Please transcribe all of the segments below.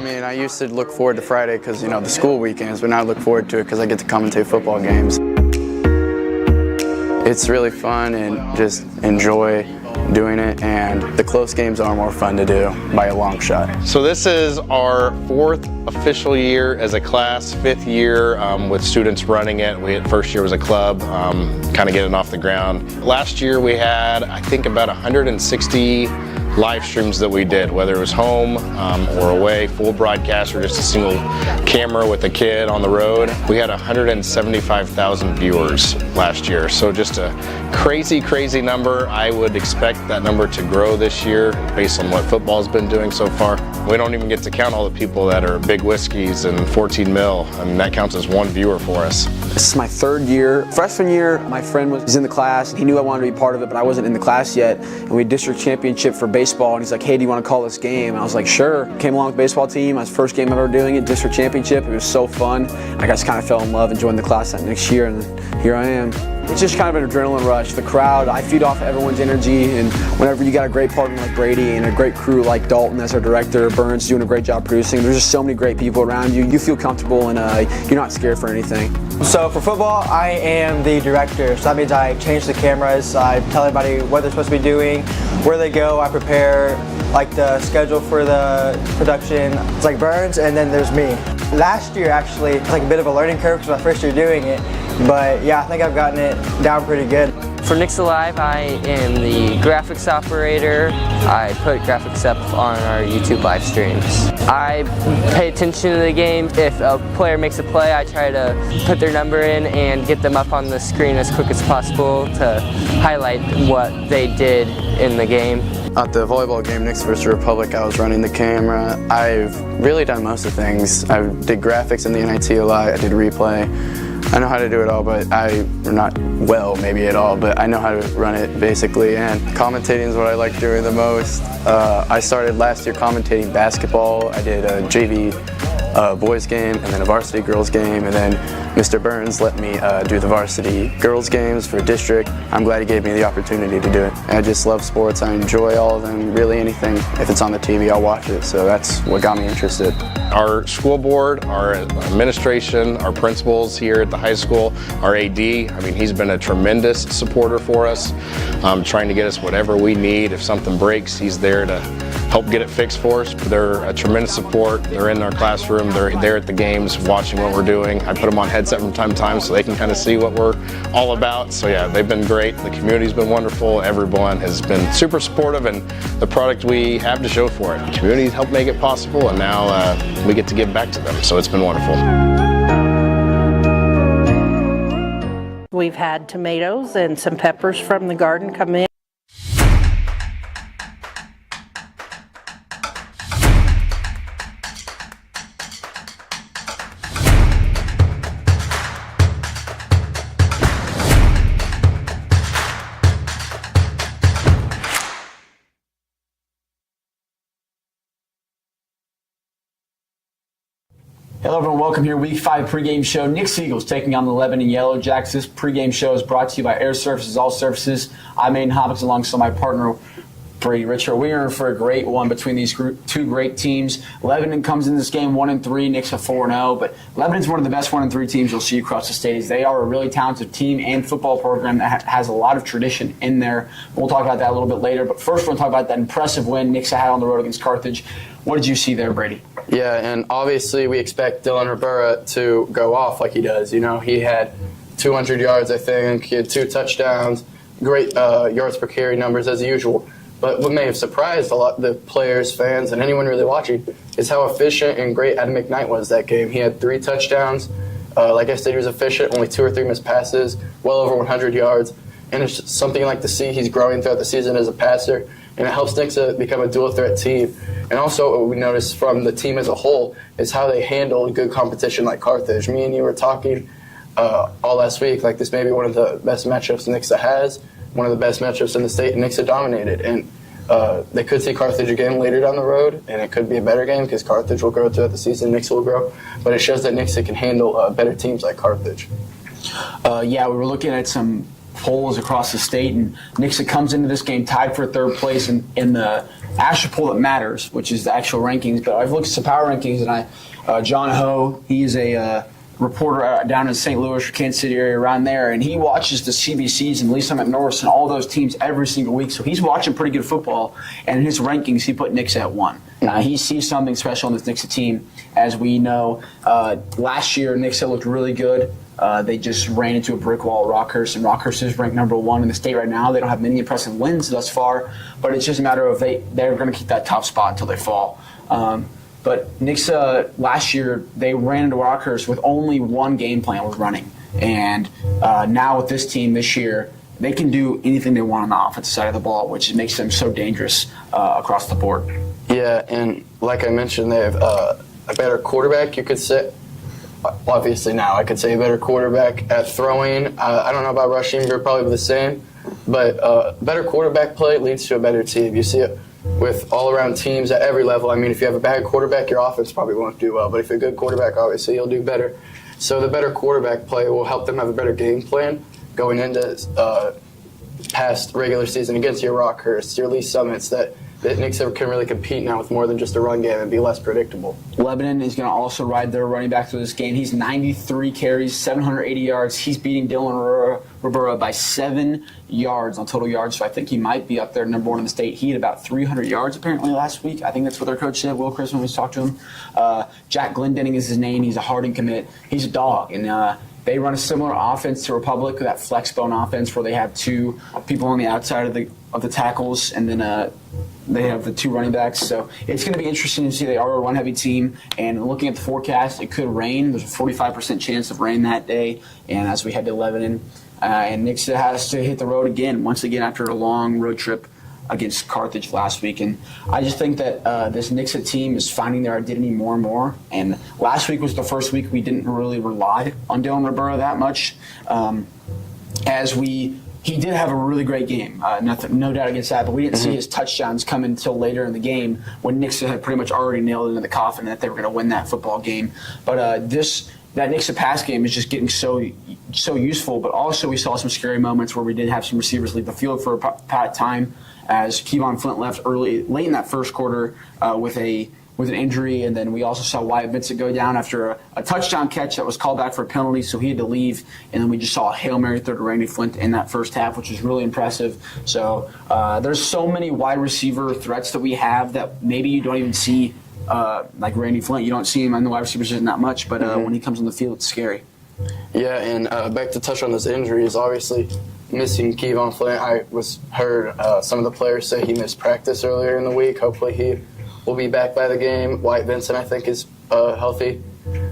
mean, I used to look forward to Friday because, you know, the school weekends, but now I look forward to it because I get to commentate football games. It's really fun and just enjoy doing it, and the close games are more fun to do by a long shot. So this is our 4th official year as a class, 5th year with students running it. First year was a club, kind of getting off the ground. Last year we had, I think, about 160 live streams that we did, whether it was home or away, full broadcast or just a single camera with a kid on the road. We had 175,000 viewers last year, so just a crazy, crazy number. I would expect that number to grow this year based on what football's been doing so far. We don't even get to count all the people that are Big Whiskeys and 14 mil. I mean, that counts as one viewer for us. This is my 3rd year. Freshman year, my friend was in the class. He knew I wanted to be part of it, but I wasn't in the class yet. And we had district championship for baseball, and he's like, hey, do you want to call this game? And I was like, sure. Came along with the baseball team. My first game ever doing it, district championship. It was so fun. I just kind of fell in love and joined the class that next year, and here I am. It's just kind of an adrenaline rush. The crowd, I feed off everyone's energy, and whenever you got a great partner like Brady and a great crew like Dalton as our director, Burns doing a great job producing, there's just so many great people around you. You feel comfortable and you're not scared for anything. So for football, I am the director, so that means I change the cameras, I tell everybody what they're supposed to be doing, where they go, I prepare like the schedule for the production. It's like Burns, and then there's me. Last year actually, it's like a bit of a learning curve because my first year doing it, but yeah, I think I've gotten it down pretty good. For Nixa Live, I am the graphics operator. I put graphics up on our YouTube live streams. I pay attention to the game. If a player makes a play, I try to put their number in and get them up on the screen as quick as possible to highlight what they did in the game. At the volleyball game, Nixa vs. Republic, I was running the camera. I've really done most of the things. I did graphics in the NIT a lot, I did replay. I know how to do it all, but not well maybe at all, but I know how to run it basically, and commentating is what I like doing the most. I started last year commentating basketball. I did a JV boys game and then a varsity girls game, and then Mr. Burns let me do the varsity girls games for district. I'm glad he gave me the opportunity to do it. I just love sports. I enjoy all of them, really anything. If it's on the TV, I'll watch it, so that's what got me interested. Our school board, our administration, our principals here at the high school, our AD, I mean, he's been a tremendous supporter for us, trying to get us whatever we need. If something breaks, he's there to help get it fixed for us. They're a tremendous support. They're in our classroom, they're there at the games watching what we're doing. I put them on headset from time to time so they can kind of see what we're all about. So yeah, they've been great. The community's been wonderful. Everyone has been super supportive, and the product we have to show for it. The community helped make it possible, and now we get to give back to them. So it's been wonderful. We've had tomatoes and some peppers from the garden come in. Hello everyone, welcome here. Week 5 pregame show. Nixa Eagles taking on the Lebanon Yellow Jacks. This pregame show is brought to you by Air Services, All Services. I'm Aiden Hopkins alongside my partner Brady Richard. We're in for a great one between these two great teams. Lebanon comes in this game 1-3, Nixa 4-0, but Lebanon's one of the best 1-3 teams you'll see across the state. They are a really talented team and football program that has a lot of tradition in there. We'll talk about that a little bit later, but first we're going to talk about that impressive win Nixa had on the road against Carthage. What did you see there, Brady? Yeah, and obviously we expect Dylan Rivera to go off like he does. You know, he had 200 yards, I think. He had 2 touchdowns, great yards per carry numbers as usual. But what may have surprised a lot the players, fans, and anyone really watching is how efficient and great Adam McKnight was that game. He had 3 touchdowns. Like I said, he was efficient, only 2 or 3 missed passes, well over 100 yards. And it's something like to see he's growing throughout the season as a passer. And it helps Nixa become a dual-threat team. And also what we noticed from the team as a whole is how they handle good competition like Carthage. Me and you were talking all last week, like this may be one of the best matchups Nixa has, one of the best matchups in the state, and Nixa dominated. And they could see Carthage again later down the road, and it could be a better game because Carthage will grow throughout the season, Nixa will grow. But it shows that Nixa can handle better teams like Carthage. Yeah, we were looking at some polls across the state, and Nixa comes into this game tied for 3rd place in the Asher poll that matters, which is the actual rankings. But I've looked at some power rankings, and John Ho, he's a reporter down in St. Louis or Kansas City area around there, and he watches the CBCs and Lisa McNorris and all those teams every single week. So he's watching pretty good football, and in his rankings, he put Nixa at 1. He sees something special in this Nixa team. As we know, last year Nixa looked really good. They just ran into a brick wall at Rockhurst, and Rockhurst is ranked number 1 in the state right now. They don't have many impressive wins thus far, but it's just a matter of they're going to keep that top spot until they fall. But Nixa last year, they ran into Rockhurst with only one game plan with running. And now with this team this year, they can do anything they want on the offensive side of the ball, which makes them so dangerous across the board. Yeah, and like I mentioned, they have a better quarterback, you could say. Obviously now, I could say a better quarterback at throwing. I don't know about rushing, they're probably the same. But better quarterback play leads to a better team. You see it with all-around teams at every level. I mean, if you have a bad quarterback, your offense probably won't do well. But if you're a good quarterback, obviously, you'll do better. So the better quarterback play will help them have a better game plan going into past regular season against your Rockhurst, your Lee Summits, that Nixa can really compete now with more than just a run game and be less predictable. Lebanon is going to also ride their running back through this game. He's 93 carries, 780 yards. He's beating Dylan Rivera by 7 yards on total yards, so I think he might be up there number 1 in the state. He had about 300 yards apparently last week. I think that's what their coach said, Will Chris, when we talked to him. Jack Glendenning is his name. He's a Harding commit. He's a dog, and they run a similar offense to Republic, that flex bone offense where they have 2 people on the outside of the tackles, and then they have the 2 running backs. So it's going to be interesting to see. They are a run-heavy team, and looking at the forecast, it could rain. There's a 45% chance of rain that day, and as we head to Lebanon, and Nixa has to hit the road again, once again after a long road trip against Carthage last week. And I just think that this Nixa team is finding their identity more and more. And last week was the first week we didn't really rely on Dylan Rivera that much, he did have a really great game, no doubt against that, but we didn't see his touchdowns come until later in the game when Nixa had pretty much already nailed it into the coffin that they were going to win that football game. But that Nixa pass game is just getting so useful, but also we saw some scary moments where we did have some receivers leave the field for a time as Kevon Flint left late in that first quarter with an injury, and then we also saw Wyatt Vincent go down after a touchdown catch that was called back for a penalty, so he had to leave, and then we just saw a Hail Mary throw to Randy Flint in that first half, which was really impressive. So there's so many wide receiver threats that we have that maybe you don't even see, like Randy Flint. You don't see him on the wide receivers that much, but when he comes on the field, it's scary. Yeah, and back to touch on those injuries, obviously missing Kevon Flint, I heard some of the players say he missed practice earlier in the week. Hopefully he will be back by the game. Wyatt Vincent, I think, is healthy.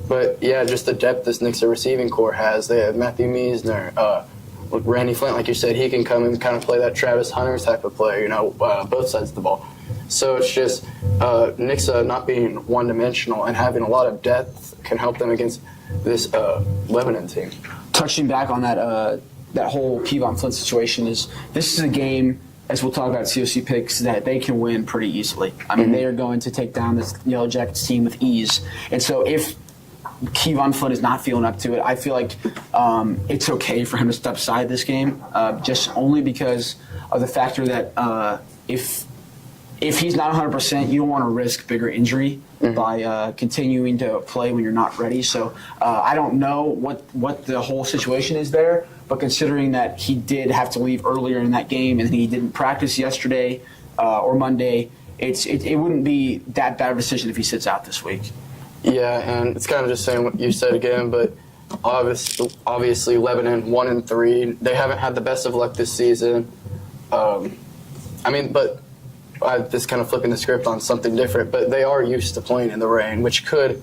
But, yeah, just the depth this Nixa receiving core has. They have Matthew Meisner. Randy Flint, like you said, he can come and kind of play that Travis Hunter type of player, both sides of the ball. So it's just Nixa not being one-dimensional and having a lot of depth can help them against this Lebanon team. Touching back on that whole Kevon Flint situation, this is a game, as we'll talk about COC picks, that they can win pretty easily. I mean, they are going to take down this Yellow Jackets team with ease. And so if Kevon Flint is not feeling up to it, I feel like it's okay for him to step aside this game, just only because of the factor that if he's not 100%, you don't want to risk bigger injury by continuing to play when you're not ready. So I don't know what the whole situation is there, but considering that he did have to leave earlier in that game and he didn't practice yesterday or Monday, it wouldn't be that bad of a decision if he sits out this week. Yeah, and it's kind of just saying what you said again, but obviously Lebanon 1-3. They haven't had the best of luck this season. But this kind of flipping the script on something different, but they are used to playing in the rain, which could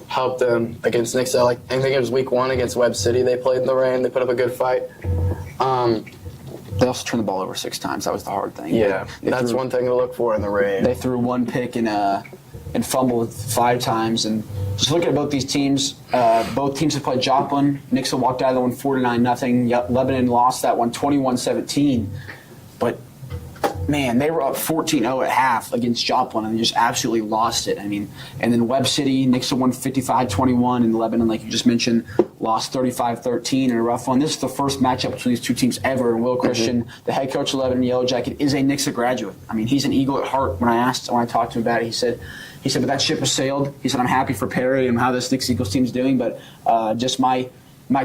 help them against Nixa. I think it was week 1 against Webb City. They played in the rain. They put up a good fight. They also turned the ball over 6 times. That was the hard thing. Yeah, that's one thing to look for in the rain. They threw 1 pick and fumbled 5 times. And just looking at both these teams, both teams have played Joplin. Nixa walked out of the one 49-0. Lebanon lost that one 21-17. But man, they were up 14-0 at half against Joplin and just absolutely lost it. I mean, and then Webb City, Nixa won 55-21, and Lebanon, like you just mentioned, lost 35-13 in a rough one. This is the first matchup between these two teams ever. And Will Christian, the head coach of Lebanon Yellow Jacket, is a Nixa graduate. I mean, he's an Eagle at heart. When I talked to him about it, he said, but that ship has sailed. He said, I'm happy for Perry and how this Nixa Eagles team is doing, but just my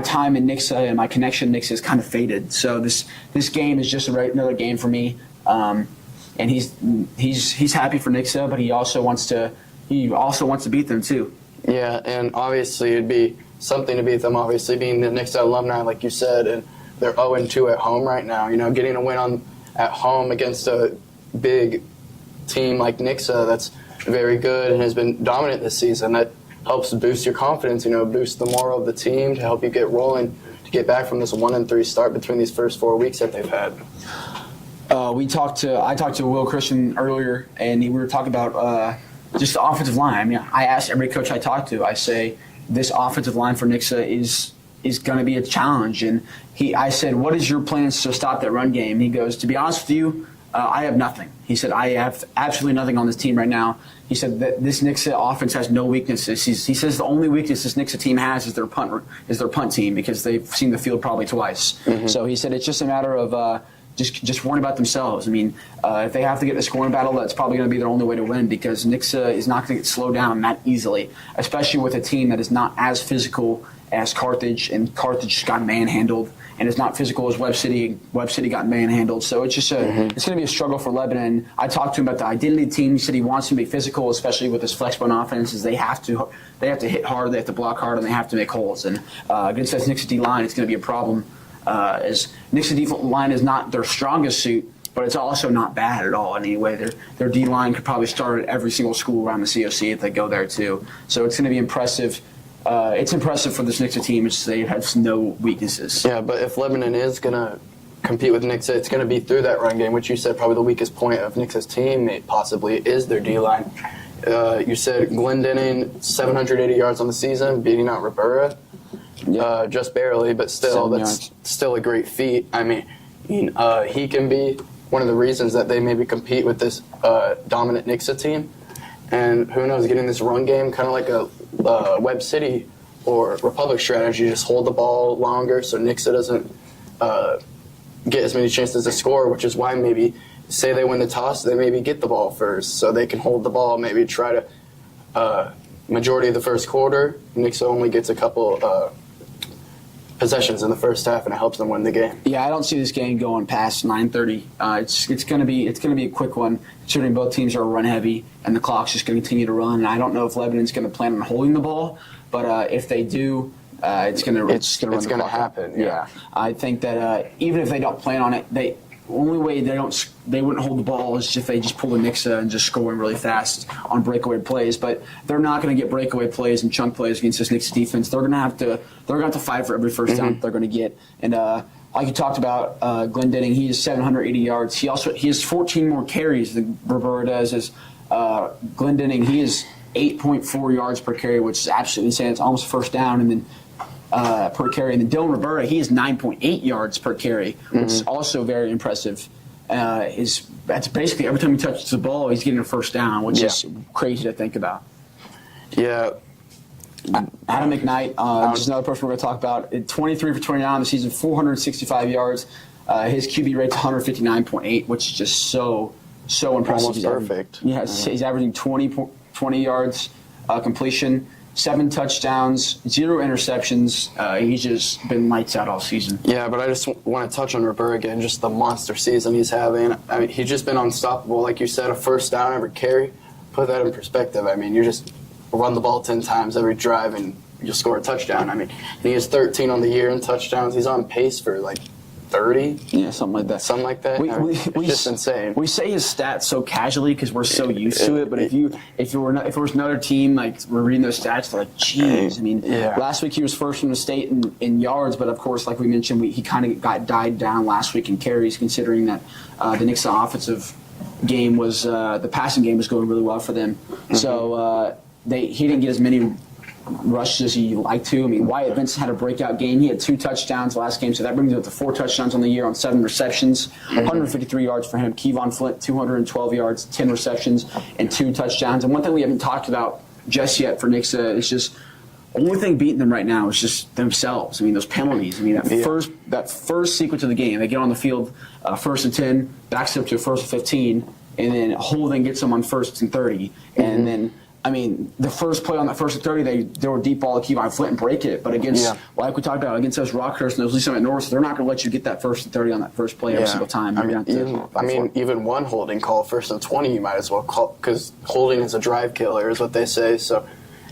time in Nixa and my connection to Nixa has kind of faded. So this game is just another game for me. And he's happy for Nixa, but he also wants to beat them too. Yeah, and obviously it'd be something to beat them. Obviously, being the Nixa alumni, like you said, and they're 0-2 at home right now. You know, getting a win at home against a big team like Nixa that's very good and has been dominant this season. That helps boost your confidence. You know, boost the morale of the team to help you get rolling, to get back from this 1-3 start between these first 4 weeks that they've had. I talked to Will Christian earlier, and we were talking about just the offensive line. I mean, I asked every coach I talked to, I say, this offensive line for Nixa is going to be a challenge. And I said, what is your plans to stop that run game? He goes, to be honest with you, I have nothing. He said, I have absolutely nothing on this team right now. He said that this Nixa offense has no weaknesses. He says the only weakness this Nixa team has is their punt team, because they've seen the field probably twice. Mm-hmm. So he said it's just a matter of just worrying about themselves. I mean, if they have to get in a scoring battle, that's probably going to be their only way to win, because Nixa is not going to get slowed down that easily, especially with a team that is not as physical as Carthage, and Carthage got manhandled, and it's not physical as Webb City. Webb City got manhandled, so it's just it's going to be a struggle for Lebanon. I talked to him about the identity team. He said he wants to be physical, especially with this flex run offense. Is they have to hit hard, they have to block hard, and they have to make holes. And against that Nixa D line, it's going to be a problem. As Nixa D line is not their strongest suit, but it's also not bad at all anyway. Their D line could probably start at every single school around the COC if they go there too. So it's going to be impressive. It's impressive for this Nixa team. They have no weaknesses. Yeah, but if Lebanon is going to compete with Nixa, it's going to be through that run game, which you said probably the weakest point of Nixa's team possibly is their D-line. You said Glendenning, 780 yards on the season, beating out Ribera. Just barely, but still, that's still a great feat. I mean, he can be one of the reasons that they maybe compete with this dominant Nixa team. And who knows, getting this run game, kind of like a Webb City or Republic strategy, just hold the ball longer so Nixa doesn't get as many chances to score, which is why maybe, say they win the toss, they maybe get the ball first so they can hold the ball, maybe try to majority of the first quarter. Nixa only gets a couple possessions in the first half, and it helps them win the game. Yeah, I don't see this game going past 9:30. It's going to be a quick one, considering both teams are run heavy, and the clock's just going to continue to run. And I don't know if Lebanon's going to plan on holding the ball, but if they do, it's going to happen. Yeah, I think that even if they don't plan on it, the only way they wouldn't hold the ball is if they just pull the Nixa and just scoring really fast on breakaway plays. But they're not going to get breakaway plays and chunk plays against this Nixa defense. They're going to have to fight for every first down they're going to get. And like you talked about, Glendenning, he has 780 yards. He has 14 more carries than Rivera does. As Glendenning, he is 8.4 yards per carry, which is absolutely insane. It's almost first down, and then per carry. And then Dylan Rivera, he is 9.8 yards per carry, which is also very impressive. That's basically every time he touches the ball, he's getting a first down, which is crazy to think about. Yeah. Adam McKnight, just another person we're going to talk about. 23 for 29 on the season, 465 yards. His QB rate's 159.8, which is just so impressive. Almost perfect. He's averaging 20 yards completion, 7 touchdowns, 0 interceptions. He's just been lights out all season. Yeah, but I just want to touch on Ribera again, just the monster season he's having. I mean, he's just been unstoppable. Like you said, a first down every carry. Put that in perspective. I mean, you just run the ball 10 times every drive and you'll score a touchdown. I mean, he has 13 on the year in touchdowns. He's on pace for like 30. Yeah, something like that. Something like that. It's just insane. We say his stats so casually because we're so used to it. But if it was another team, like we're reading those stats, they're like, geez. I mean, last week he was first in the state in yards, but of died like we mentioned, he kind of died down last week in carries, considering that the Nixa offensive game was the passing game was going really well for them. So he didn't get as many rushed as he liked to. I mean, Wyatt Vincent had a breakout game. He had 2 touchdowns last game, so that brings him up to 4 touchdowns on the year on 7 receptions, 153 yards for him. Kevon Flint, 212 yards, 10 receptions, and 2 touchdowns. And one thing we haven't talked about just yet for Nixa is just the only thing beating them right now is just themselves. I mean, those penalties. I mean, that first sequence of the game, they get on the field, 1st and 10, backs up to 1st and 15, and then holding gets them on 1st and 30, and then. I mean, the first play on that 1st and 30, they were deep ball to Kevon Flint and break it. But against, like we talked about, against those Rockhurst and those Lee Summit North, they're not going to let you get that 1st and 30 on that first play every single time. Even one holding call, 1st and 20, you might as well call, because holding is a drive killer, is what they say. So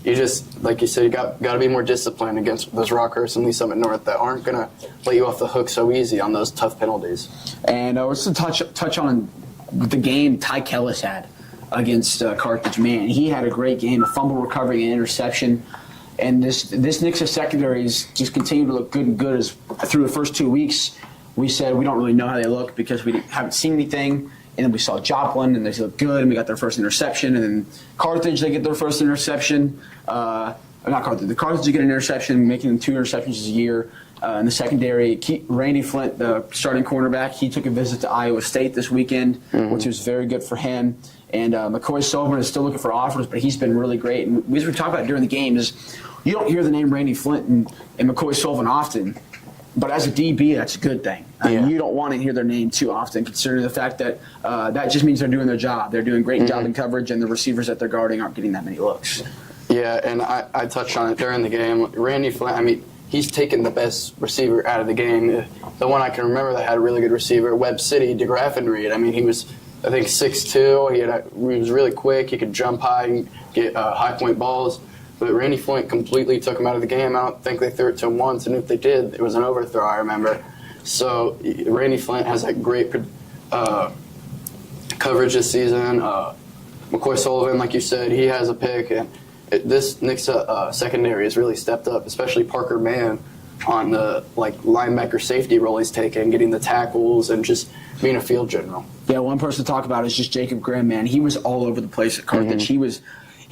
you just, like you said, you got to be more disciplined against those Rockhurst and Lee Summit North that aren't going to let you off the hook so easy on those tough penalties. And let's touch on the game Ty Kellis had against Carthage. Man, he had a great game, a fumble recovery and interception. And this Nixa secondary is just continued to look good and good. As through the first 2 weeks, we said we don't really know how they look because we haven't seen anything. And then we saw Joplin, and they look good, and we got their first interception. And then Carthage, they get their first interception. Not Carthage. The Carthage get an interception, making them 2 interceptions a year. In the secondary, Randy Flint, the starting cornerback, he took a visit to Iowa State this weekend, which was very good for him. And McCoy Sullivan is still looking for offers, but he's been really great. And as we talked about during the game, is you don't hear the name Randy Flint and McCoy Sullivan often, but as a DB, that's a good thing. You don't want to hear their name too often, considering the fact that that just means they're doing their job. They're doing great job in coverage, and the receivers that they're guarding aren't getting that many looks. Yeah, and I touched on it during the game. Randy Flint, I mean, he's taken the best receiver out of the game. The one I can remember that had a really good receiver, Webb City, DeGraffenried Reed. I mean, he was, I think, 6'2". He was really quick. He could jump high and get high point balls. But Randy Flint completely took him out of the game. I don't think they threw it to him once, and if they did, it was an overthrow, I remember. So Randy Flint has that great coverage this season. McCoy Sullivan, like you said, he has a pick, and this Nixa secondary has really stepped up, especially Parker Mann on the linebacker safety role he's taken, getting the tackles and just being a field general. Yeah, one person to talk about is just Jacob Grimm, man. He was all over the place at Carthage. He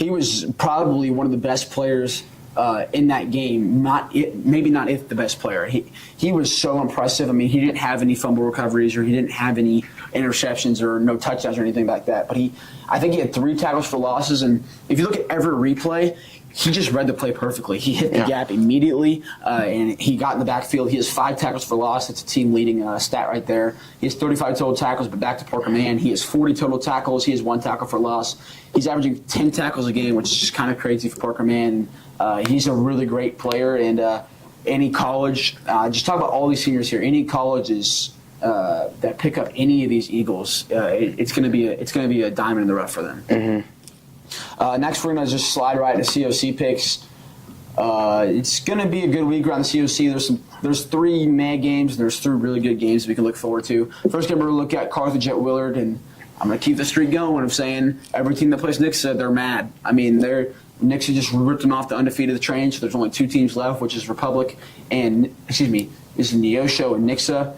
was probably one of the best players in that game. Maybe not if the best player. He was so impressive. I mean, he didn't have any fumble recoveries, or he didn't have any interceptions or no touchdowns or anything like that. But I think he had 3 tackles for losses. And if you look at every replay, he just read the play perfectly. He hit the gap immediately, and he got in the backfield. He has 5 tackles for loss. That's a team-leading stat right there. He has 35 total tackles, but back to Parker Mann, he has 40 total tackles. He has 1 tackle for loss. He's averaging 10 tackles a game, which is just kind of crazy for Parker Mann. He's a really great player, and any college, just talk about all these seniors here, any colleges that pick up any of these Eagles, it's going to be a diamond in the rough for them. Next, we're going to just slide right into COC picks. It's going to be a good week around the COC. There's 3 mad games, and there's 3 really good games we can look forward to. First game, we're going to look at Carthage at Willard, and I'm going to keep the streak going of saying every team that plays Nixa, they're mad. I mean, Nixa just ripped them off the undefeated train, so there's only 2 teams left, which is Republic and, is Neosho and Nixa.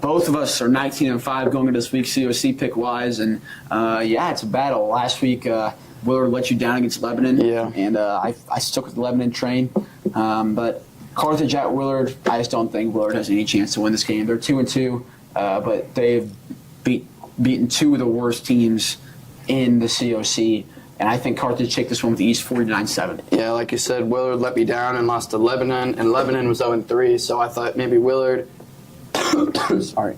Both of us are 19-5 going into this week COC pick-wise, and it's a battle. Last week, Willard let you down against Lebanon, and I stuck with the Lebanon train. But Carthage at Willard, I just don't think Willard has any chance to win this game. They're 2-2, but they've beaten 2 of the worst teams in the COC. And I think Carthage take this one with the East 49-7. Yeah, like you said, Willard let me down and lost to Lebanon, and Lebanon was 0-3, so I thought maybe Willard Sorry.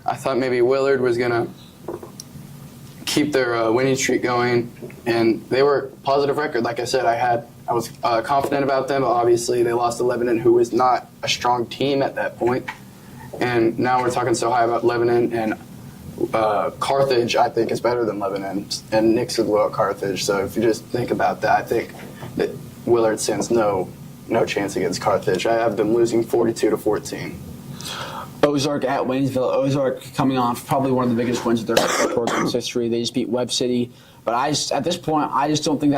I thought maybe Willard was going to keep their winning streak going, and they were positive record. Like I said, I was confident about them, but obviously they lost to Lebanon, who was not a strong team at that point. And now we're talking so high about Lebanon, and Carthage, I think, is better than Lebanon, and Nixa blew out Carthage. So if you just think about that, I think that Willard stands no chance against Carthage. I have them losing 42-14. Ozark at Waynesville. Ozark coming off probably one of the biggest wins of their program's history. They just beat Webb City. But at this point, I just don't think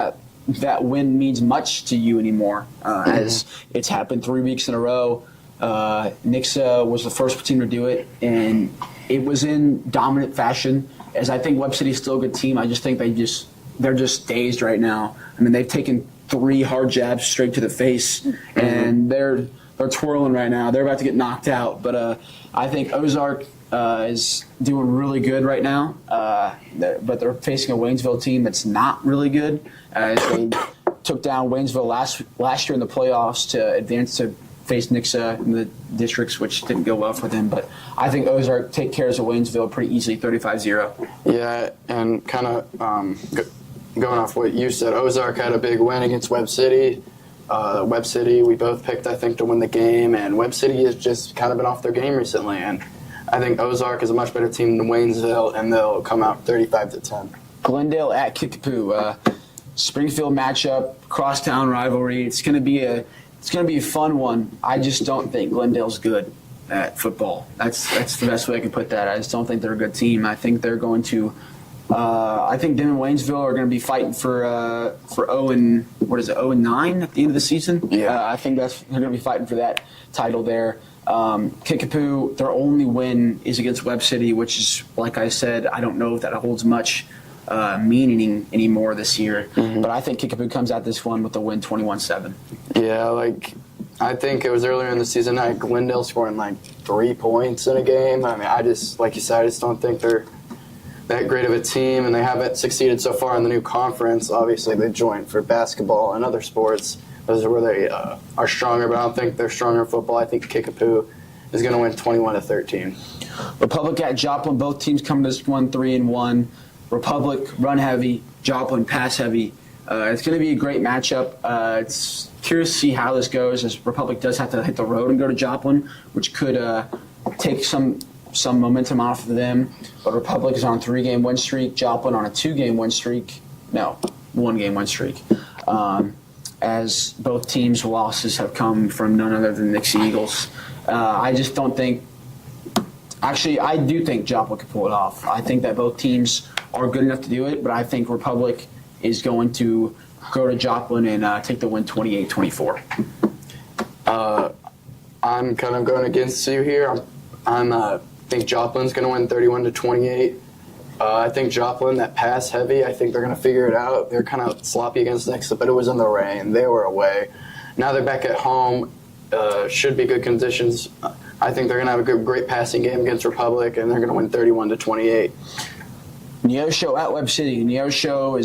that win means much to you anymore, as it's happened 3 weeks in a row. Nixa was the first team to do it, and it was in dominant fashion. As I think Webb City is still a good team, I just think they're just dazed right now. I mean, they've taken 3 hard jabs straight to the face, and they're twirling right now. They're about to get knocked out. But I think Ozark is doing really good right now. But they're facing a Waynesville team that's not really good. They took down Waynesville last year in the playoffs to advance to face Nixa in the districts, which didn't go well for them. But I think Ozark take care of Waynesville pretty easily, 35-0. Yeah, and kind of going off what you said, Ozark had a big win against Webb City. Webb City, we both picked, I think, to win the game, and Webb City has just kind of been off their game recently. And I think Ozark is a much better team than Waynesville, and they'll come out 35-10. Glendale at Kickapoo, Springfield matchup, crosstown rivalry. It's going to be a fun one. I just don't think Glendale's good at football. That's the best way I can put that. I just don't think they're a good team. I think they're going to. I think them and Waynesville are going to be fighting for 0-9 at the end of the season. Yeah, I think they're going to be fighting for that title there. Kickapoo, their only win is against Webb City, which is, like I said, I don't know if that holds much meaning anymore this year. Mm-hmm. But I think Kickapoo comes out this one with a win 21-7. Yeah, I think it was earlier in the season, Glendale scoring 3 points in a game. I mean, like you said, I just don't think they're that great of a team, and they haven't succeeded so far in the new conference. Obviously, they joined for basketball and other sports. Those are where they are stronger, but I don't think they're stronger in football. I think Kickapoo is going to win 21-13. Republic at Joplin, both teams come to this one 3-1. Republic run heavy, Joplin pass heavy. It's going to be a great matchup. It's curious to see how this goes, as Republic does have to hit the road and go to Joplin, which could take some momentum off of them. But Republic is on a 3-game win streak, Joplin on a 2-game win streak. No, 1-game win streak. As both teams' losses have come from none other than Nixa Eagles. I just don't think. Actually, I do think Joplin can pull it off. I think that both teams are good enough to do it, but I think Republic is going to go to Joplin and take the win 28-24. I'm kind of going against you here. I think Joplin's going to win 31-28. I think Joplin, that pass heavy, I think they're going to figure it out. They're kind of sloppy against Nixa, but it was in the rain. They were away. Now they're back at home. Should be good conditions. I think they're going to have a great passing game against Republic, and they're going to win 31-28. Neosho at Webb City. Neosho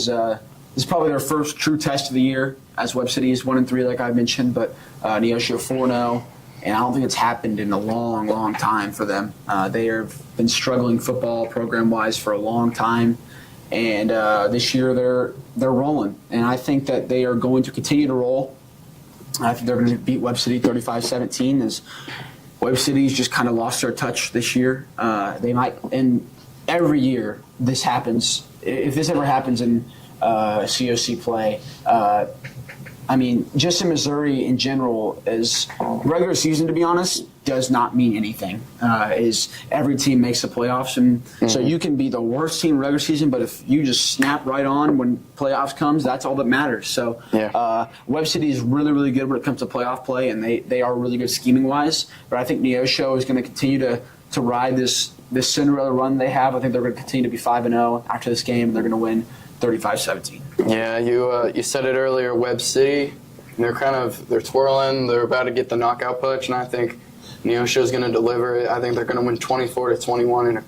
is probably their first true test of the year, as Webb City is 1-3, like I mentioned, but Neosho 4-0, and I don't think it's happened in a long, long time for them. They have been struggling football program-wise for a long time, and this year they're rolling, and I think that they are going to continue to roll. I think they're going to beat Webb City 35-17, as Webb City's just kind of lost their touch this year. They might, and every year this happens. If this ever happens in COC play, I mean, just in Missouri in general, as regular season, to be honest, does not mean anything. Is every team makes the playoffs, and so you can be the worst team in regular season, but if you just snap right on when playoffs comes, that's all that matters. So Webb City is really, really good when it comes to playoff play, and they are really good scheming wise. But I think Neosho is going to continue to ride this Cinderella run they have. I think they're going to continue to be 5-0 after this game, and they're going to win 35-17. Yeah, you said it earlier. Webb City, they're twirling. They're about to get the knockout push, and I think Neosho's going to deliver it. I think they're going to win 24-21 in a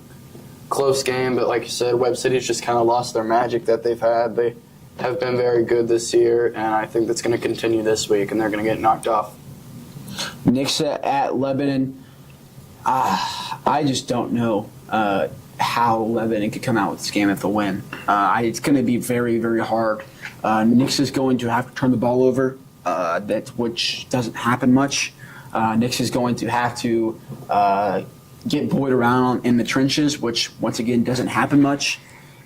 close game. But like you said, Webb City's just kind of lost their magic that they've had. They have been very good this year, and I think that's going to continue this week, and they're going to get knocked off. Nixa at Lebanon. I just don't know how Lebanon could come out with this game with a win. It's going to be very, very hard. Nixa's going to have to turn the ball over, which doesn't happen much. Nixa's going to have to get Boyd around in the trenches, which, once again, doesn't happen much.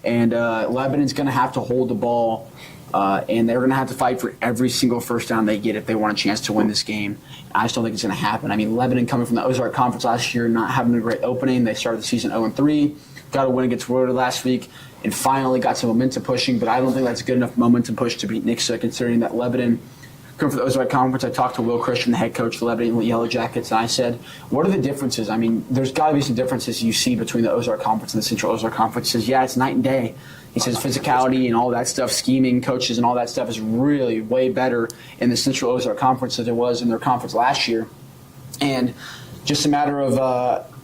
And Lebanon's going to have to hold the ball, and they're going to have to fight for every single first down they get if they want a chance to win this game. I just don't think it's going to happen. I mean, Lebanon coming from the Ozark Conference last year, not having a great opening. They started the season 0-3, got a win against Rhoda last week, and finally got some momentum pushing, but I don't think that's a good enough momentum push to beat Nixa, considering that Lebanon for the Ozark Conference, I talked to Will Christian, the head coach of the Lebanon Yellow Jackets, and I said, what are the differences? I mean, there's got to be some differences you see between the Ozark Conference and the Central Ozark Conference. He says, yeah, it's night and day. He says physicality and all that stuff, scheming, coaches, and all that stuff is really way better in the Central Ozark Conference than it was in their conference last year. And just a matter of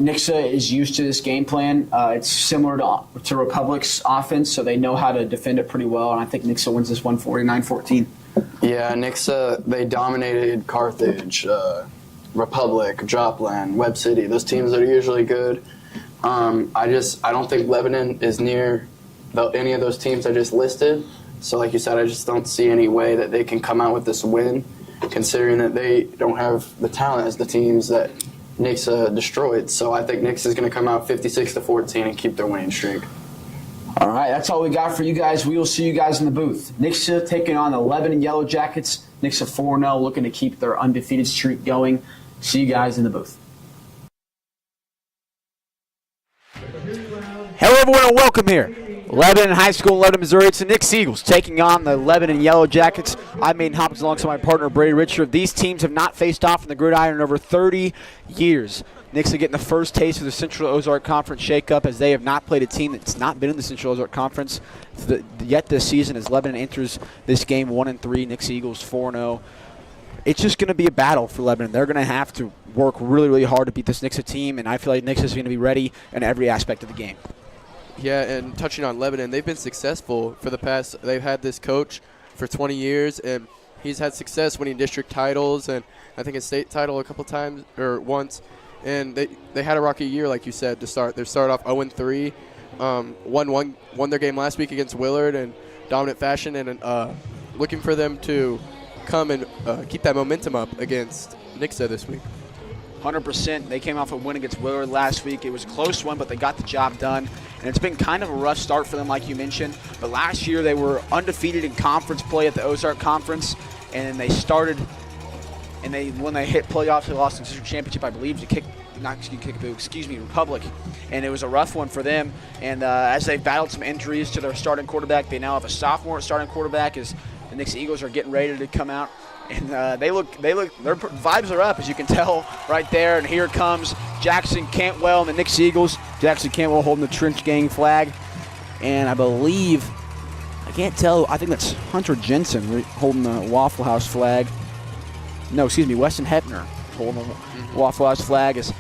Nixa is used to this game plan. It's similar to Republic's offense, so they know how to defend it pretty well, and I think Nixa wins this one 49-14. Yeah, Nixa, they dominated Carthage, Republic, Joplin, Webb City. Those teams that are usually good. I don't think Lebanon is near any of those teams I just listed. So like you said, I just don't see any way that they can come out with this win, considering that they don't have the talent as the teams that Nixa destroyed. So I think Nixa is going to come out 56-14 and keep their winning streak. All right, that's all we got for you guys. We will see you guys in the booth. Nixa taking on the Lebanon Yellow Jackets. Nixa 4-0, looking to keep their undefeated streak going. See you guys in the booth. Hello, everyone, and welcome here. Lebanon High School, Lebanon, Missouri. It's the Nixa Eagles taking on the Lebanon Yellow Jackets. I'm Maine Hopkins alongside my partner, Brady Richard. These teams have not faced off in the gridiron in over 30 years. Nixa getting the first taste of the Central Ozark Conference shakeup as they have not played a team that's not been in the Central Ozark Conference yet this season as Lebanon enters this game 1-3, Nixa Eagles 4-0. It's just going to be a battle for Lebanon. They're going to have to work really, really hard to beat this Nixa team, and I feel like Nixa's going to be ready in every aspect of the game. Yeah, and touching on Lebanon, they've been successful for the past. They've had this coach for 20 years, and he's had success winning district titles and I think a state title a couple times or once. And they had a rocky year, like you said, to start. They started off 0-3, won their game last week against Willard in dominant fashion, and looking for them to come and keep that momentum up against Nixa this week. 100%. They came off a win against Willard last week. It was a close one, but they got the job done. And it's been kind of a rough start for them, like you mentioned. But last year they were undefeated in conference play at the Ozark Conference, and they started. And when they hit playoffs, they lost in the district championship, I believe, to Republic. And it was a rough one for them. And as they've battled some injuries to their starting quarterback, they now have a sophomore starting quarterback as the Nixa Eagles are getting ready to come out. And they look, their vibes are up, as you can tell right there. And here comes Jackson Cantwell and the Nixa Eagles. Jackson Cantwell holding the Trench Gang flag. And I believe, I can't tell, I think that's Hunter Jensen holding the Waffle House flag. No, excuse me, Weston Hepner holding the Waffle House flag as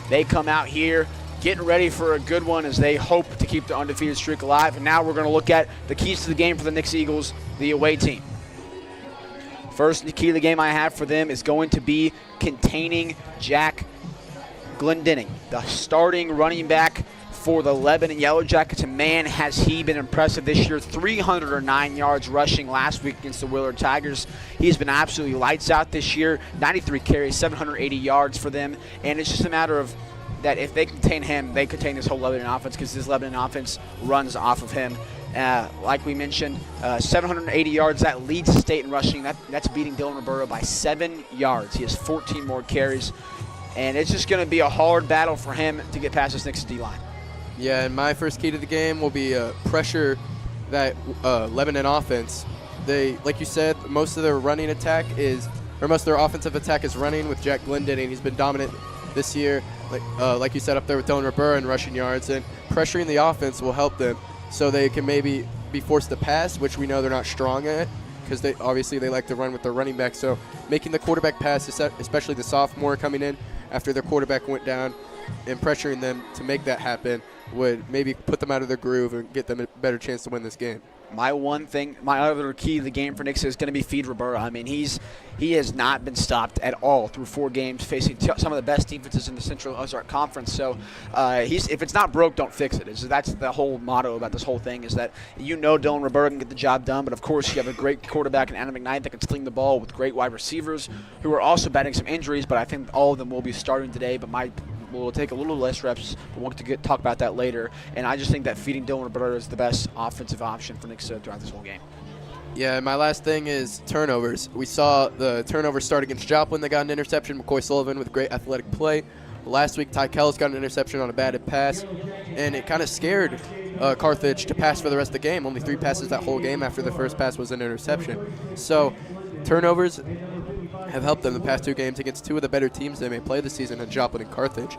they come out here getting ready for a good one as they hope to keep the undefeated streak alive. And now we're going to look at the keys to the game for the Nixa Eagles, the away team. First key to the game I have for them is going to be containing Jack Glendenning, the starting running back for the Lebanon Yellow Jackets. And man, has he been impressive this year. 309 yards rushing last week against the Willard Tigers. He's been absolutely lights out this year. 93 carries, 780 yards for them. And it's just a matter of that if they contain him, they contain this whole Lebanon offense because this Lebanon offense runs off of him. Like we mentioned, 780 yards. That leads the state in rushing. That's beating Dylan Ribera by 7 yards. He has 14 more carries. And it's just going to be a hard battle for him to get past this Nixa D-line. Yeah, and my first key to the game will be pressure that Lebanon offense. They, like you said, most of their running attack most of their offensive attack is running with Jack Glendenning. He's been dominant this year, like you said, up there with Dylan Ribera in rushing yards. And pressuring the offense will help them so they can maybe be forced to pass, which we know they're not strong at because they like to run with their running back. So making the quarterback pass, especially the sophomore coming in after their quarterback went down, and pressuring them to make that happen would maybe put them out of their groove and get them a better chance to win this game. My other key to the game for Nixa is going to be feed Ribera. I mean, he has not been stopped at all through 4 games, facing some of the best defenses in the Central Ozark Conference. So if it's not broke, don't fix it. That's the whole motto about this whole thing is that Dylan Ribera can get the job done, but of course you have a great quarterback in Adam McKnight that can sling the ball with great wide receivers who are also battling some injuries, but I think all of them will be starting today, but will take a little less reps, but we'll talk about that later. And I just think that feeding Dylan Ribera is the best offensive option for Nixa throughout this whole game. Yeah, and my last thing is turnovers. We saw the turnovers start against Joplin. They got an interception. McCoy Sullivan with great athletic play. Last week, Ty Kellis got an interception on a batted pass, and it kind of scared Carthage to pass for the rest of the game. Only 3 passes that whole game after the first pass was an interception. So turnovers have helped them the past 2 games against 2 of the better teams they may play this season in Joplin and Carthage.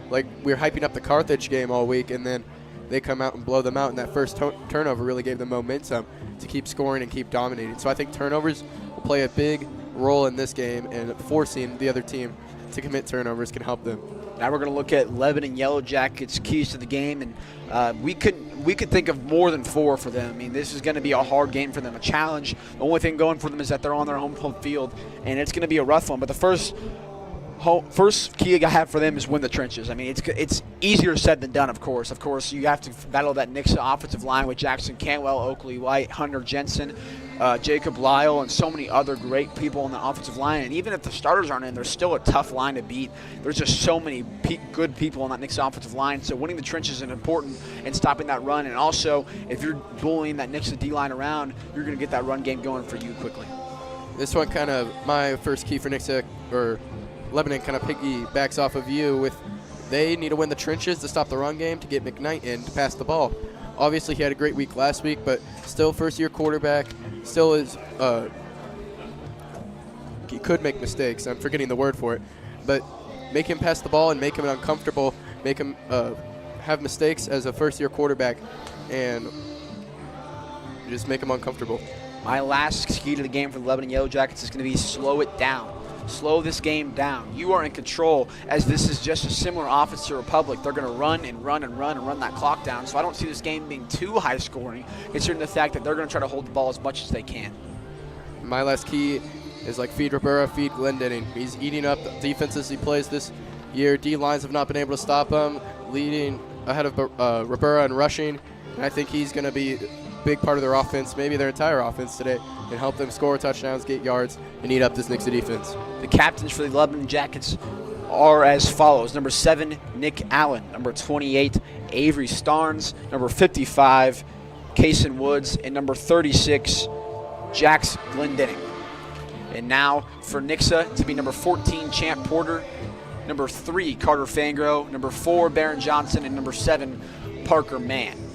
Like, we were hyping up the Carthage game all week, and then they come out and blow them out, and that first turnover really gave them momentum to keep scoring and keep dominating. So I think turnovers will play a big role in this game, and forcing the other team to commit turnovers can help them. Now we're going to look at Lebanon Yellow Jackets' keys to the game, and we could think of more than 4 for them. I mean, this is going to be a hard game for them, a challenge. The only thing going for them is that they're on their home field, and it's going to be a rough one. But the first key I have for them is win the trenches. I mean, it's easier said than done, of course. Of course, you have to battle that Nixa offensive line with Jackson Cantwell, Oakley White, Hunter Jensen, Jacob Lyle, and so many other great people on the offensive line. And even if the starters aren't in, there's still a tough line to beat. There's just so many good people on that Nixa offensive line. So winning the trenches is important and stopping that run. And also, if you're bullying that Nixa D-line around, you're going to get that run game going for you quickly. This one kind of, my first key for Nixa, or Lebanon, kind of piggybacks off of you with they need to win the trenches to stop the run game to get McKnight in to pass the ball. Obviously, he had a great week last week, but still first-year quarterback, still is he could make mistakes. I'm forgetting the word for it. But make him pass the ball and make him uncomfortable, make him have mistakes as a first-year quarterback, and just make him uncomfortable. My last key to the game for the Lebanon Yellow Jackets is going to be slow it down. Slow this game down. You are in control, as this is just a similar offense to Republic. They're going to run and run and run and run that clock down. So I don't see this game being too high scoring, considering the fact that they're going to try to hold the ball as much as they can. My last key is like feed Ribera, feed Glendenning. He's eating up the defenses he plays this year. D-lines have not been able to stop him, leading ahead of Ribera and rushing. And I think he's going to be big part of their offense, maybe their entire offense today, and help them score touchdowns, get yards, and eat up this Nixa defense. The captains for the Lebanon Jackets are as follows. Number 7, Nick Allen. Number 28, Avery Starnes. Number 55, Kason Woods. And number 36, Jax Glendenning. And now for Nixa to be number 14, Champ Porter. Number 3, Carter Fangro. Number 4, Baron Johnson. And number 7, Parker Mann.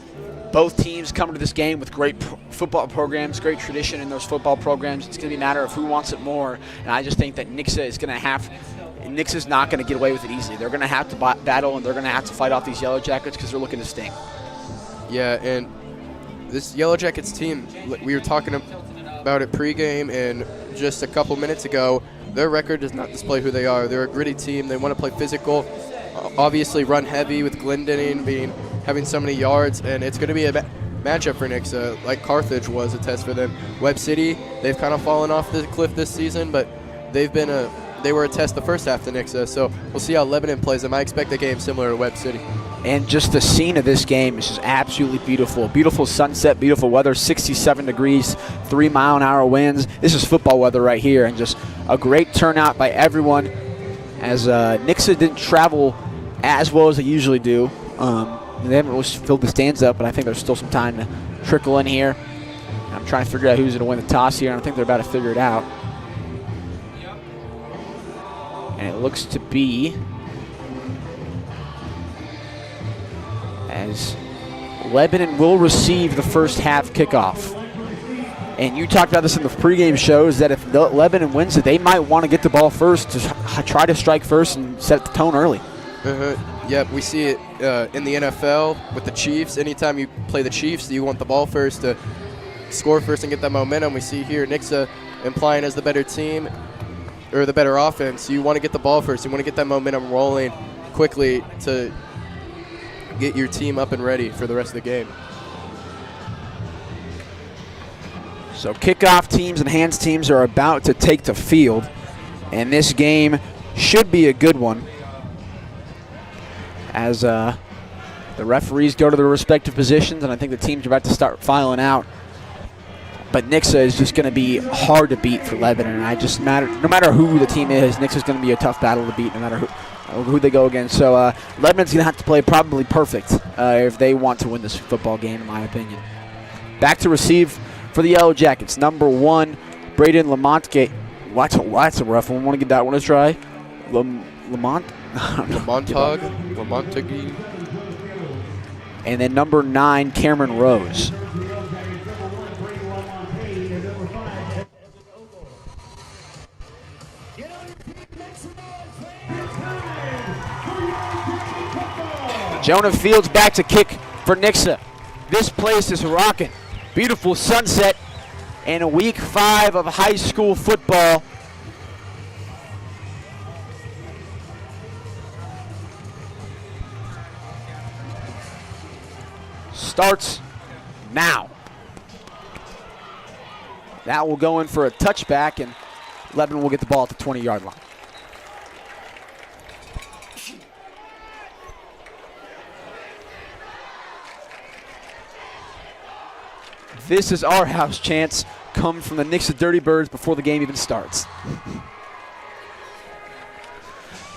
Both teams come to this game with great football programs, great tradition in those football programs. It's going to be a matter of who wants it more. And I just think that Nixa's not going to get away with it easily. They're going to have to battle, and they're going to have to fight off these Yellow Jackets because they're looking to sting. Yeah, and this Yellow Jackets team, we were talking about it pregame and just a couple minutes ago, their record does not display who they are. They're a gritty team. They want to play physical, obviously run heavy with Glendenning having so many yards, and it's going to be a matchup for Nixa, like Carthage was a test for them. Webb City, they've kind of fallen off the cliff this season, but they were a test the first half to Nixa, so we'll see how Lebanon plays them. I expect a game similar to Webb City. And just the scene of this game is just absolutely beautiful. Beautiful sunset, beautiful weather, 67 degrees, 3-mile-an-hour winds. This is football weather right here, and just a great turnout by everyone, as Nixa didn't travel as well as they usually do. They haven't really filled the stands up, but I think there's still some time to trickle in here. I'm trying to figure out who's going to win the toss here, and I think they're about to figure it out. And it looks to be as Lebanon will receive the first half kickoff. And you talked about this in the pregame shows that if Lebanon wins it, they might want to get the ball first to try to strike first and set the tone early. Yep, we see it in the NFL with the Chiefs. Anytime you play the Chiefs, you want the ball first to score first and get that momentum. We see here Nixa implying as the better team or the better offense. You want to get the ball first. You want to get that momentum rolling quickly to get your team up and ready for the rest of the game. So kickoff teams and hands teams are about to take the field, and this game should be a good one as the referees go to their respective positions, and I think the teams are about to start filing out. But Nixa is just going to be hard to beat for Lebanon. No matter who the team is, Nixa's going to be a tough battle to beat no matter who they go against. So Lebanon's going to have to play probably perfect if they want to win this football game, in my opinion. Back to receive for the Yellow Jackets, number 1, Braden Lamont. That's a rough one. Want to give that one a try? Lamontague. And then number 9, Cameron Rose. Jonah Fields back to kick for Nixa. This place is rocking. Beautiful sunset and week 5 of high school football. Starts now. That will go in for a touchback, and Lebanon will get the ball at the 20-yard line. This is our house chants come from the Nixa Dirty Birds before the game even starts.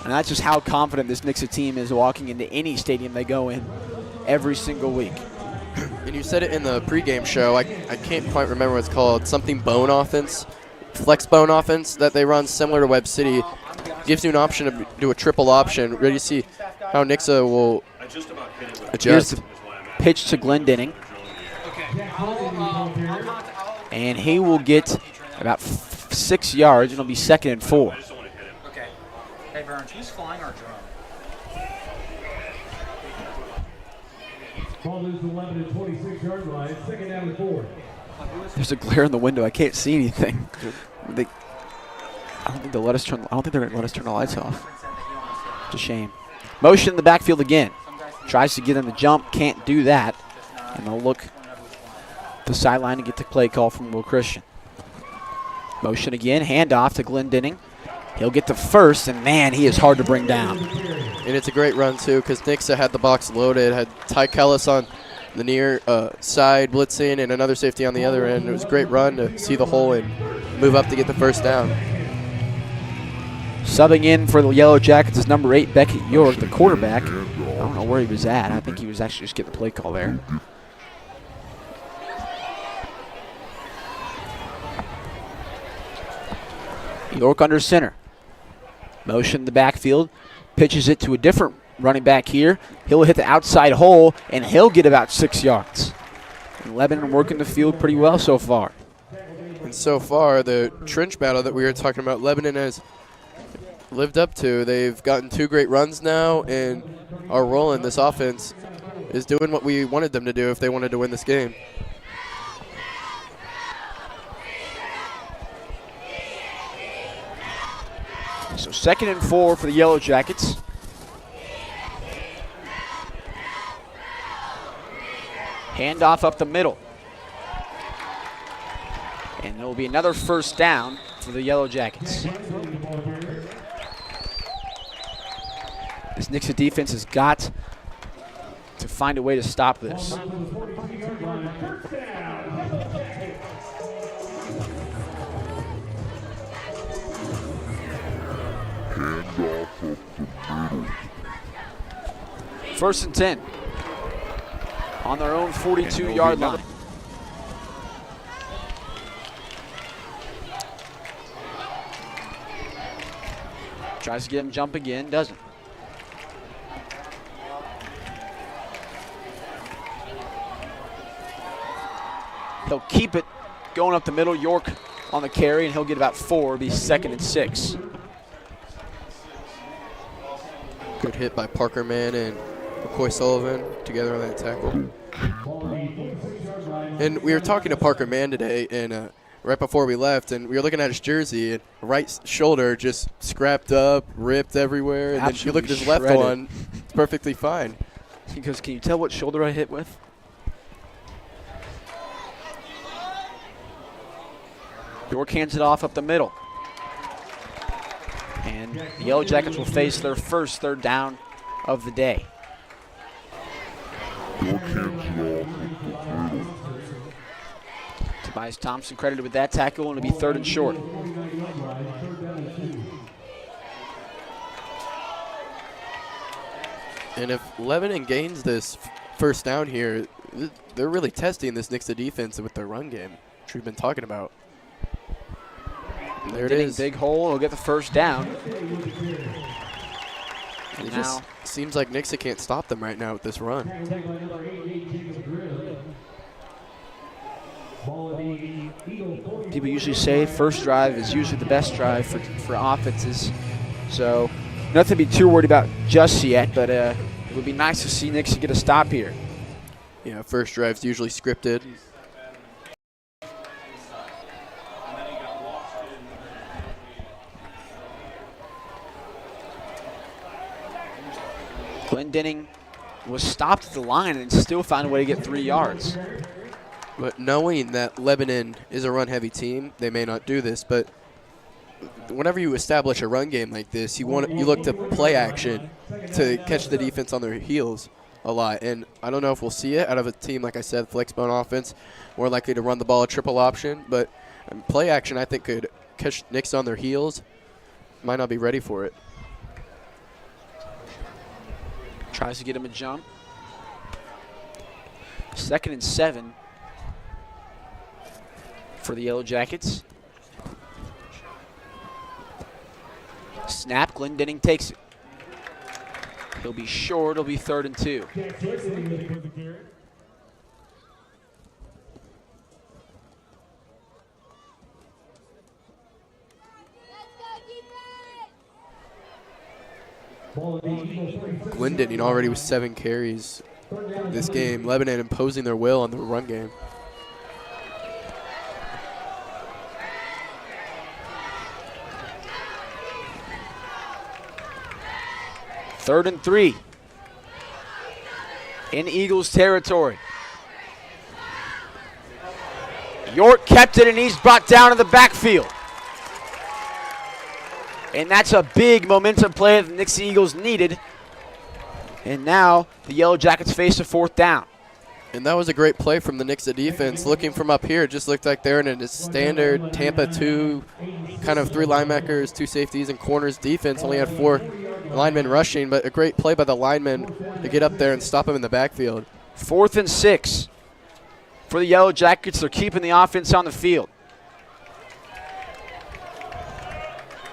And that's just how confident this Nixa team is walking into any stadium they go in every single week. And you said it in the pregame show. I can't quite remember what it's called. Something bone offense, flex bone offense that they run similar to Webb City. Gives you an option to do a triple option. Ready to see how Nixa will adjust. Here's the pitch to Glendenning. And he will get about 6 yards, and it'll be 2nd and 4. Okay. Hey, Burns, who's flying our drone? Ball is 11 at 26-yard line, 2nd down and 4. There's a glare in the window. I can't see anything. I don't think they'll let us turn. I don't think they're going to let us turn the lights off. It's a shame. Motion in the backfield again. Tries to get him to jump. Can't do that. And they'll look the sideline and get the play call from Will Christian. Motion again. Handoff to Glendenning. He'll get the first, and man, he is hard to bring down. And it's a great run, too, because Nixa had the box loaded, had Ty Kellis on the near side blitzing and another safety on the other end. It was a great run to see the hole and move up to get the first down. Subbing in for the Yellow Jackets is number 8, Beckett York, the quarterback. I don't know where he was at. I think he was actually just getting the play call there. York under center. Motion in the backfield. Pitches it to a different running back here. He'll hit the outside hole, and he'll get about 6 yards. And Lebanon working the field pretty well so far. And so far, the trench battle that we were talking about, Lebanon has lived up to. They've gotten 2 great runs now and are rolling. This offense is doing what we wanted them to do if they wanted to win this game. So 2nd and 4 for the Yellow Jackets. Handoff up the middle. And there will be another first down for the Yellow Jackets. This Nixa defense has got to find a way to stop this. First and 10 on their own 42-yard line. Tries to get him jump again, doesn't. He'll keep it going up the middle. York on the carry, and he'll get about 4. It'll be 2nd and 6. Good hit by Parker Mann and McCoy Sullivan together on that tackle. And we were talking to Parker Mann today, and right before we left, and we were looking at his jersey, and right shoulder just scrapped up, ripped everywhere, and then you look at his left one, it's perfectly fine. He goes, "Can you tell what shoulder I hit with?" York hands it off up the middle. And the Yellow Jackets will face their first 3rd down of the day. Tobias Thompson credited with that tackle, and it'll be 3rd and short. And if Lebanon gains this first down here, they're really testing this Nixa defense with their run game, which we've been talking about. There it is. Big hole. He'll get the first down. And it just seems like Nixa can't stop them right now with this run. People usually say first drive is usually the best drive for offenses. So nothing to be too worried about just yet, but it would be nice to see Nixa get a stop here. Yeah, first drive's usually scripted. Glendenning was stopped at the line and still found a way to get 3 yards. But knowing that Lebanon is a run-heavy team, they may not do this, but whenever you establish a run game like this, you look to play action to catch the defense on their heels a lot. And I don't know if we'll see it out of a team, like I said, flex-bone offense, more likely to run the ball a triple option. But play action, I think, could catch Nixa on their heels. Might not be ready for it. Tries to get him a jump. 2nd and 7 for the Yellow Jackets. Snap, Glendenning takes it. He'll be short, it'll be 3rd and 2. Glendenning already with 7 carries this game. Lebanon imposing their will on the run game. Third and 3 in Eagles territory. York kept it and he's brought down to the backfield. And that's a big momentum play that the Nixa Eagles needed. And now the Yellow Jackets face a 4th down. And that was a great play from the Nixa defense. Looking from up here, it just looked like they're in a standard Tampa 2, kind of 3 linebackers, 2 safeties, and corners defense. Only had 4 linemen rushing, but a great play by the linemen to get up there and stop him in the backfield. 4th and 6 for the Yellow Jackets. They're keeping the offense on the field.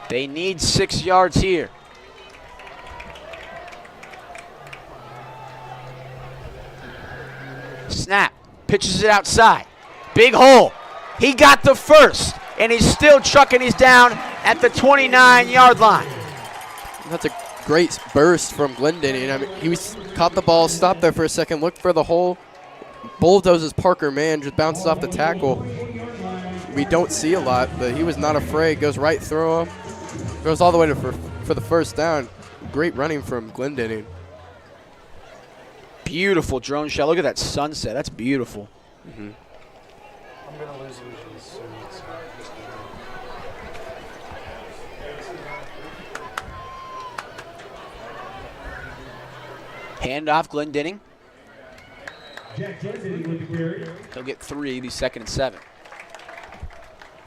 They need 6 yards here. Snap, pitches it outside. Big hole. He got the first, and he's still trucking. He's down at the 29-yard line. That's a great burst from Glendenning. I mean, he caught the ball, stopped there for a second, looked for the hole, bulldozes Parker Mann, just bounces off the tackle. We don't see a lot, but he was not afraid. Goes right through him. Goes all the way for the first down. Great running from Glendenning. Beautiful drone shot. Look at that sunset. That's beautiful. Mm-hmm. I'm going to lose visuals soon. Handoff, Glendenning. Jack Glendenning with the carry. He'll get 3, be 2nd and 7.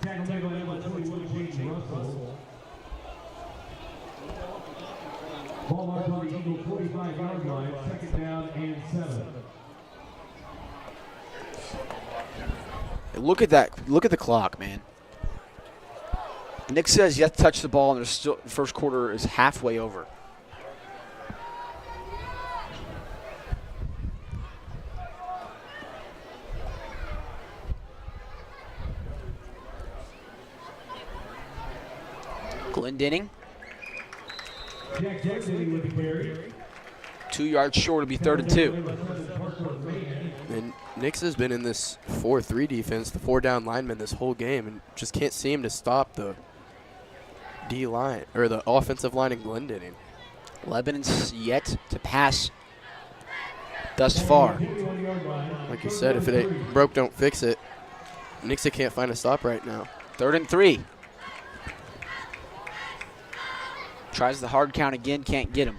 Tackle number 21, James Russell. Ball marked on the Eagle 45-yard line, 2nd down and 7. Look at that. Look at the clock, man. Nick says you have to touch the ball, and there's still the first quarter is halfway over. Glendenning. Jack Glendenning with the carry. 2 yards short, it'll be 3rd and 2. And Nixa's been in this 4-3 defense, the 4-down lineman this whole game, and just can't seem to stop the D line or the offensive line in Glendenning. Lebanon's yet to pass thus far. Like you said, if it ain't broke, don't fix it. Nixa can't find a stop right now. 3rd and 3. Tries the hard count again, can't get him.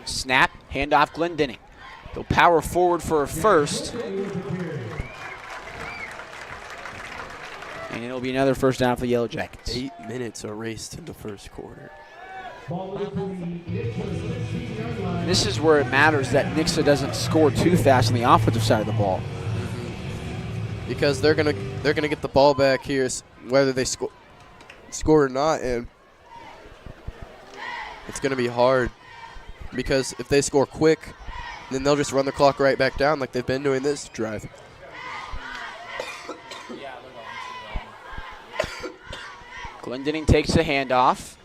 Snap, handoff Glendenning. They'll power forward for a first. And it'll be another first down for the Yellow Jackets. 8 minutes erased in the first quarter. This is where it matters that Nixa doesn't score too fast on the offensive side of the ball. Because they're gonna get the ball back here, whether they score or not, and it's gonna be hard. Because if they score quick, then they'll just run the clock right back down like they've been doing this drive. Glendenning takes a handoff.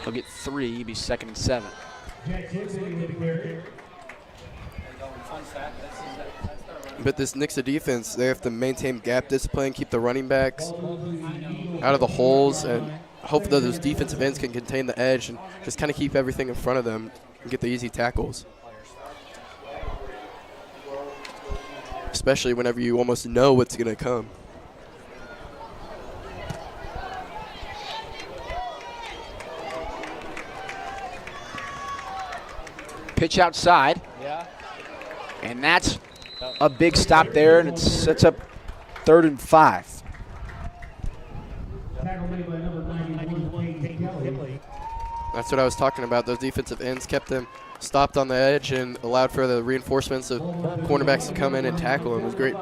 He'll get 3, he'll be 2nd and 7. But this Nixa defense, they have to maintain gap discipline, keep the running backs out of the holes, and hope that those defensive ends can contain the edge and just kind of keep everything in front of them and get the easy tackles. Especially whenever you almost know what's going to come. Pitch outside. And that's a big stop there, and it sets up 3rd and 5. That's what I was talking about. Those defensive ends kept them stopped on the edge and allowed for the reinforcements of cornerbacks to come in and tackle him. It was great.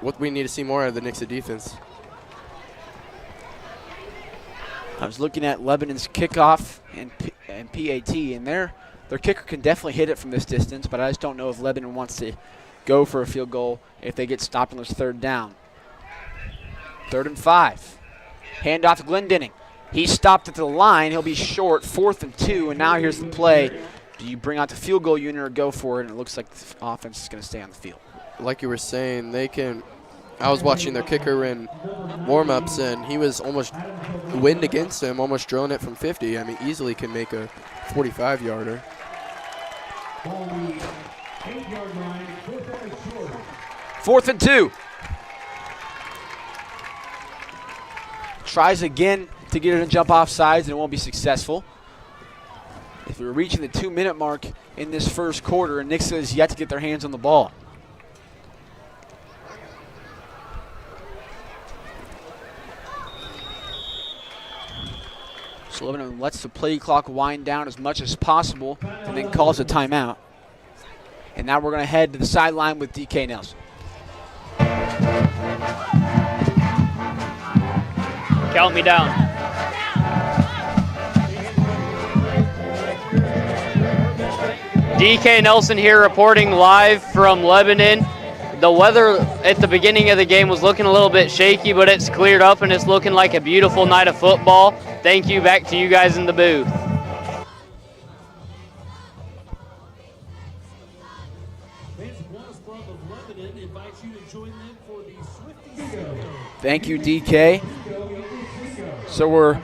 What we need to see more out of the Nixa defense. I was looking at Lebanon's kickoff and PAT, and their kicker can definitely hit it from this distance, but I just don't know if Lebanon wants to go for a field goal if they get stopped on this 3rd down. 3rd and 5. Handoff to Glendenning. He's stopped at the line. He'll be short, 4th and 2, and now here's the play. Do you bring out the field goal unit or go for it? And it looks like the offense is going to stay on the field. Like you were saying, they can. I was watching their kicker in warm-ups, and he was almost wind against him, almost drilling it from 50. I mean, easily can make a 45-yarder. 4th and 2. Tries again to get it and jump off sides, and it won't be successful. If we're reaching the 2-minute mark in this first quarter, and Nixa has yet to get their hands on the ball. So Lebanon lets the play clock wind down as much as possible and then calls a timeout. And now we're going to head to the sideline with DK Nelson. Count me down. DK Nelson here reporting live from Lebanon. The weather at the beginning of the game was looking a little bit shaky, but it's cleared up and it's looking like a beautiful night of football. Thank you. Back to you guys in the booth. Thank you, DK. So we're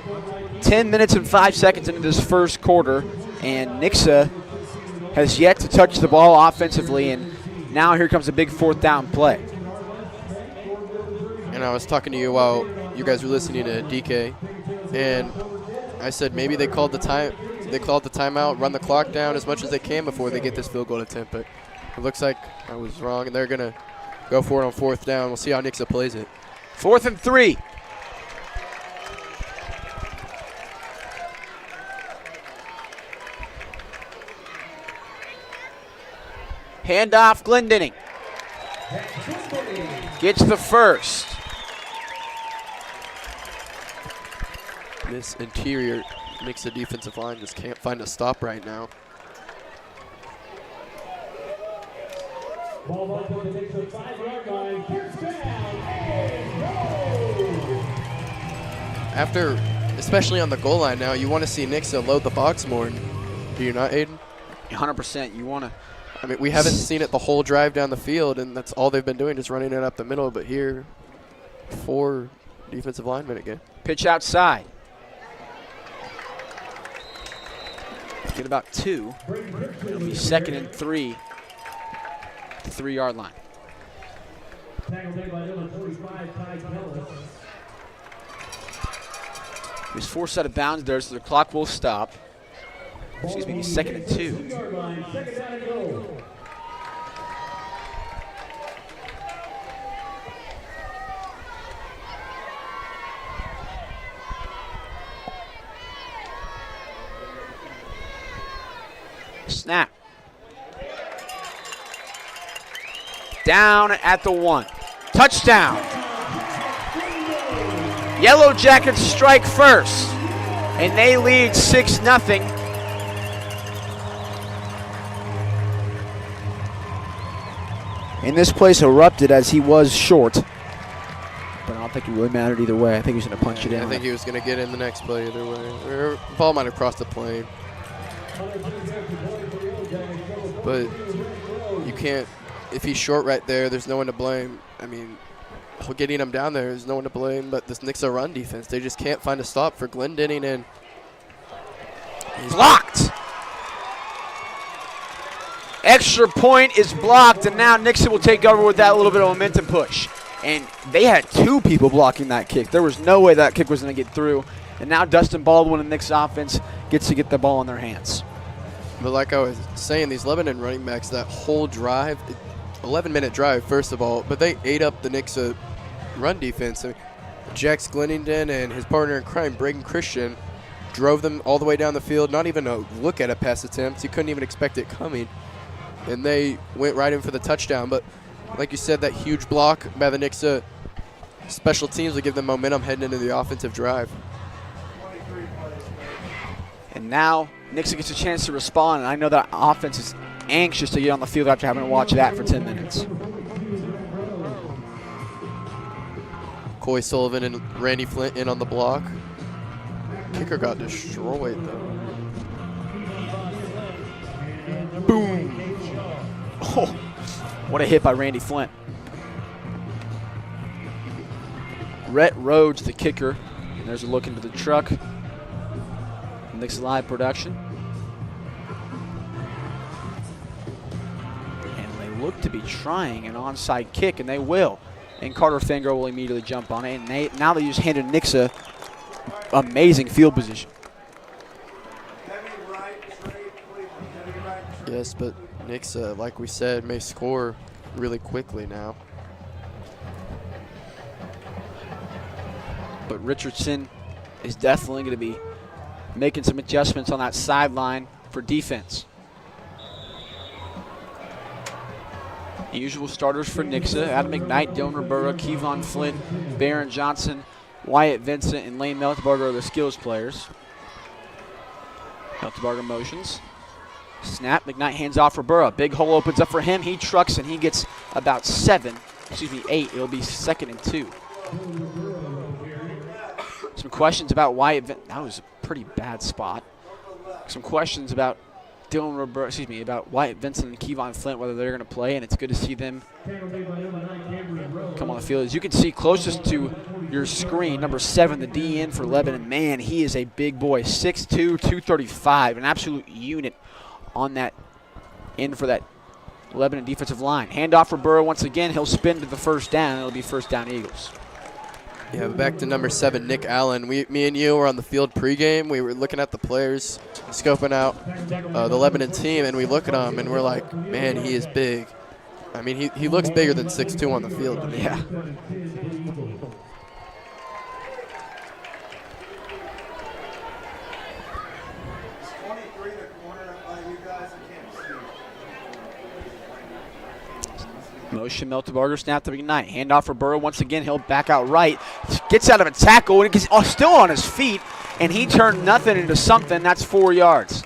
10 minutes and 5 seconds into this first quarter, and Nixa has yet to touch the ball offensively, and now here comes a big 4th down play. And I was talking to you while you guys were listening to DK, and I said maybe they called the timeout, run the clock down as much as they can before they get this field goal attempt, but it looks like I was wrong, and they're going to go for it on 4th down. We'll see how Nixa plays it. 4th and 3. Handoff, Glendenning. Gets the first. This interior Nixa defensive line just can't find a stop right now. Ball up on the Nixa 5-yard line. First down and goal. After, especially on the goal line now, you want to see Nixa load the box more. Do you not, Aiden? 100%. You want to. I mean, we haven't seen it the whole drive down the field, and that's all they've been doing, just running it up the middle. But here, 4 defensive linemen again. Pitch outside. Get about 2. It'll be 2nd and 3. The 3-yard line. There's 4 set of bounds there, so the clock will stop. Excuse me, 2nd and 2. Snap. Down at the 1. Touchdown. Yellow Jackets strike first, and they lead 6-0. And this place erupted as he was short. But I'll think it really mattered either way. I think he was going to punch it in. I think he was going to get in the next play either way. Or ball might have crossed the plane. But you can't, if he's short right there, there's no one to blame. I mean, getting him down there is no one to blame but this Nixa run defense. They just can't find a stop for Glendenning, and he's blocked. Extra point is blocked, and now Nixa will take over with that little bit of momentum push. And they had 2 people blocking that kick. There was no way that kick was going to get through. And now Dustin Baldwin and Nick's offense gets to get the ball in their hands. But like I was saying, these Lebanon running backs, that whole drive, 11-minute drive, first of all, but they ate up the Nixa run defense. I mean, Jax Glendington and his partner in crime, Braden Christian, drove them all the way down the field, not even a look at a pass attempt. You couldn't even expect it coming. And they went right in for the touchdown. But like you said, that huge block by the Nixa special teams will give them momentum heading into the offensive drive. And now Nixa gets a chance to respond, and I know that offense is anxious to get on the field after having to watch that for 10 minutes. Coy Sullivan and Randy Flint in on the block. Kicker got destroyed, though. Boom. Oh, what a hit by Randy Flint. Rhett Rhodes, the kicker. And there's a look into the truck. Nixa Live Production. And they look to be trying an onside kick, and they will. And Carter Finger will immediately jump on it. And now they just handed Nixa amazing field position. Yes, but Nixa, like we said, may score really quickly now. But Richardson is definitely going to be making some adjustments on that sideline for defense. The usual starters for Nixa: Adam McKnight, Dylan Rivera, Kevon Flint, Barron Johnson, Wyatt Vincent, and Lane Meltbarger are the skills players. Meltbarger motions. Snap, McKnight hands off for Burrow. Big hole opens up for him. He trucks and he gets about 8. It'll be 2nd and 2. Some questions about Wyatt Vincent. That was a pretty bad spot. Some questions about about Wyatt Vincent and Kevon Flint, whether they're going to play, and it's good to see them come on the field. As you can see closest to your screen, number 7, the DN for Lebanon. Man, he is a big boy, 6'2", 235, an absolute unit on that end for that Lebanon defensive line. Handoff for Burrow once again. He'll spin to the first down. It'll be first down Eagles. Yeah, back to number 7, Nick Allen. Me and you were on the field pregame. We were looking at the players, scoping out the Lebanon team, and we look at him and we're like, man, he is big. I mean, he looks bigger than 6'2" on the field to me. Yeah. Motion Meltbarger, snap to McKnight. Handoff for Burrow once again. He'll back out right. Gets out of a tackle and gets still on his feet. And he turned nothing into something. That's 4 yards.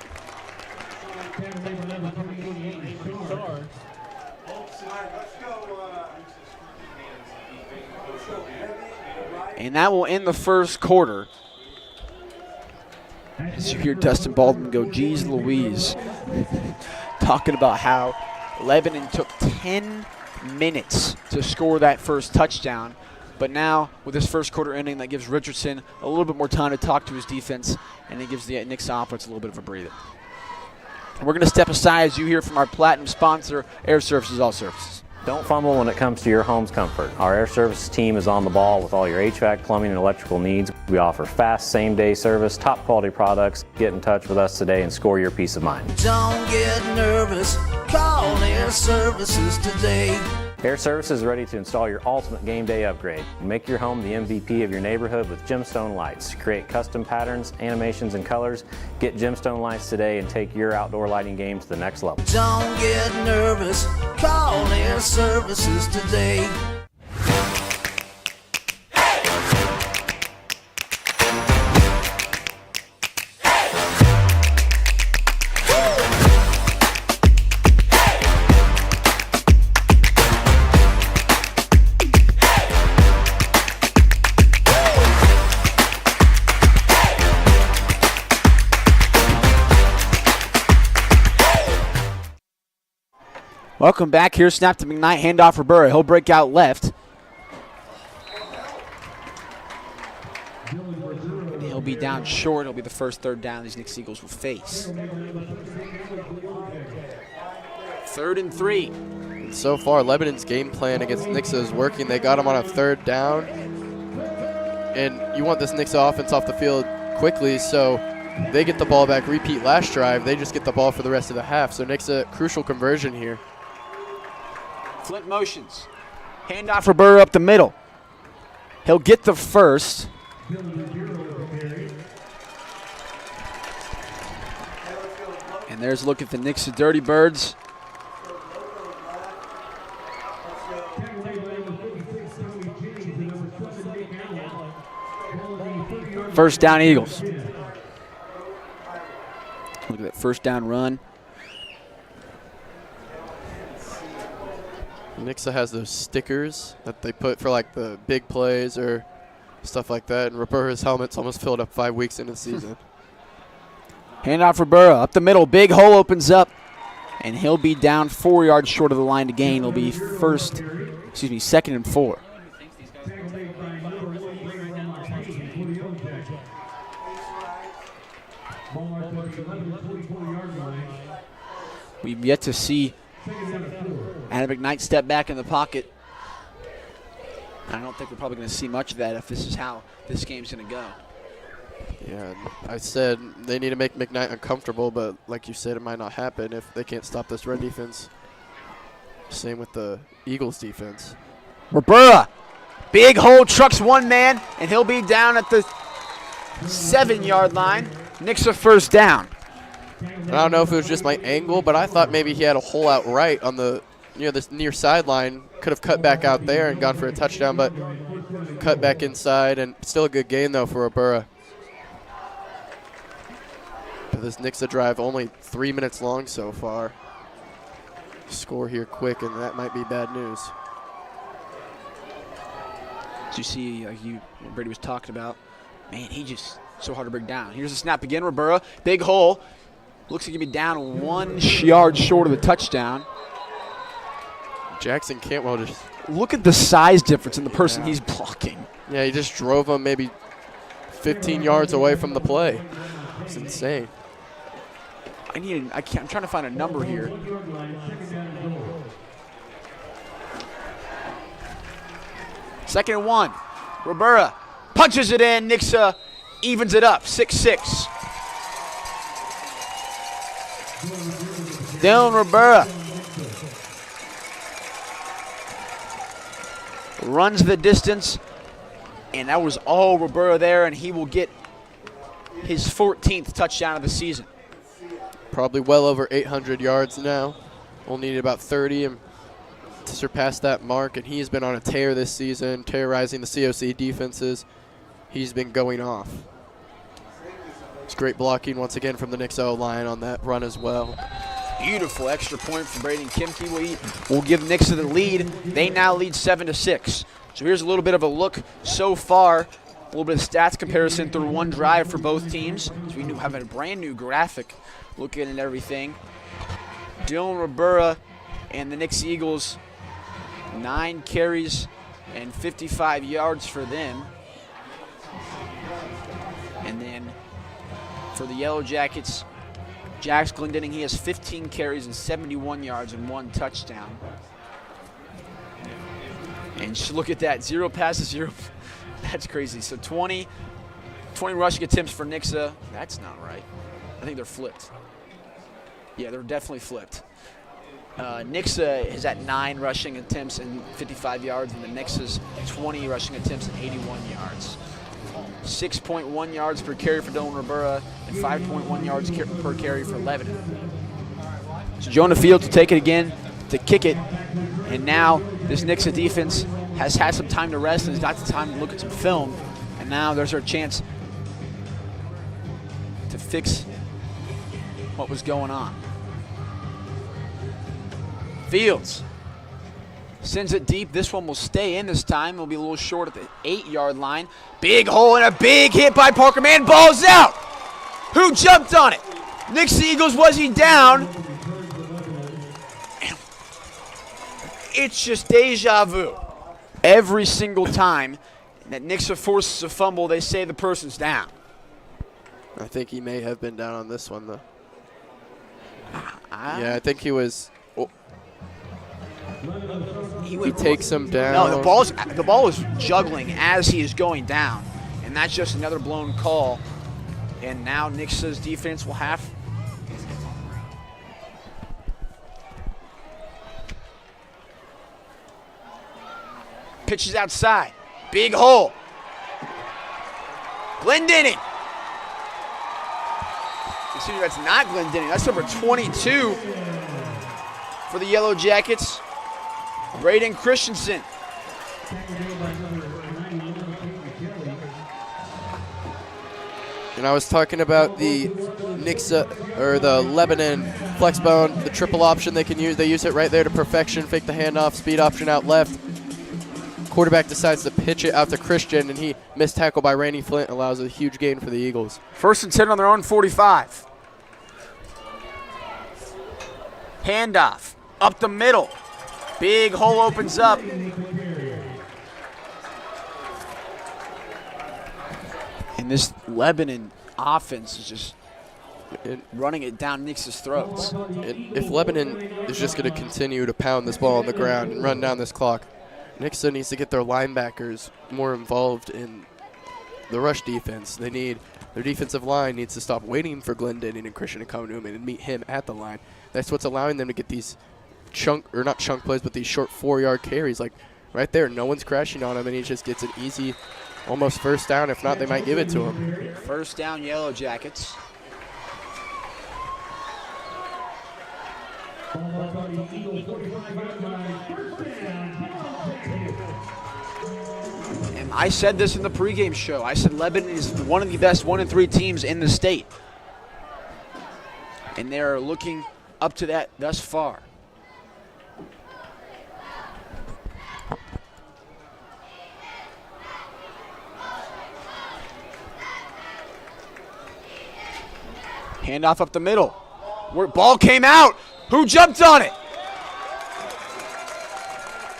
And that will end the first quarter. As you hear Dustin Baldwin go, geez Louise. Talking about how Lebanon took 10 minutes to score that first touchdown. But now, with this first quarter ending, that gives Richardson a little bit more time to talk to his defense, and it gives the Nixa offense a little bit of a breather. We're going to step aside as you hear from our platinum sponsor, Air Services All Services. Don't fumble when it comes to your home's comfort. Our Air Services team is on the ball with all your HVAC, plumbing, and electrical needs. We offer fast, same-day service, top-quality products. Get in touch with us today and score your peace of mind. Don't get nervous. Call Air Services today. Air Services is ready to install your ultimate game day upgrade. Make your home the MVP of your neighborhood with gemstone lights. Create custom patterns, animations, and colors. Get gemstone lights today and take your outdoor lighting game to the next level. Don't get nervous. Call Air Services today. Welcome back here. Snap to McKnight. Handoff for Burra. He'll break out left. And he'll be down short. It'll be the first third down these Nixa Eagles will face. 3rd and 3. So far, Lebanon's game plan against Nixa is working. They got him on a 3rd down. And you want this Nixa offense off the field quickly, so they get the ball back. Repeat last drive. They just get the ball for the rest of the half. So Nixa, crucial conversion here. Flint motions. Handoff for Burra up the middle. He'll get the first. And there's a look at the Nixa Dirty Birds. First down Eagles. Look at that first down run. Nixa has those stickers that they put for like the big plays or stuff like that. And Roberta's helmet's almost filled up 5 weeks into the season. Handoff for Burra up the middle. Big hole opens up. And he'll be down 4 yards short of the line to gain. It'll be 2nd and 4. We've yet to see Adam McKnight step back in the pocket. I don't think we're probably going to see much of that if this is how this game's going to go. Yeah, I said they need to make McKnight uncomfortable, but like you said, it might not happen if they can't stop this run defense. Same with the Eagles defense. Roberta, big hole, trucks one man, and he'll be down at the 7-yard line. Nixa first down. I don't know if it was just my angle, but I thought maybe he had a hole out right on the this near sideline. Could have cut back out there and gone for a touchdown, but cut back inside, and still a good gain though for Roberta. But this Nixa drive only 3 minutes long so far. Score here quick, and that might be bad news. As you see, what Brady was talking about, man, he just so hard to break down. Here's the snap again, Roberta, big hole. Looks like he'll be down 1 yard short of the touchdown. Jackson Cantwell just... Look at the size difference in the person he's blocking. Yeah, he just drove him maybe 15 yards away from the play. It's insane. I'm trying to find a number here. Second and 1. Roberta punches it in. Nixa evens it up. 6-6. Dylan Roberta runs the distance, and that was all Roberta there, and he will get his 14th touchdown of the season. Probably well over 800 yards now. We'll need about 30 to surpass that mark, and he's been on a tear this season, terrorizing the COC defenses. He's been going off. It's great blocking once again from the Nixa O-line on that run as well. Beautiful extra point from Brady and Kimke. We'll give Nixa the lead. They now lead 7-6. So here's a little bit of a look so far. A little bit of stats comparison through one drive for both teams. So we have a brand new graphic looking at everything. Dylan Roberta and the Nixa Eagles, 9 carries and 55 yards for them. And then for the Yellow Jackets, Jax Glendenning, he has 15 carries and 71 yards and 1 touchdown. And just look at that, 0 passes, 0. That's crazy. So 20 rushing attempts for Nixa. That's not right. I think they're flipped. Yeah, they're definitely flipped. Nixa is at 9 rushing attempts and 55 yards, and the Nixa's 20 rushing attempts and 81 yards. 6.1 yards per carry for Dylan Roberta and 5.1 yards per carry for Lebanon. So Jonah Field to take it again, to kick it, and now this Nixa defense has had some time to rest and has got the time to look at some film, and now there's our chance to fix what was going on. Fields sends it deep. This one will stay in this time. It'll be a little short at the 8-yard line. Big hole and a big hit by Parker. Man, ball's out. Who jumped on it? Nixa Eagles, was he down? it's just deja vu. Every single time that Nixa forces a fumble, they say the person's down. I think he may have been down on this one, though. Yeah, I think he was. Oh. He takes him down. No, the ball is juggling as he is going down, and that's just another blown call. And now Nixa's defense will have. Pitches outside. Big hole. Glendening. Excuse me, that's not Glendening. That's number 22 for the Yellow Jackets. Braden Christensen. And I was talking about the Nixa or the Lebanon flexbone, the triple option they can use. They use it right there to perfection. Fake the handoff, speed option out left. Quarterback decides to pitch it out to Christian, and he missed tackle by Randy Flint, allows a huge gain for the Eagles. 1st and 10 on their own 45. Handoff up the middle. Big hole opens up. And this Lebanon offense is just running it down Nixa's throats. And if Lebanon is just going to continue to pound this ball on the ground and run down this clock, Nixa needs to get their linebackers more involved in the rush defense. Their defensive line needs to stop waiting for Glendening and Christian to come to him and meet him at the line. That's what's allowing them to get these not chunk plays, but these short 4-yard carries. Like right there, no one's crashing on him, and he just gets an easy, almost first down. If not, they might give it to him. First down, Yellow Jackets. And I said this in the pregame show. I said Lebanon is one of the best 1-3 teams in the state. And they're looking up to that thus far. Handoff up the middle. Ball came out. Who jumped on it?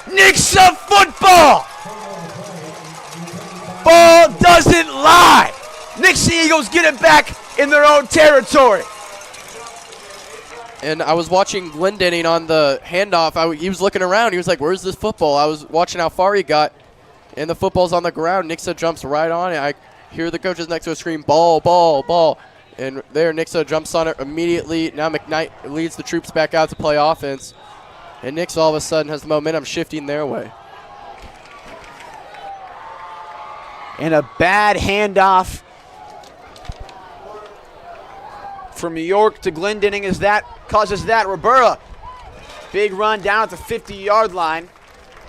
Nixa football! Ball doesn't lie. Nixa Eagles get it back in their own territory. And I was watching Glendening on the handoff. He was looking around. He was like, where's this football? I was watching how far he got, and the football's on the ground. Nixa jumps right on it. I hear the coaches next to us scream, ball, ball, ball. And there, Nixa jumps on it immediately. Now McKnight leads the troops back out to play offense. And Nixa all of a sudden has the momentum shifting their way. And a bad handoff from York to Glendening as that causes that. Ribera, big run down at the 50-yard line.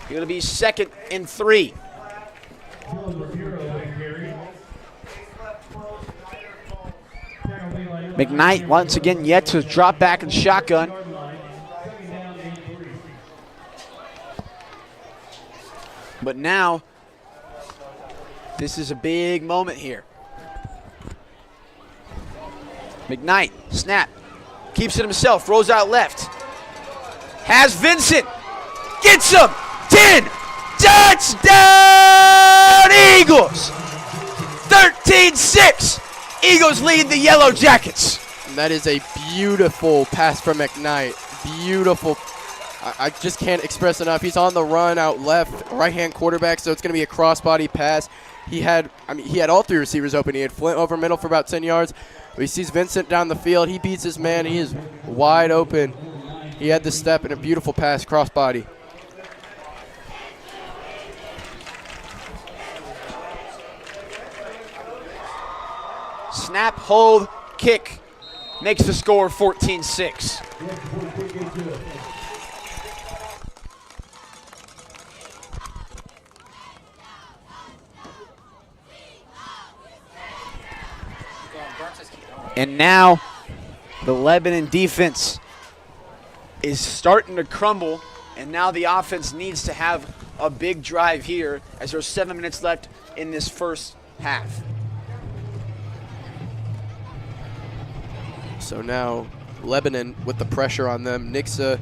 Going to be 2nd and 3. McKnight once again yet to drop back in shotgun. But now, this is a big moment here. McKnight, snap, keeps it himself, rolls out left. Has Vincent, gets him, 10, touchdown Eagles! 13-6. Eagles lead the Yellow Jackets. And that is a beautiful pass from McKnight. Beautiful. I just can't express enough. He's on the run out left, right-hand quarterback, so it's going to be a crossbody pass. He had all 3 receivers open. He had Flint over middle for about 10 yards. But he sees Vincent down the field. He beats his man. He is wide open. He had the step and a beautiful pass, crossbody. Snap, hold, kick makes the score 14-6. And now the Lebanon defense is starting to crumble, and now the offense needs to have a big drive here as there's 7 minutes left in this first half. So now Lebanon with the pressure on them. Nixa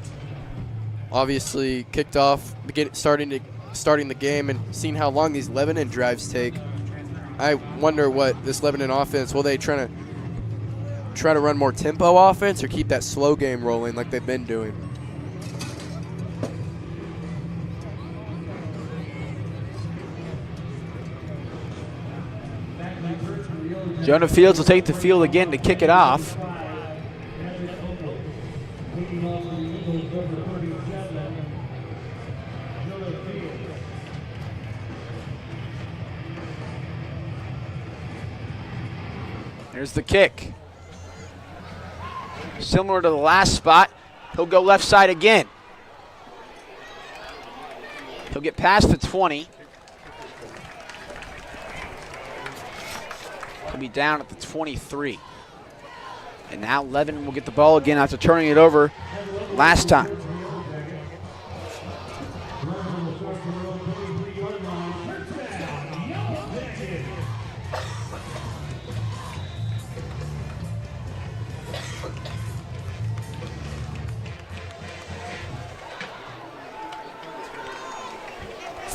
obviously kicked off, starting the game and seeing how long these Lebanon drives take. I wonder what this Lebanon offense, will they try to run more tempo offense or keep that slow game rolling like they've been doing? Jonah Fields will take the field again to kick it off. Here's the kick. Similar to the last spot, he'll go left side again. He'll get past the 20. He'll be down at the 23. And now Lebanon will get the ball again after turning it over last time.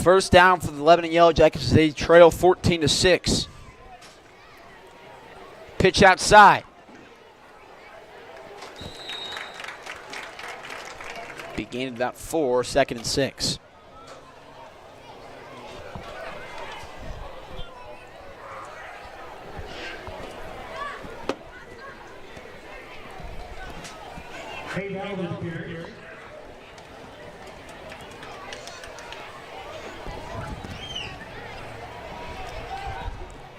First down for the Lebanon Yellow Jackets as they trail 14-6. Pitch outside. Be gained about 4, 2nd and 6.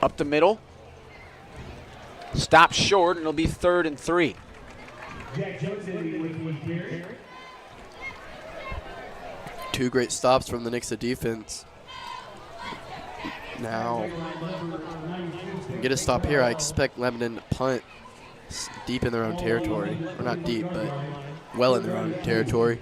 Up the middle. Stop short, and it'll be 3rd and 3. Two great stops from the Nixa defense. Now, get a stop here. I expect Lebanon to punt deep in their own territory. Or not deep, but well in their own territory.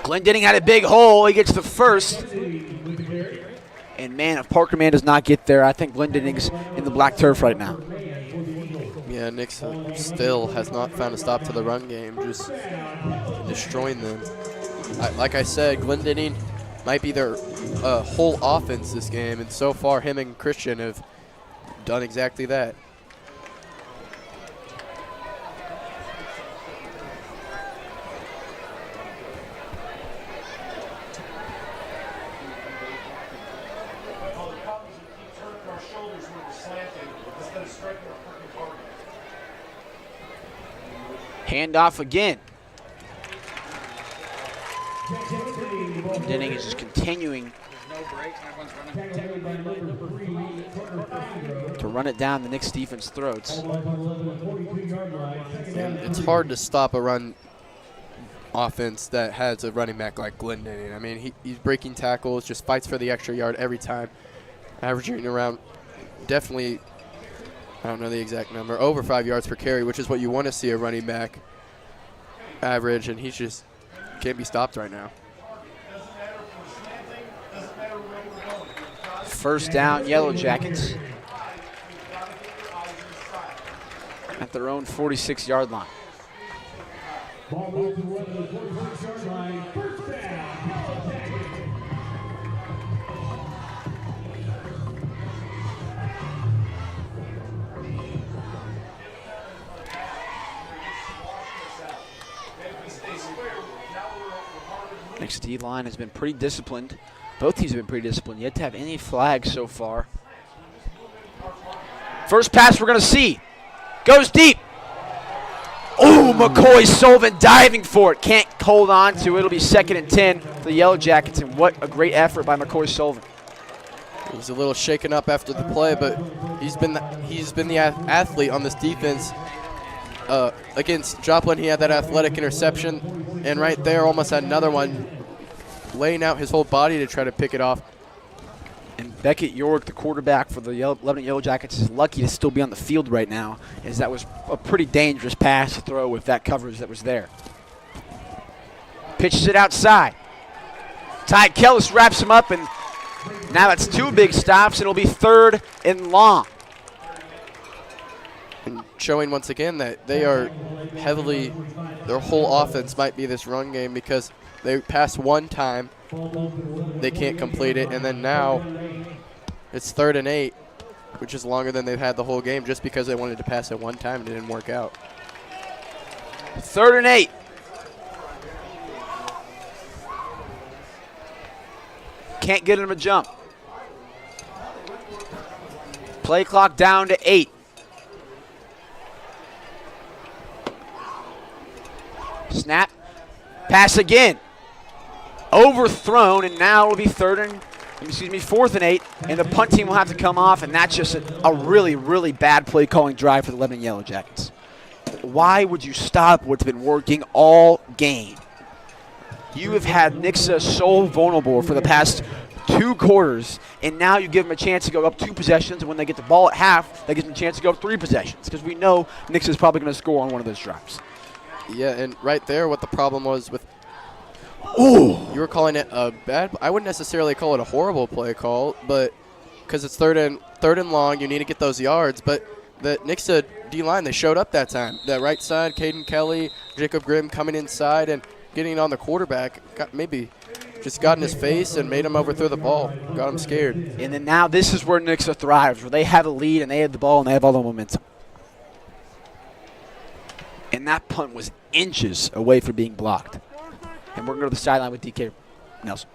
Glendenning had a big hole. He gets the first. And man, if Parker Man does not get there, I think Glendenning's in the black turf right now. Yeah, Nixa still has not found a stop to the run game, just destroying them. Like I said, Glendenning might be their whole offense this game, and so far him and Christian have done exactly that. Handoff again. Denning is just continuing to run it down the Nixa defense throats. And it's hard to stop a run offense that has a running back like Glendenning. I mean, he's breaking tackles, just fights for the extra yard every time, averaging around definitely, I don't know the exact number, over 5 yards per carry, which is what you want to see a running back average, and he just can't be stopped right now. First down, Yellow Jackets at their own 46-yard line. Ball moves to the 46-yard line. First down. Nixa D-line has been pretty disciplined. Both teams have been pretty disciplined. Yet to have any flags so far. First pass we're going to see. Goes deep. Oh, McCoy Sullivan diving for it. Can't hold on to it. It'll be 2nd and 10 for the Yellow Jackets, and what a great effort by McCoy Sullivan. He's a little shaken up after the play, but he's been the athlete on this defense. Against Joplin, he had that athletic interception, and right there almost had another one, laying out his whole body to try to pick it off. And Beckett York, the quarterback for the Lebanon Yellow Jackets, is lucky to still be on the field right now, as that was a pretty dangerous pass to throw with that coverage that was there. Pitches it outside. Ty Kellis wraps him up, and now it's 2 big stops, and it'll be 3rd and long. And showing once again that they are heavily, their whole offense might be this run game because they pass one time, they can't complete it, and then now it's 3rd and 8, which is longer than they've had the whole game just because they wanted to pass it one time and it didn't work out. 3rd and 8. Can't get him a jump. Play clock down to 8. Snap. Pass again. Overthrown, and now it'll be 4th and 8, and the punt team will have to come off, and that's just a really, really bad play calling drive for the Lebanon Yellow Jackets. Why would you stop what's been working all game? You have had Nixa so vulnerable for the past 2 quarters, and now you give them a chance to go up 2 possessions, and when they get the ball at half, that gives them a chance to go up 3 possessions, because we know Nixa is probably going to score on one of those drives. Yeah, and right there what the problem was with, ooh, you were calling it a bad, I wouldn't necessarily call it a horrible play call, but because it's third and long, you need to get those yards, but the Nixa D-line, they showed up that time. That right side, Caden Kelly, Jacob Grimm coming inside and getting on the quarterback, got in his face and made him overthrow the ball, got him scared. And then now this is where Nixa thrives, where they have a lead and they have the ball and they have all the momentum. And that punt was inches away from being blocked. And we're going to go to the sideline with DK Nelson.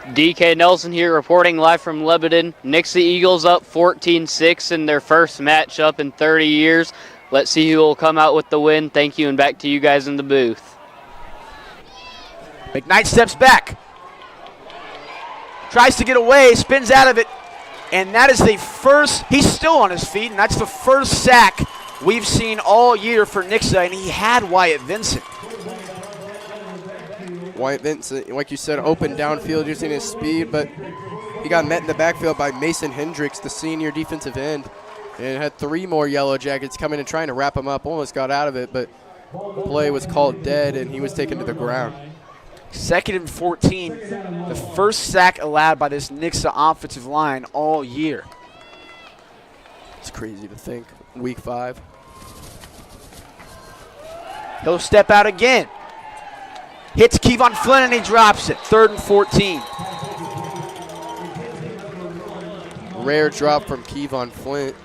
DK Nelson here reporting live from Lebanon. Nixa Eagles up 14-6 in their first matchup in 30 years. Let's see who will come out with the win. Thank you, and back to you guys in the booth. McKnight steps back. Tries to get away, spins out of it. And that is the first, he's still on his feet, and that's the first sack we've seen all year for Nixa, and he had Wyatt Vincent. Wyatt Vincent, like you said, open downfield using his speed, but he got met in the backfield by Mason Hendricks, the senior defensive end, and had 3 more Yellow Jackets coming and trying to wrap him up. Almost got out of it, but play was called dead, and he was taken to the ground. 2nd and 14, the first sack allowed by this Nixa offensive line all year. It's crazy to think. Week 5. He'll step out again. Hits Kevon Flynn and he drops it. 3rd and 14. Rare drop from Kevon Flint.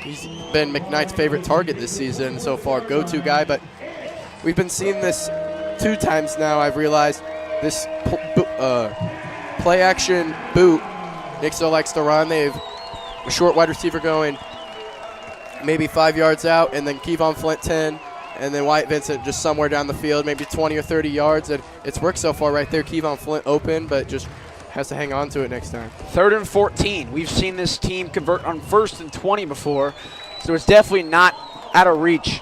He's been McKnight's favorite target this season so far, go-to guy, but we've been seeing this 2 times now. I've realized this play action boot Nixa likes to run. They have a short wide receiver going maybe 5 yards out, and then Kevon Flint 10, and then Wyatt Vincent just somewhere down the field, maybe 20 or 30 yards. And it's worked so far right there. Kevon Flint open, but just has to hang on to it next time. 3rd and 14. We've seen this team convert on 1st and 20 before, so it's definitely not out of reach.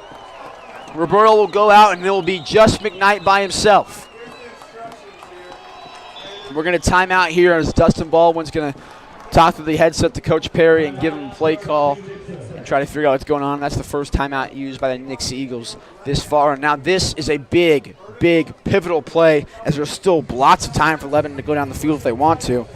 Roberto will go out, and it will be just McKnight by himself. We're going to time out here as Dustin Baldwin's going to talk to the headset to Coach Perry and give him a play call and try to figure out what's going on. That's the first timeout used by the Nixa Eagles this far. And now this is a big, big pivotal play, as there's still lots of time for Lebanon to go down the field if they want to,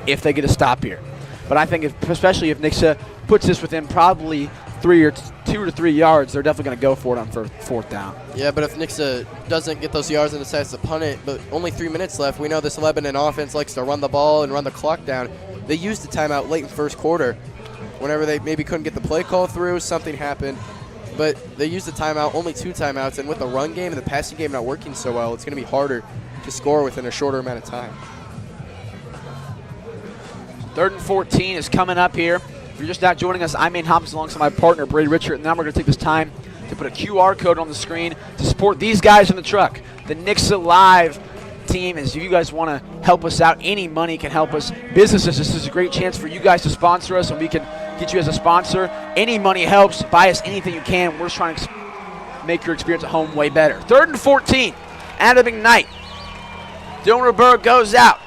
if they get a stop here. But I think especially if Nixa puts this within probably 2 to 3 yards, they're definitely going to go for it on 4th down. Yeah, but if Nixa doesn't get those yards and decides to punt it, but only 3 minutes left, we know this Lebanon offense likes to run the ball and run the clock down. They used the timeout late in first quarter. Whenever they maybe couldn't get the play call through, something happened. But they used the timeout, only 2 timeouts, and with the run game and the passing game not working so well, it's going to be harder to score within a shorter amount of time. 3rd and 14 is coming up here. If you're just now joining us, I'm Ian Hopkins alongside my partner, Brady Richard, and now we're going to take this time to put a QR code on the screen to support these guys in the truck. The Nixa Live team, as you guys want to help us out, any money can help us. Businesses, this is a great chance for you guys to sponsor us, and we can get you as a sponsor. Any money helps. Buy us anything you can. We're just trying to make your experience at home way better. 3rd and 14, Adam McKnight. Dylan Roberto goes out.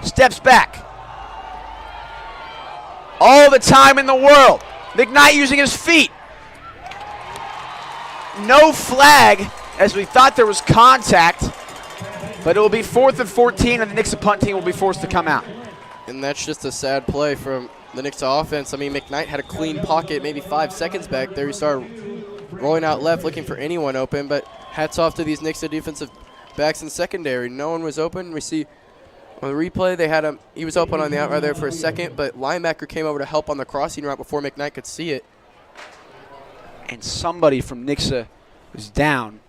Steps back. All the time in the world. McKnight using his feet. no flag as we thought there was contact, but it will be 4th and 14, and the Nixa punt team will be forced to come out. And that's just a sad play from the Nixa offense. I mean, McKnight had a clean pocket maybe 5 seconds back there. He started rolling out left looking for anyone open, but hats off to these Nixa defensive backs in secondary. No one was open. We see on the replay they had him. He was open on the out right there for a second, but linebacker came over to help on the crossing route before McKnight could see it. And somebody from Nixa was down.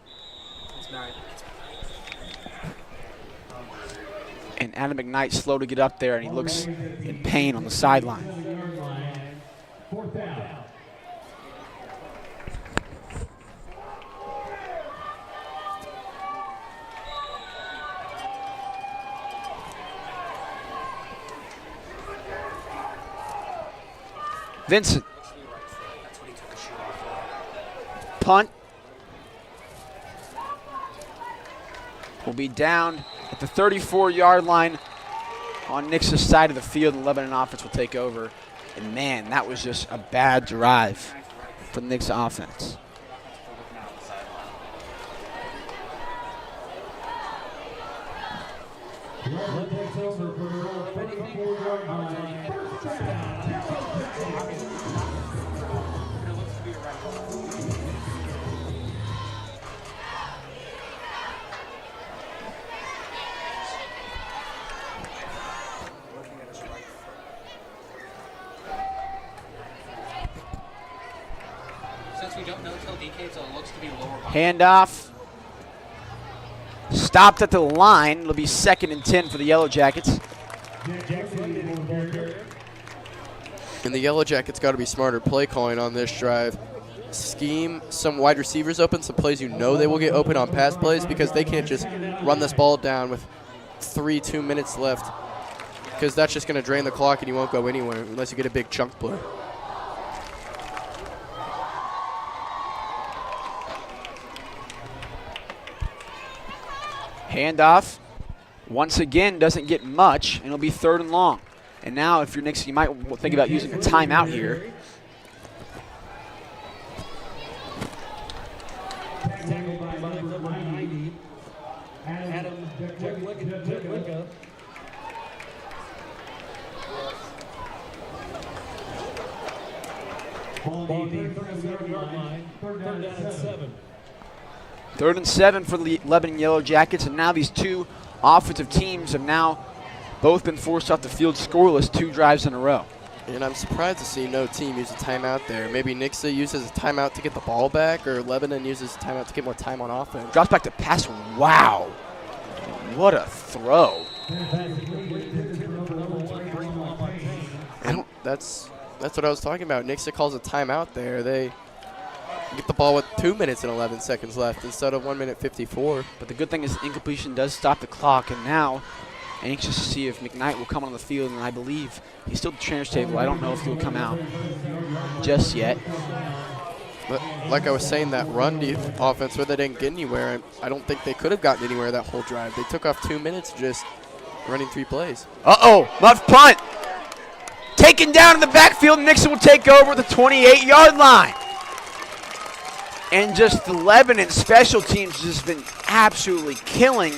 And Adam McKnight slow to get up there, and he looks in pain on the sideline. Vincent. Punt. Will be down at the 34-yard line on Nixa's side of the field, and Lebanon offense will take over. And man, that was just a bad drive for the Nixa offense. Handoff. Stopped at the line. It'll be 2nd and 10 for the Yellow Jackets. And the Yellow Jackets got to be smarter play calling on this drive. Scheme some wide receivers open, some plays you know they will get open on pass plays, because they can't just run this ball down with 2 minutes left, because that's just going to drain the clock and you won't go anywhere unless you get a big chunk play. Handoff, once again, doesn't get much, and it'll be 3rd and long. And now, if you're Nixa, you might think about using a timeout here. Third and 7 for the Lebanon Yellow Jackets, and now these two offensive teams have now both been forced off the field scoreless 2 drives in a row. And I'm surprised to see no team use a timeout there. Maybe Nixa uses a timeout to get the ball back, or Lebanon uses a timeout to get more time on offense. Drops back to pass. Wow. What a throw. And that's what I was talking about. Nixa calls a timeout there. They get the ball with 2 minutes and 11 seconds left instead of 1 minute 54. But the good thing is incompletion does stop the clock, and now anxious to see if McKnight will come on the field, and I believe he's still at the trainer's table. I don't know if he'll come out just yet. But like I was saying, that run offense where they didn't get anywhere, I don't think they could have gotten anywhere that whole drive. They took off 2 minutes just running 3 plays. Uh-oh, muff punt. Taken down in the backfield, Nixa will take over at the 28-yard line. And just the Lebanon special teams just been absolutely killing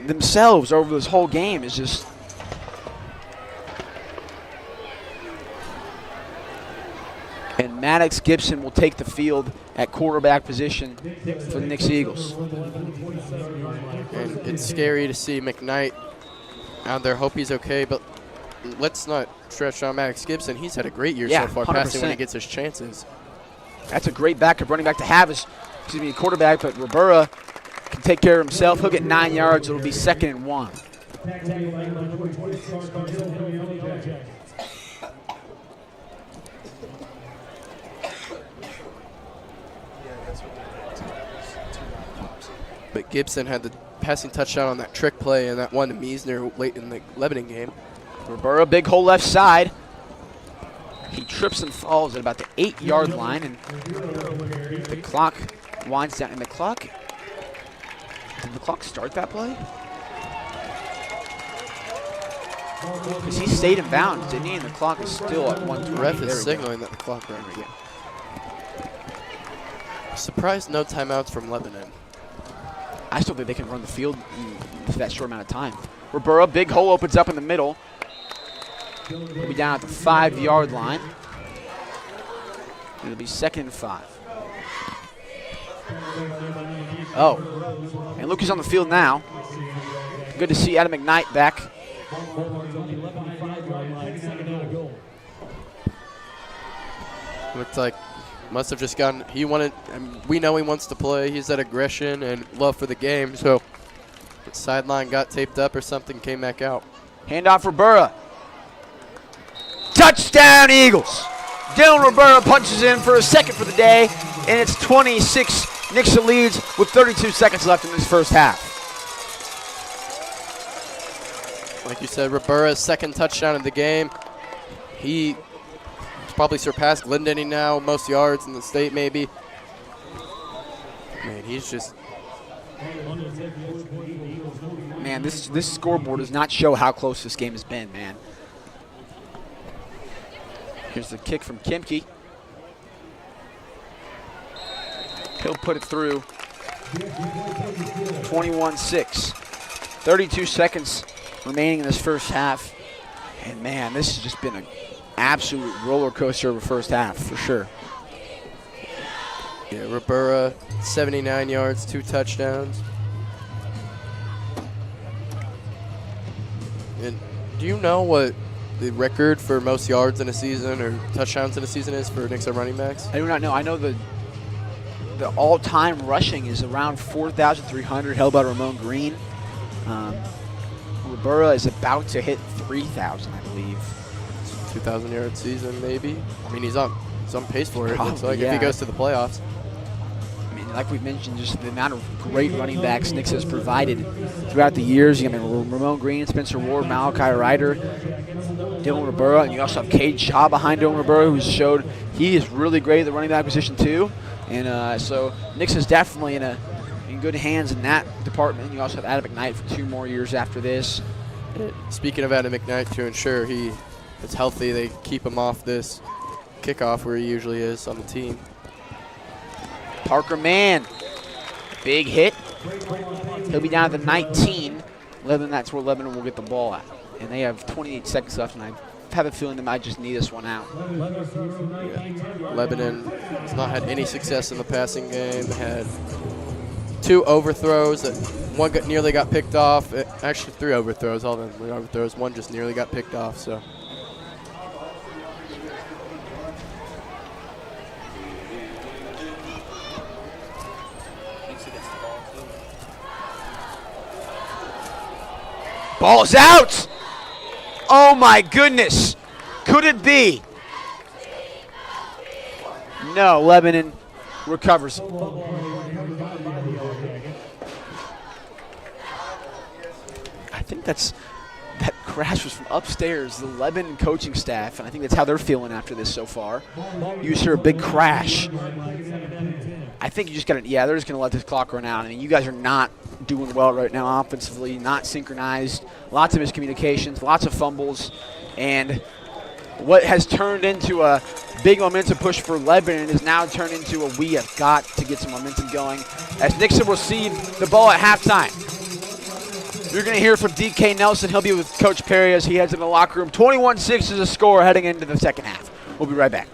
themselves over this whole game. Is just and Maddox Gibson will take the field at quarterback position for the Nixa Eagles. And it's scary to see McKnight out there. Hope he's okay, but let's not stretch on Maddox Gibson. He's had a great year so far, 100%. Passing when he gets his chances. That's a great backup running back to have as quarterback, but Rivera can take care of himself. He'll get 9 yards. It'll be 2nd and 1. But Gibson had the passing touchdown on that trick play and that one to Meisner late in the Lebanon game. Rivera, big hole left side. He trips and falls at about the 8-yard line, and the clock winds down. And the clock, did the clock start that play? Because he stayed in bounds, didn't he? And the clock is still at 1:20. The ref is signaling that the clock ran. Surprised no timeouts from Lebanon. I still think they can run the field in that short amount of time. Rivera, big hole opens up in the middle. He'll be down at the 5-yard line. It'll be 2nd and 5. Oh, and Luke is on the field now. Good to see Adam McKnight back. Looks like must have just gotten, we know he wants to play. He's that aggression and love for the game. So the sideline got taped up or something, came back out. Handoff for Burra. Touchdown Eagles. Dylan Rivera punches in for a second for the day, and it's 26. Nixa leads with 32 seconds left in this first half. Like you said, Rivera's second touchdown of the game. He probably surpassed Glendenning now, most yards in the state maybe. Man, he's just... Man, this scoreboard does not show how close this game has been, man. Here's the kick from Kimke. He'll put it through. 21-6. 32 seconds remaining in this first half. And man, this has just been an absolute roller coaster of a first half for sure. Yeah, Rivera, 79 yards, 2 touchdowns. And do you know what the record for most yards in a season or touchdowns in a season is for Nixa running backs? I do not know. I know the all-time rushing is around 4,300, held by Ramon Green. Rivera is about to hit 3,000, I believe. 2,000-yard season, maybe. I mean, he's on pace for it. Probably, Looks like yeah. if he goes to the playoffs. I mean, like we've mentioned, just the amount of great running backs Nixa has provided throughout the years. You got Ramon Green, Spencer Ward, Malachi Ryder, Dylan Rivera, and you also have Cade Shaw behind Dylan Rivera, who's showed he is really great at the running back position too. And so Nixa's definitely in good hands in that department. You also have Adam McKnight for 2 more years after this. Speaking of Adam McKnight, to ensure he is healthy, they keep him off this kickoff where he usually is on the team. Parker Mann, big hit. He'll be down at the 19. That's where Lebanon will get the ball at. And they have 28 seconds left, and I have a feeling they might just need this one out. Yeah. Lebanon has not had any success in the passing game. Had 2 overthrows. One nearly got picked off. Actually, 3 overthrows. All of them were overthrows. One just nearly got picked off. So. Ball's out! Oh my goodness! Could it be? No, Lebanon recovers. I think that crash was from upstairs, the Lebanon coaching staff, and I think that's how they're feeling after this so far. You just hear a big crash. I think you just got to, they're just going to let this clock run out. I mean, you guys are not doing well right now offensively, not synchronized, lots of miscommunications, lots of fumbles, and what has turned into a big momentum push for Lebanon is now turned into a we have got to get some momentum going as Nixa will receive the ball at halftime. You're going to hear from DK Nelson. He'll be with Coach Perry as he heads in the locker room. 21-6 is the score heading into the second half. We'll be right back.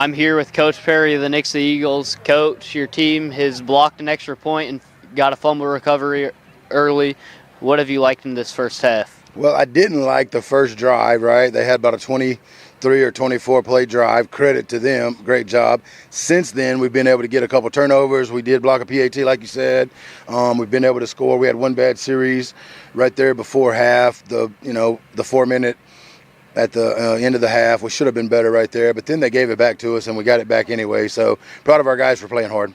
I'm here with Coach Perry of the Nixa Eagles. Coach, your team has blocked an extra point and got a fumble recovery early. What have you liked in this first half? Well, I didn't like the first drive, right? They had about a 23 or 24 play drive. Credit to them. Great job. Since then, we've been able to get a couple turnovers. We did block a PAT, like you said. We've been able to score. We had one bad series right there before half. The 4 minute at the end of the half. We should have been better right there, but then they gave it back to us and we got it back anyway. So proud of our guys for playing hard.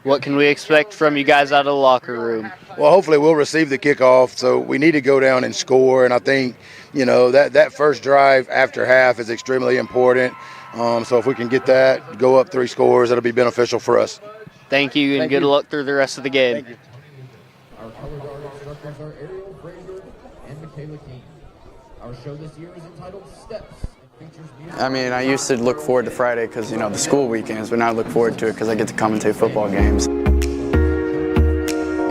What can we expect from you guys out of the locker room? Well, hopefully we'll receive the kickoff. So we need to go down and score. And I think, that first drive after half is extremely important. So if we can get that, go up 3 scores, that'll be beneficial for us. Thank you, and good luck through the rest of the game. Thank you. Our color guard instructors are Ariel Fraser and Michaela King. Our show this year is entitled Steps. I mean, I used to look forward to Friday because, the school weekends, but now I look forward to it because I get to commentate football games.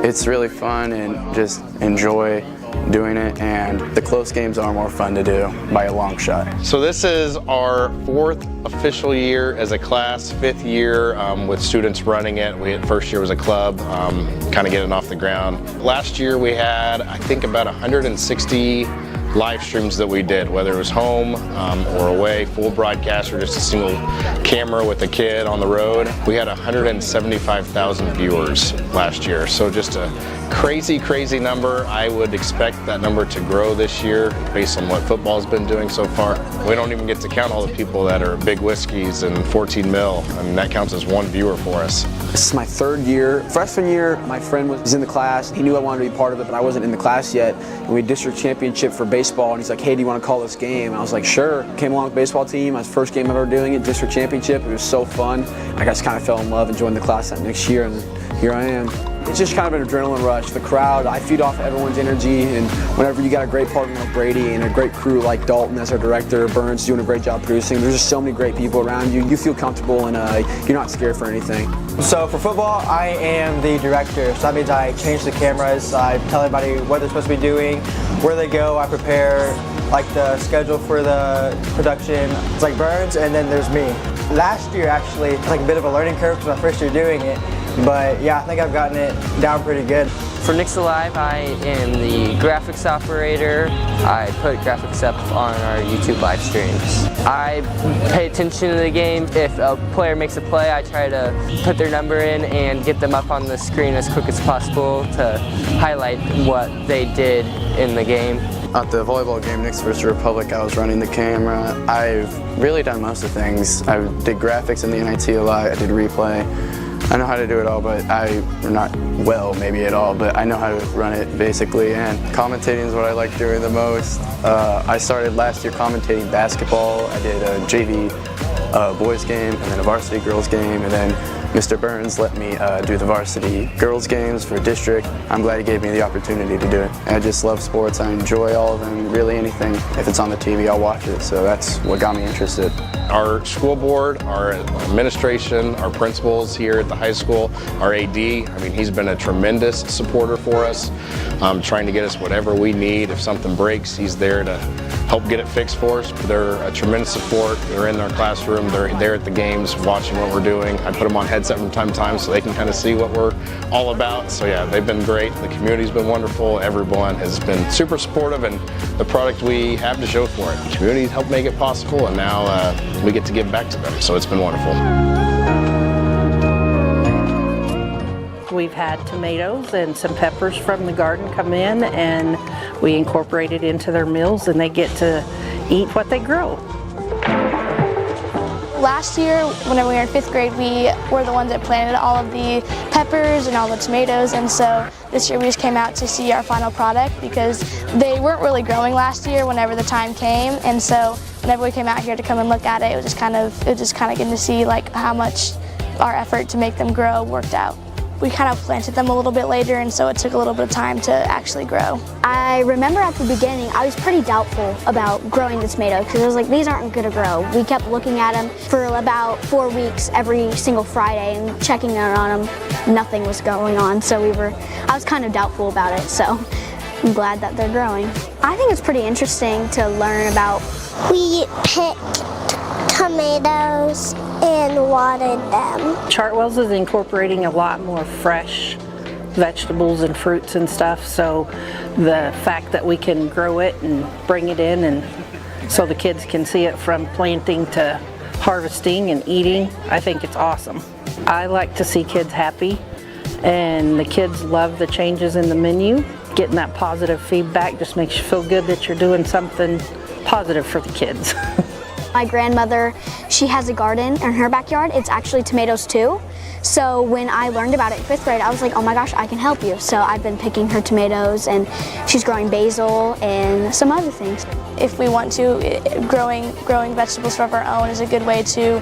It's really fun and just enjoy doing it, and the close games are more fun to do by a long shot. So this is our 4th official year as a class, 5th year with students running it. First year was a club, kind of getting off the ground. Last year we had, I think, about 160 live streams that we did, whether it was home or away, full broadcast or just a single camera with a kid on the road. We had 175,000 viewers last year, so just a crazy, crazy number. I would expect that number to grow this year based on what football's been doing so far. We don't even get to count all the people that are Big Whiskeys and 14 mil. I mean, that counts as one viewer for us. This is my 3rd year. Freshman year, my friend was in the class. He knew I wanted to be part of it, but I wasn't in the class yet. And we had district championship for baseball, and he's like, hey, do you want to call this game? And I was like, sure. Came along with the baseball team. My first game ever doing it, district championship. It was so fun. I just kind of fell in love and joined the class that next year, and here I am. It's just kind of an adrenaline rush. The crowd, I feed off everyone's energy, and whenever you got a great partner like Brady and a great crew like Dalton as our director, Burns doing a great job producing, there's just so many great people around you. You feel comfortable and you're not scared for anything. So for football, I am the director. So that means I change the cameras, I tell everybody what they're supposed to be doing, where they go, I prepare like the schedule for the production. It's like Burns, and then there's me. Last year actually, it's like a bit of a learning curve because my first year doing it. But yeah, I think I've gotten it down pretty good. For Nixa Live, I am the graphics operator. I put graphics up on our YouTube live streams. I pay attention to the game. If a player makes a play, I try to put their number in and get them up on the screen as quick as possible to highlight what they did in the game. At the volleyball game, Nixa vs. Republic, I was running the camera. I've really done most of the things. I did graphics in the NIT a lot. I did replay. I know how to do it all, but not well maybe at all, but I know how to run it basically, and commentating is what I like doing the most. I started last year commentating basketball. I did a JV boys game and then a varsity girls game, and then Mr. Burns let me do the varsity girls games for district. I'm glad he gave me the opportunity to do it. I just love sports. I enjoy all of them, really anything. If it's on the TV, I'll watch it, so that's what got me interested. Our school board, our administration, our principals here at the high school, our AD, I mean, he's been a tremendous supporter for us, trying to get us whatever we need. If something breaks, he's there to help get it fixed for us. They're a tremendous support. They're in our classroom, they're there at the games watching what we're doing. I put them on headset from time to time so they can kind of see what we're all about. So yeah, they've been great. The community's been wonderful. Everyone has been super supportive, and the product we have to show for it. The community helped make it possible, and now we get to give back to them. So it's been wonderful. We've had tomatoes and some peppers from the garden come in, and we incorporate it into their meals, and they get to eat what they grow. Last year, whenever we were in 5th grade, we were the ones that planted all of the peppers and all the tomatoes, and so this year we just came out to see our final product because they weren't really growing last year whenever the time came, and so whenever we came out here to come and look at it, it was just kind of getting to see like how much our effort to make them grow worked out. We kind of planted them a little bit later, and so it took a little bit of time to actually grow. I remember at the beginning, I was pretty doubtful about growing the tomatoes because I was like, these aren't gonna grow. We kept looking at them for about 4 weeks every single Friday and checking in on them. Nothing was going on, so I was kind of doubtful about it, so I'm glad that they're growing. I think it's pretty interesting to learn about. We picked tomatoes and watered them. Chartwell's is incorporating a lot more fresh vegetables and fruits and stuff, so the fact that we can grow it and bring it in, and so the kids can see it from planting to harvesting and eating, I think it's awesome. I like to see kids happy, and the kids love the changes in the menu. Getting that positive feedback just makes you feel good that you're doing something positive for the kids. My grandmother, she has a garden in her backyard. It's actually tomatoes too. So when I learned about it in 5th grade, I was like, oh my gosh, I can help you. So I've been picking her tomatoes, and she's growing basil and some other things. If we want to, growing vegetables of our own is a good way to,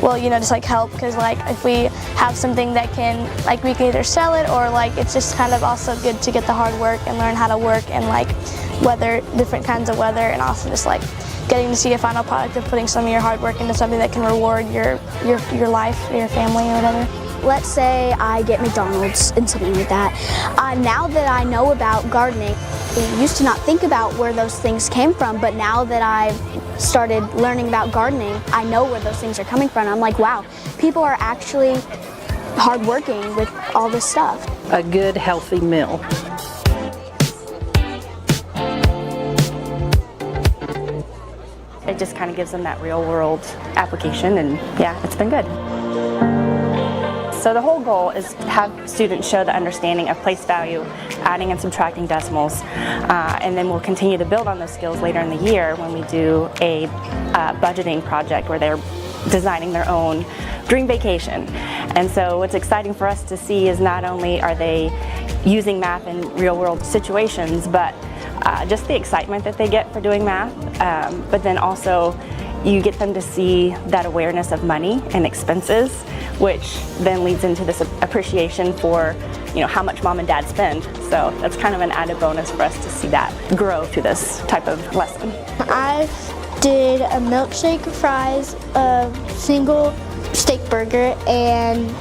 well, you know, just like help, because like if we have something that can, like we can either sell it, or like it's just kind of also good to get the hard work and learn how to work and like weather, different kinds of weather, and also just like getting to see a final product of putting some of your hard work into something that can reward your life, your family, or whatever. Let's say I get McDonald's and something like that. Now that I know about gardening, I used to not think about where those things came from, but now that I've started learning about gardening, I know where those things are coming from. I'm like, wow, people are actually hardworking with all this stuff. A good, healthy meal. It just kind of gives them that real world application, and yeah, it's been good. So the whole goal is to have students show the understanding of place value, adding and subtracting decimals, and then we'll continue to build on those skills later in the year when we do a budgeting project where they're designing their own dream vacation. And so what's exciting for us to see is not only are they using math in real world situations, but just the excitement that they get for doing math, but then also you get them to see that awareness of money and expenses, which then leads into this appreciation for, you know, how much mom and dad spend. So that's kind of an added bonus for us to see that grow through this type of lesson. I did a milkshake, fries, a single steak burger, and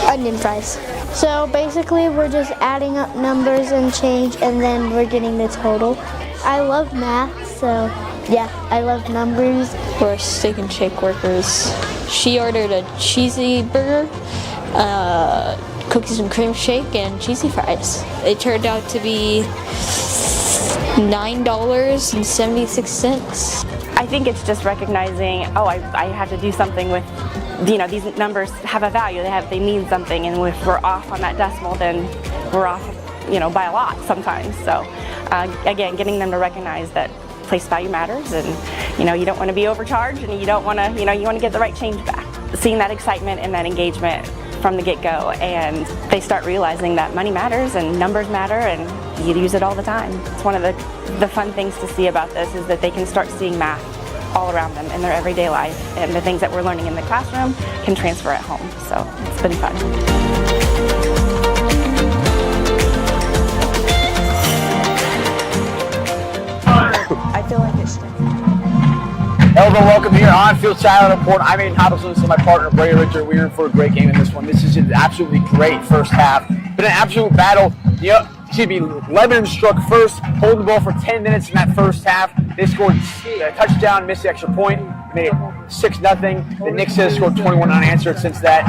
onion fries. So basically we're just adding up numbers and change, and then we're getting the total. I love math, so yeah, I love numbers. We're steak and shake workers. She ordered a cheesy burger, cookies and cream shake, and cheesy fries. It turned out to be $9.76. I think it's just recognizing, oh, I have to do something with, you know, these numbers have a value, they mean something, and if we're off on that decimal, then we're off, you know, by a lot sometimes. So again, getting them to recognize that place value matters, and you know, you don't want to be overcharged, and you don't want to, you know, you want to get the right change back. Seeing that excitement and that engagement from the get-go, and they start realizing that money matters and numbers matter, and you use it all the time. It's one of the fun things to see about this is that they can start seeing math all around them in their everyday life, and the things that we're learning in the classroom can transfer at home. So it's been fun. I feel like it's everyone, welcome here on Field Silent Report. I'm Aiden Hoddleson, so my partner Brady Richard. We're in for a great game in this one. This is an absolutely great first half. Been an absolute battle. Lebanon struck first, holding the ball for 10 minutes in that first half. They scored a touchdown, missed the extra point, made it 6-0. The Nixa scored 21 unanswered since that.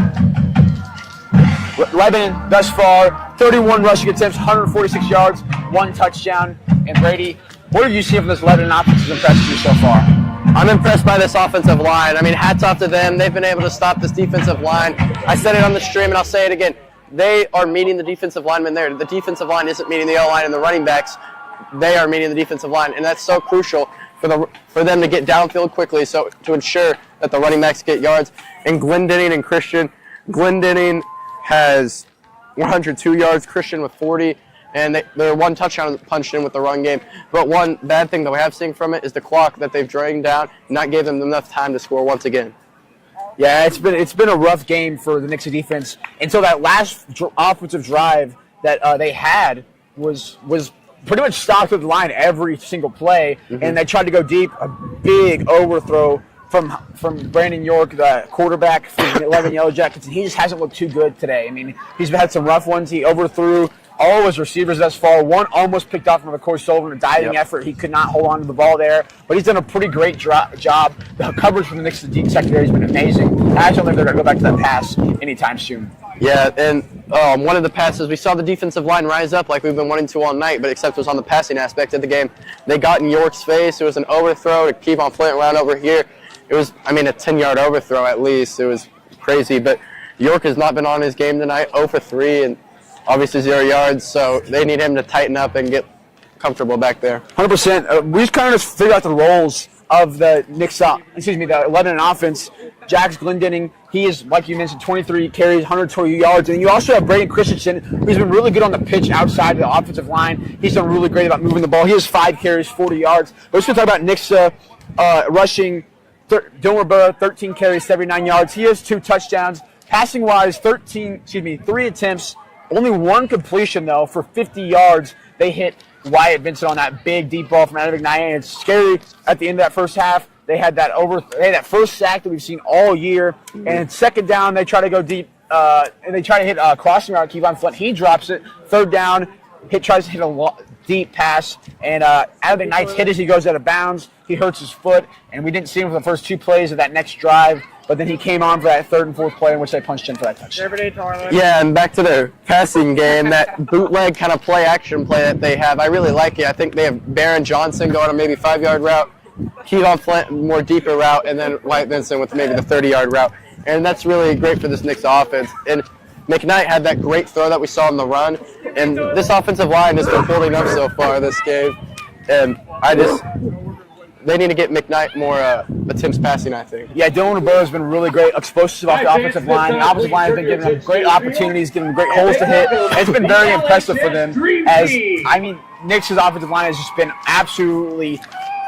Lebanon thus far, 31 rushing attempts, 146 yards, 1 touchdown. And Brady, what did you see from this Lebanon offense has impressed you so far? I'm impressed by this offensive line. I mean, hats off to them. They've been able to stop this defensive line. I said it on the stream, and I'll say it again. They are meeting the defensive linemen there. The defensive line isn't meeting the O-line and the running backs. They are meeting the defensive line, and that's so crucial for them to get downfield quickly, so to ensure that the running backs get yards. And Glendenning and Christian, Glendenning has 102 yards, Christian with 40, and they're 1 touchdown punched in with the run game. But one bad thing that we have seen from it is the clock that they've dragged down, not gave them enough time to score once again. Yeah, it's been a rough game for the Nixa defense until that last offensive drive that they had was pretty much stopped with the line every single play, and they tried to go deep. A big overthrow from Brandon York, the quarterback for the 11 Yellow Jackets, and he just hasn't looked too good today. I mean, he's had some rough ones. He overthrew all of his receivers thus far. One almost picked off from McCoy Sullivan, a diving effort. He could not hold on to the ball there, but he's done a pretty great job. The coverage from the Nixa deep secondary has been amazing. I don't think they're going to go back to that pass anytime soon. Yeah, and one of the passes, we saw the defensive line rise up like we've been wanting to all night, but except it was on the passing aspect of the game. They got in York's face. It was an overthrow to keep on playing around over here. It was, I mean, a 10-yard overthrow at least. It was crazy, but York has not been on his game tonight, 0 for 3, and obviously 0 yards, so they need him to tighten up and get comfortable back there. 100%. We just kind of just figured out the roles of the the Lebanon offense. Jax Glendenning, he is, like you mentioned, 23 carries, 120 yards. And you also have Braden Christensen, who's been really good on the pitch outside of the offensive line. He's done really great about moving the ball. He has 5 carries, 40 yards. But let's talk about Nixa rushing. Dylan Rivera, 13 carries, 79 yards. He has 2 touchdowns. Passing-wise, 3 attempts. Only 1 completion, though, for 50 yards. They hit Wyatt Vincent on that big deep ball from Adam McKnight. It's scary at the end of that first half. They had that first sack that we've seen all year. And second down, they try to go deep, and they try to hit a crossing route. Keep on Flint. He drops it. Third down, tries to hit a deep pass, and Adam McKnight's hit as he goes out of bounds. He hurts his foot, and we didn't see him for the first 2 plays of that next drive. But then he came on for that 3rd and 4th play in which they punched in for that touchdown. Yeah, and back to their passing game, that bootleg kind of action play that they have, I really like it. I think they have Barron Johnson going on maybe 5-yard route, Keaton Flint more deeper route, and then Wyatt Vincent with maybe the 30-yard route. And that's really great for this Nixa offense. And McKnight had that great throw that we saw in the run, and this offensive line has been holding up so far this game. And they need to get McKnight more attempts passing, I think. Yeah, Dylan Rivera has been really great, explosive off the offensive line. The offensive line has been giving them great opportunities, giving them great holes to hit. And it's been very impressive for them. Nix's offensive line has just been absolutely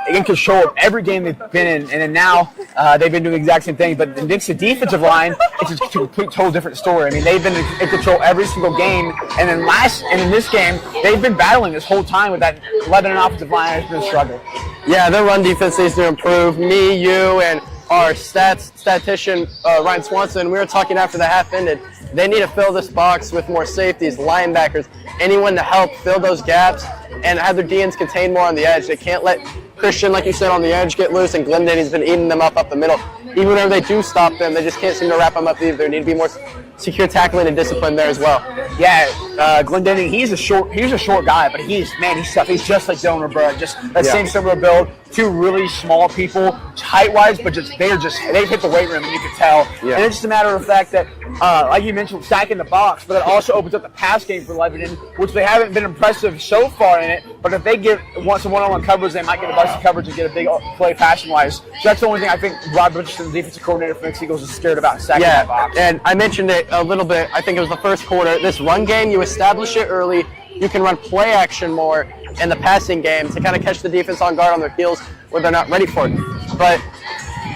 in control of every game they've been in, and then now they've been doing the exact same thing. But the Nixa defensive line, it's a complete, total different story. I mean, they've been in control every single game, and then in this game, they've been battling this whole time with that Lebanon offensive line has been a struggle. Yeah, their run defense needs to improve. Me, you, and our statistician, Ryan Swanson, we were talking after the half ended. They need to fill this box with more safeties, linebackers, anyone to help fill those gaps and have their DNs contained more on the edge. They can't let Christian, like you said, on the edge get loose, and Glendenning's been eating them up the middle. Even whenever they do stop them, they just can't seem to wrap them up either. There need to be more secure tackling and discipline there as well. Yeah, Glendenning, he's a short guy, but he's tough. He's just like Dylan Rivera, just that same similar build. two really small people, height-wise, but they've hit the weight room, and you can tell. Yeah. And it's just a matter of the fact that, like you mentioned, stacking the box, but it also opens up the pass game for Lebanon, which they haven't been impressive so far in it. But if they want some one-on-one coverage, they might get a busted coverage and get a big play passing-wise. So that's the only thing I think Rob Richardson, the defensive coordinator for Nixa Eagles, is scared about stacking that box. And I mentioned it a little bit. I think it was the first quarter. This run game, you establish it early. You can run play action more in the passing game to kind of catch the defense on guard on their heels where they're not ready for it. But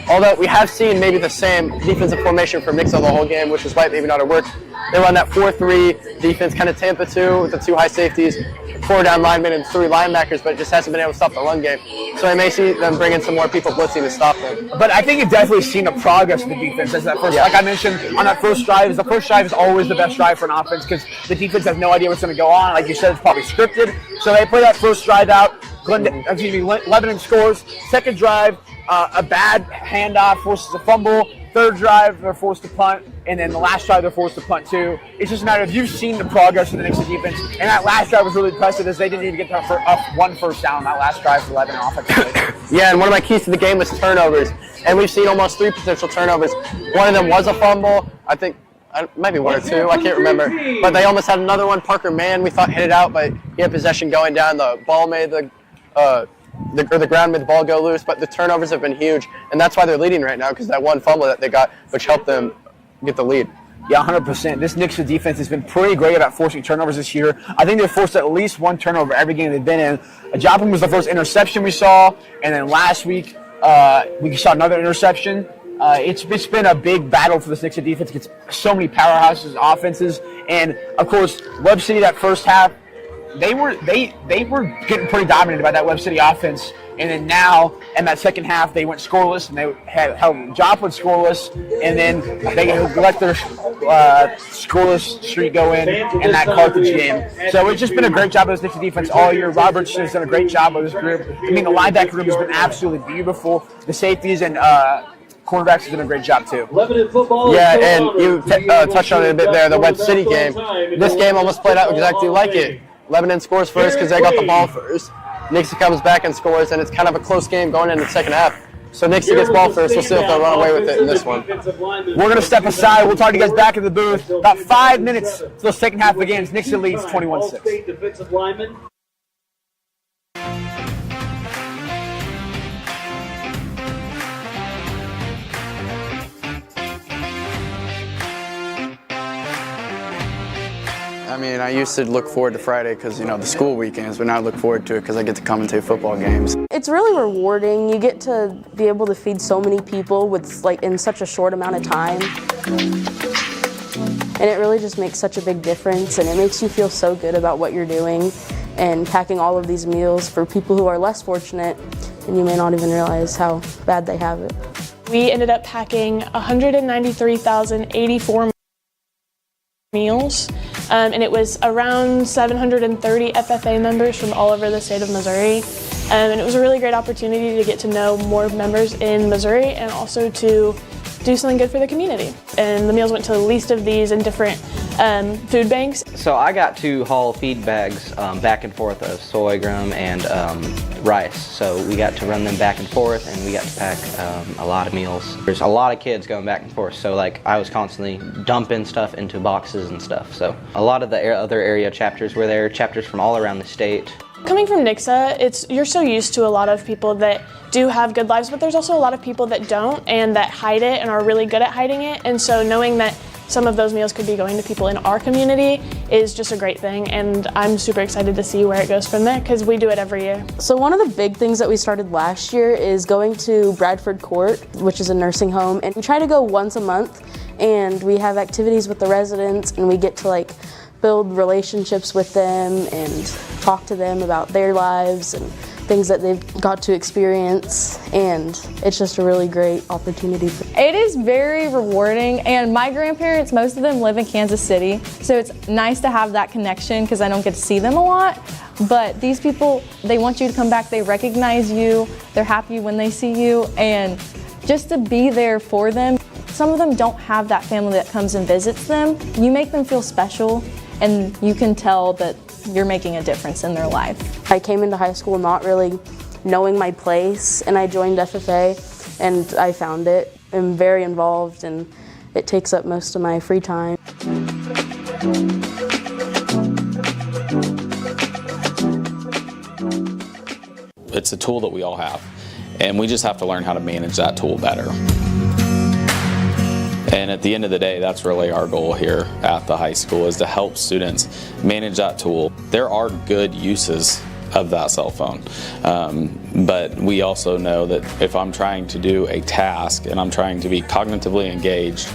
although we have seen maybe the same defensive formation from Nixa the whole game, which is why maybe not at work, they run that 4-3 defense, kind of Tampa 2 with the 2 high safeties, 4 down linemen and 3 linebackers, but it just hasn't been able to stop the run game. So I may see them bring in some more people blitzing to stop them. But I think you've definitely seen the progress of the defense. As that first, like I mentioned, on that first drive, the first drive is always the best drive for an offense because the defense has no idea what's going to go on. Like you said, it's probably scripted. So they play that first drive out. Lebanon scores. Second drive, a bad handoff forces a fumble. Third drive, they're forced to punt. And then the last drive, they're forced to punt too. It's just a matter of you've seen the progress of the Nixa defense. And that last drive was really impressive as they didn't even get one first down on that last drive for Lebanon offensively. Yeah, and one of my keys to the game was turnovers. And we've seen almost 3 potential turnovers. One of them was a fumble. I think maybe 1 or 2. I can't remember. But they almost had another one. Parker Mann, we thought hit it out, but he had possession going down. The ball made the ground made the ball go loose, but the turnovers have been huge, and that's why they're leading right now, because that one fumble that they got, which helped them get the lead. Yeah, 100%. This Nixa defense has been pretty great about forcing turnovers this year. I think they've forced at least 1 turnover every game they've been in. Joplin was the first interception we saw, and then last week we saw another interception. It's been a big battle for this Nixa defense against so many powerhouses, offenses, and of course, Webb City that first half, they were getting pretty dominated by that Webb City offense, and then now in that second half they went scoreless and they held Joplin scoreless, and then they let their scoreless streak go in that Carthage game. So it's just been a great job of this Nixa defense all year. Roberts has done a great job with this group. I mean, the linebacker room has been absolutely beautiful. The safeties and cornerbacks have done a great job too. Yeah, and you touched on it a bit there, the Webb City game. This game almost played out exactly like it. Lebanon scores first because they got the ball first. Nixa comes back and scores, and it's kind of a close game going into the second half. So Nixa gets ball first. We'll see if they'll run away with it in this one. We're going to step aside. We'll talk to you guys back in the booth. About 5 minutes till the second half begins. Nixa leads 21-6. I mean, I used to look forward to Friday because, the school weekends, but now I look forward to it because I get to commentate football games. It's really rewarding. You get to be able to feed so many people in such a short amount of time. And it really just makes such a big difference, and it makes you feel so good about what you're doing and packing all of these meals for people who are less fortunate, and you may not even realize how bad they have it. We ended up packing 193,084 meals, and it was around 730 FFA members from all over the state of Missouri, and it was a really great opportunity to get to know more members in Missouri and also to do something good for the community. And the meals went to the least of these in different food banks. So I got to haul feed bags back and forth of sorghum and rice. So we got to run them back and forth, and we got to pack a lot of meals. There's a lot of kids going back and forth, so I was constantly dumping stuff into boxes and stuff. So a lot of the other area chapters were there, chapters from all around the state. Coming from Nixa, you're so used to a lot of people that do have good lives, but there's also a lot of people that don't and that hide it and are really good at hiding it. And so knowing that some of those meals could be going to people in our community is just a great thing, and I'm super excited to see where it goes from there because we do it every year. So one of the big things that we started last year is going to Bradford Court, which is a nursing home, and we try to go once a month, and we have activities with the residents, and we get to build relationships with them and talk to them about their lives and things that they've got to experience, and it's just a really great opportunity. It is very rewarding, and my grandparents, most of them live in Kansas City, so it's nice to have that connection because I don't get to see them a lot. But these people, they want you to come back, they recognize you, they're happy when they see you, and just to be there for them. Some of them don't have that family that comes and visits them. You make them feel special, and you can tell that you're making a difference in their life. I came into high school not really knowing my place, and I joined FFA and I found it. I'm very involved and it takes up most of my free time. It's a tool that we all have, and we just have to learn how to manage that tool better. And at the end of the day, that's really our goal here at the high school, is to help students manage that tool. There are good uses of that cell phone, but we also know that if I'm trying to do a task and I'm trying to be cognitively engaged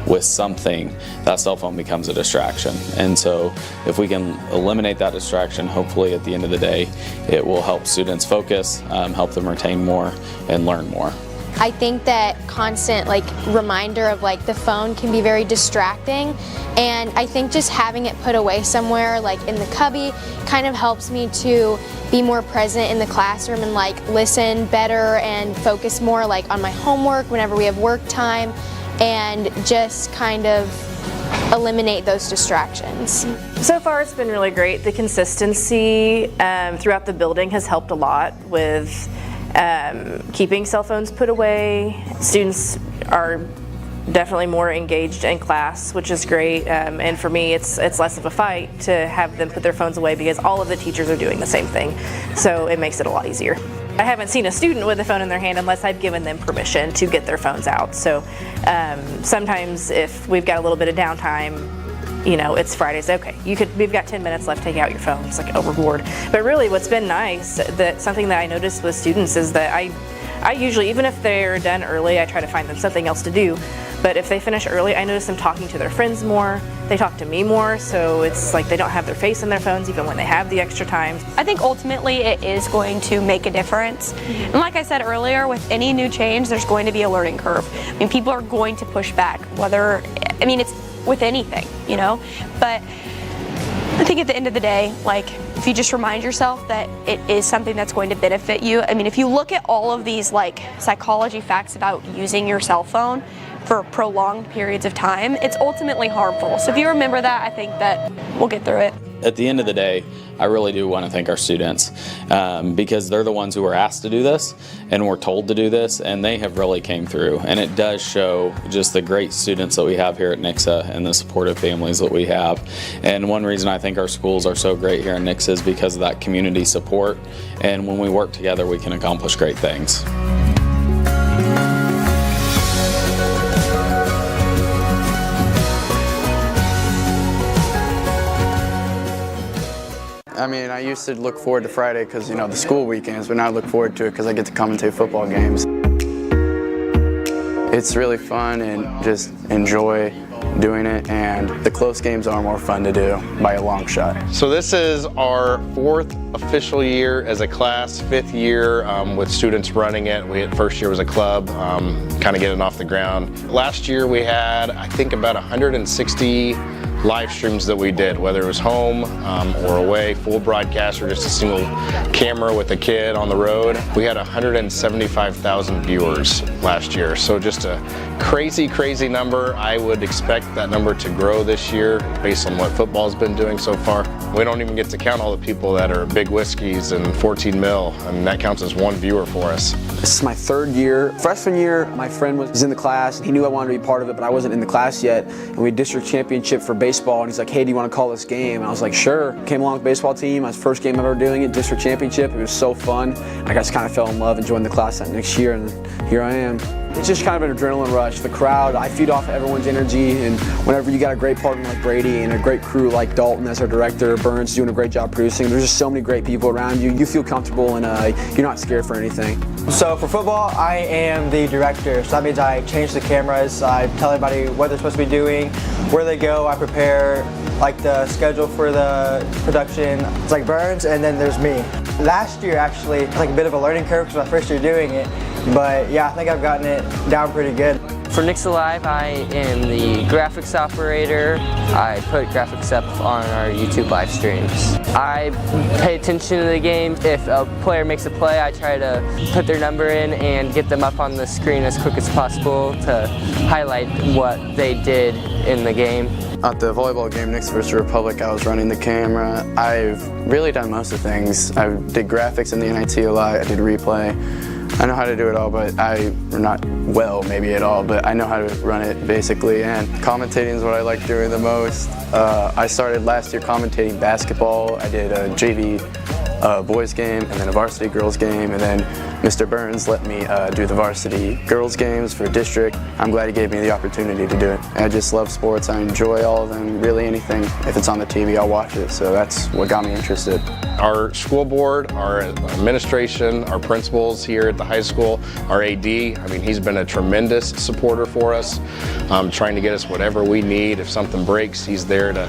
with something, that cell phone becomes a distraction. And so if we can eliminate that distraction, hopefully at the end of the day, it will help students focus, help them retain more, and learn more. I think that constant reminder of the phone can be very distracting, and I think just having it put away somewhere in the cubby kind of helps me to be more present in the classroom and listen better and focus more on my homework whenever we have work time, and just kind of eliminate those distractions. So far it's been really great. The consistency throughout the building has helped a lot with keeping cell phones put away. Students are definitely more engaged in class, which is great, and for me it's less of a fight to have them put their phones away because all of the teachers are doing the same thing, so it makes it a lot easier. I haven't seen a student with a phone in their hand unless I've given them permission to get their phones out, so sometimes if we've got a little bit of downtime, it's Fridays, okay, we've got 10 minutes left, take out your phone. It's overboard. But really what's been nice, something that I noticed with students is that I usually, even if they're done early, I try to find them something else to do. But if they finish early, I notice them talking to their friends more, they talk to me more, so it's they don't have their face in their phones even when they have the extra time. I think ultimately it is going to make a difference. And like I said earlier, with any new change, there's going to be a learning curve. I mean, people are going to push back, it's with anything, but I think at the end of the day, if you just remind yourself that it is something that's going to benefit you. If you look at all of these psychology facts about using your cell phone for prolonged periods of time, it's ultimately harmful. So if you remember that, I think that we'll get through it. At the end of the day, I really do want to thank our students because they're the ones who were asked to do this and were told to do this, and they have really came through. And it does show just the great students that we have here at Nixa and the supportive families that we have. And one reason I think our schools are so great here in Nixa is because of that community support. And when we work together, we can accomplish great things. I used to look forward to Friday because, the school weekends, but now I look forward to it because I get to commentate football games. It's really fun and just enjoy doing it, and the close games are more fun to do by a long shot. So this is our 4th official year as a class, 5th year with students running it. First year was a club, kind of getting off the ground. Last year we had, I think, about 160 live streams that we did, whether it was home or away, full broadcast or just a single camera with a kid on the road. We had 175,000 viewers last year, so just a crazy, crazy number. I would expect that number to grow this year based on what football's been doing so far. We don't even get to count all the people that are Big Whiskeys and 14 mil, and that counts as one viewer for us. This is my 3rd year. Freshman year, my friend was in the class, and he knew I wanted to be part of it, but I wasn't in the class yet, and we had district championship for baseball, and he's like, hey, do you want to call this game? And I was like, sure. Came along with the baseball team. My first game ever doing it, district championship. It was so fun. I just kind of fell in love and joined the class that next year, and here I am. It's just kind of an adrenaline rush. The crowd, I feed off everyone's energy, and whenever you got a great partner like Brady and a great crew like Dalton as our director, Burns doing a great job producing, there's just so many great people around you. You feel comfortable and you're not scared for anything. So for football, I am the director, so that means I change the cameras, I tell everybody what they're supposed to be doing, where they go, I prepare the schedule for the production. It's Burns, and then there's me. Last year actually, it's a bit of a learning curve because my first year doing it, but yeah, I think I've gotten it down pretty good. For Nixa Live, I am the graphics operator. I put graphics up on our YouTube live streams. I pay attention to the game. If a player makes a play, I try to put their number in and get them up on the screen as quick as possible to highlight what they did in the game. At the volleyball game, Nixa vs. Republic, I was running the camera. I've really done most of the things. I did graphics in the NIT a lot. I did replay. I know how to do it all, but not well, maybe at all, but I know how to run it basically, and commentating is what I like doing the most. I started last year commentating basketball. I did a JV boys game and then a varsity girls game, and then Mr. Burns let me do the varsity girls games for district. I'm glad he gave me the opportunity to do it. I just love sports. I enjoy all of them, really anything. If it's on the TV, I'll watch it, so that's what got me interested. Our school board, our administration, our principals here at the high school, our AD, I mean, he's been a tremendous supporter for us, trying to get us whatever we need. If something breaks, he's there to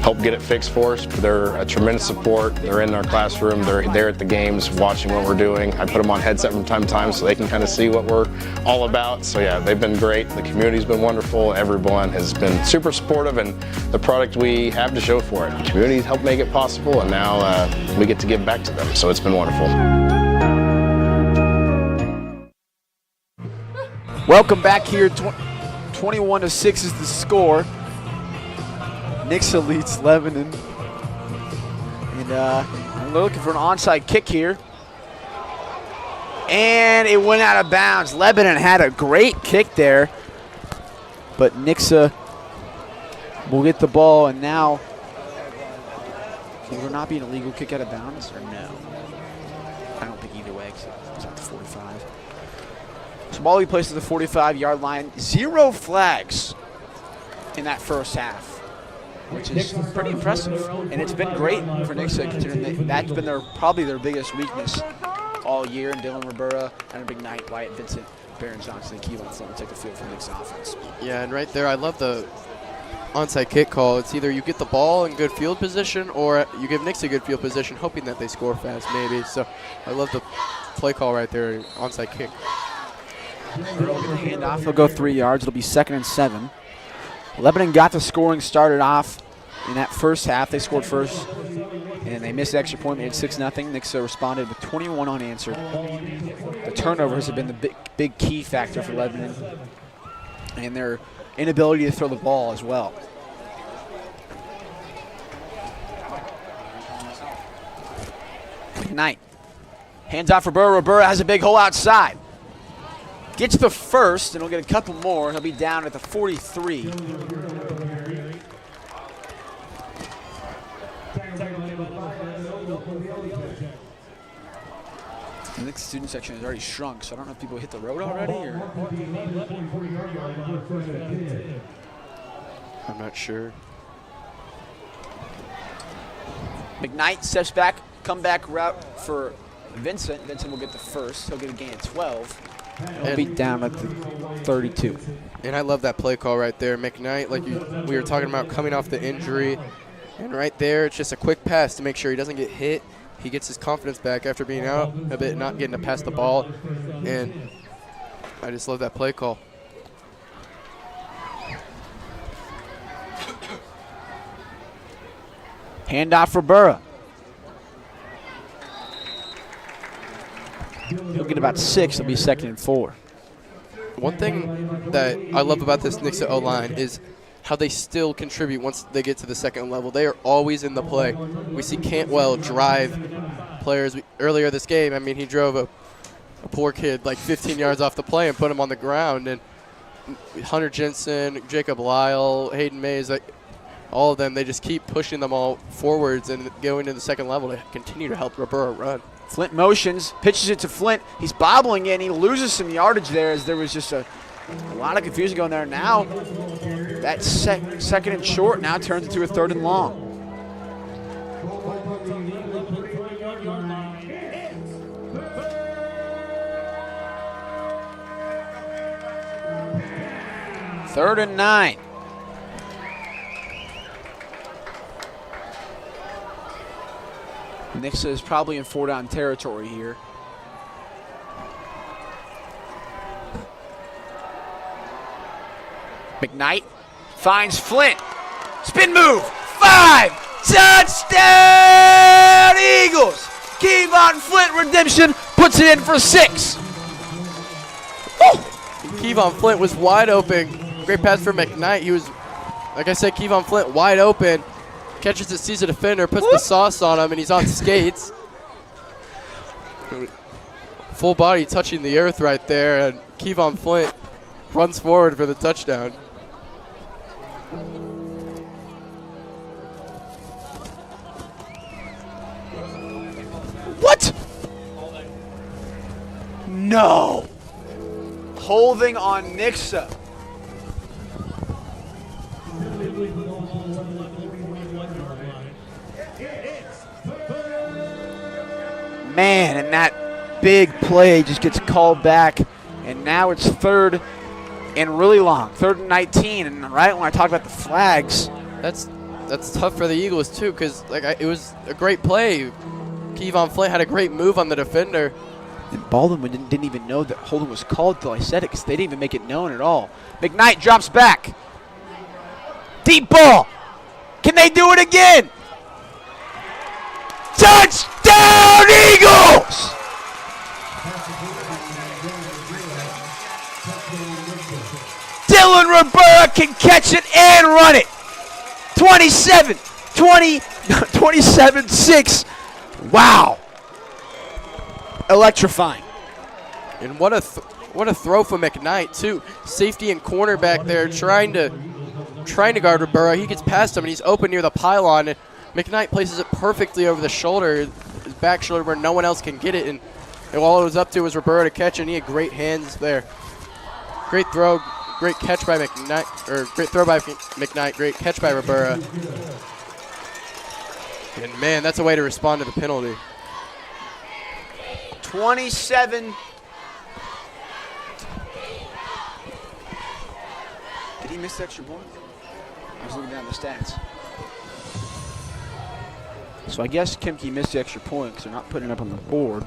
help get it fixed for us. They're a tremendous support. They're in our classroom. They're there at the games watching what we're doing. I put them on headset from time to time so they can kind of see what we're all about. So yeah, they've been great. The community's been wonderful. Everyone has been super supportive, and the product we have to show for it. The community helped make it possible, and now we get to give back to them. So it's been wonderful. Welcome back here. 21-6 is the score. Nixa leads Lebanon. And we're looking for an onside kick here. And it went out of bounds. Lebanon had a great kick there. But Nixa will get the ball, and now will there not be an illegal kick out of bounds, or no? I don't think either way, except it's at the 45. So ball will be placed at the 45-yard line. 0 flags in that first half, which is pretty impressive. And it's been great for Nixa, considering that's been probably their biggest weakness all year. And Dylan Rivera, and a big night, Wyatt Vincent, Baron Johnson, and Kevon Flynn take the field for Nixa offense. Yeah, and right there, I love the onside kick call. It's either you get the ball in good field position or you give Nixa good field position, hoping that they score fast, maybe. So I love the play call right there, onside kick. Earl will get the handoff. He'll go 3 yards. It'll be 2nd and 7. Lebanon got the scoring started off in that first half. They scored first, and they missed the extra point. They had 6-0. Nixa responded with 21 unanswered. The turnovers have been the big key factor for Lebanon, and their inability to throw the ball as well. McKnight. Hands off for Burra. Burra has a big hole outside. Gets the first, and he'll get a couple more. He'll be down at the 43. I think the student section has already shrunk, so I don't know if people hit the road already or. I'm not sure. McKnight steps back, comeback route for Vincent. Vincent will get the first. He'll get a gain of 12. He'll be down at the 32. And I love that play call right there. McKnight, like we were talking about, coming off the injury. And right there, it's just a quick pass to make sure he doesn't get hit. He gets his confidence back after being out a bit, not getting to pass the ball. And I just love that play call. Handoff for Burra. He'll get about 6. It'll be 2nd and 4. One thing that I love about this Nixa O-line is how they still contribute once they get to the second level. They are always in the play. We see Cantwell drive players. Earlier this game, I mean, he drove a poor kid like 15 yards off the play and put him on the ground. And Hunter Jensen, Jacob Lyle, Hayden Mays, like, all of them, they just keep pushing them all forwards and going to the second level to continue to help Roberto run. Flint motions, pitches it to Flint. He's bobbling in. He loses some yardage there as there was just a lot of confusion going there. Now that second and short now turns into a 3rd and long. Third and 9. Nixa is probably in 4-down territory here. McKnight finds Flint. Spin move. 5. Touchdown Eagles. Kevon Flint redemption puts it in for 6. Kevon Flint was wide open. Great pass for McKnight. He was Like I said, Kevon Flint wide open. Catches it, sees a defender, puts the sauce on him, and he's on skates. Full body touching the earth right there, and Kevon Flint runs forward for the touchdown. What? No. Holding on Nixa. Man, and that big play just gets called back, and now it's 3rd and really long, 3rd and 19. And right when I talk about the flags, that's tough for the Eagles too, because it was a great play. Kevon Flint had a great move on the defender. And Baldwin didn't even know that holding was called until I said it, because they didn't even make it known at all. McKnight drops back. Deep ball. Can they do it again? Touchdown, Eagles! Dylan Rivera can catch it and run it. 27-6. Wow. Electrifying. And what a throw from McKnight too. Safety and cornerback there trying to guard Rivera. He gets past him and he's open near the pylon. And McKnight places it perfectly over the shoulder, his back shoulder, where no one else can get it. And all it was up to was Rivera to catch, and he had great hands there. Great throw, great catch by McKnight, or great throw by McKnight, great catch by Rivera. And man, that's a way to respond to the penalty. 27. Did he miss the extra point? I was looking down the stats. So I guess Kemke missed the extra point because they're not putting it up on the board.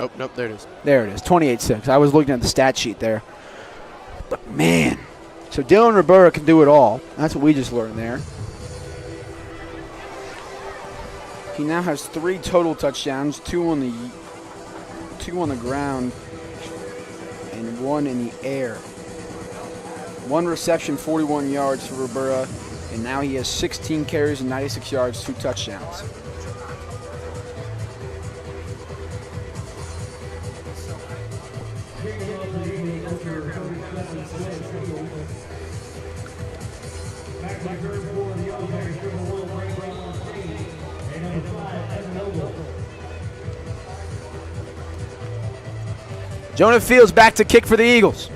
Oh, nope, there it is. There it is, 28-6. I was looking at the stat sheet there. But man, so Dylan Rivera can do it all. That's what we just learned there. He now has 3 total touchdowns, 2 on the ground and 1 in the air. 1 reception, 41 yards for Rivera, and now he has 16 carries and 96 yards, 2 touchdowns. Jonah Fields back to kick for the Eagles.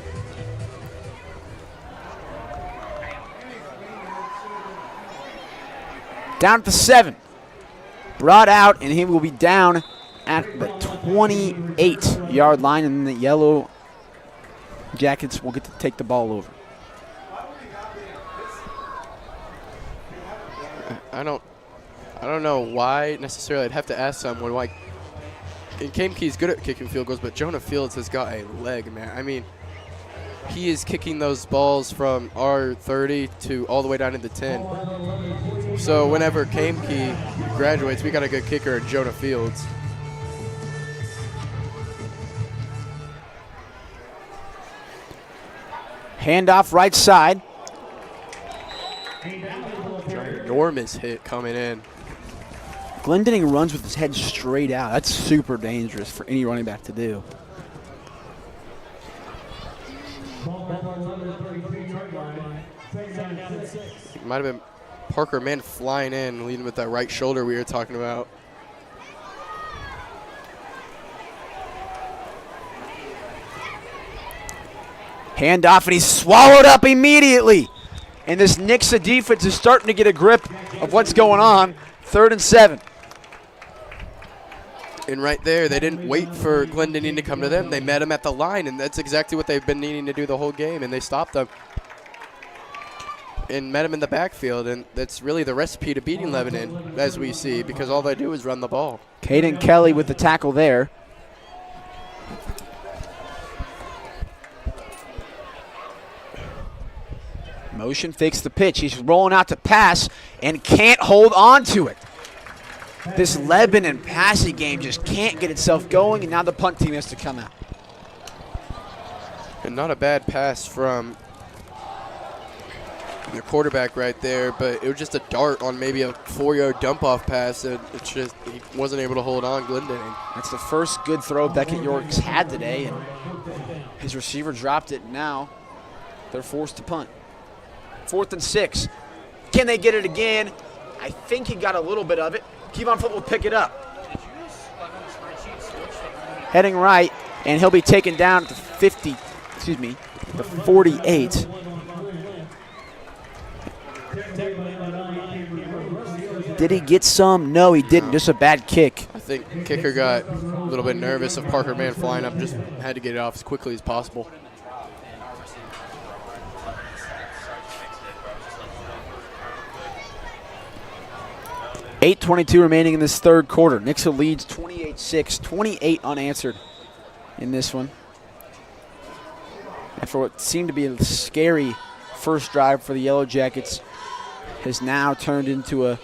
Down at the 7. Brought out, and he will be down at the 28-yard line, and the Yellow Jackets will get to take the ball over. I don't know why necessarily. I'd have to ask someone why. And Kamke's good at kicking field goals, but Jonah Fields has got a leg, man. I mean, he is kicking those balls from our 30 to all the way down to the 10. So whenever Kamke graduates, we got a good kicker in Jonah Fields. Handoff right side. Enormous hit coming in. Glendenning runs with his head straight out. That's super dangerous for any running back to do. It might have been Parker Mann flying in, leading with that right shoulder we were talking about. Handoff, and he's swallowed up immediately. And this Nixa defense is starting to get a grip of what's going on. 3rd and 7. And right there, they didn't wait for Glendenning to come to them. They met him at the line, and that's exactly what they've been needing to do the whole game, and they stopped them and met him in the backfield, and that's really the recipe to beating Lebanon, as we see, because all they do is run the ball. Caden Kelly with the tackle there. Motion fakes the pitch. He's rolling out to pass and can't hold on to it. This Lebanon passing game just can't get itself going, and now the punt team has to come out. And not a bad pass from their quarterback right there, but it was just a dart on maybe a 4-yard dump-off pass, and it's just he wasn't able to hold on Glendale. That's the first good throw Beckett York's had today, and his receiver dropped it. Now they're forced to punt. 4th and 6. Can they get it again? I think he got a little bit of it. Kevon Flint will pick it up. Heading right, and he'll be taken down at the 48. Did he get some? No, he didn't. Just a bad kick. I think kicker got a little bit nervous of Parker Mann flying up, just had to get it off as quickly as possible. .8:22 remaining in this third quarter. Nixa leads 28-6, 28 unanswered in this one. After what seemed to be a scary first drive for the Yellow Jackets, has now turned into a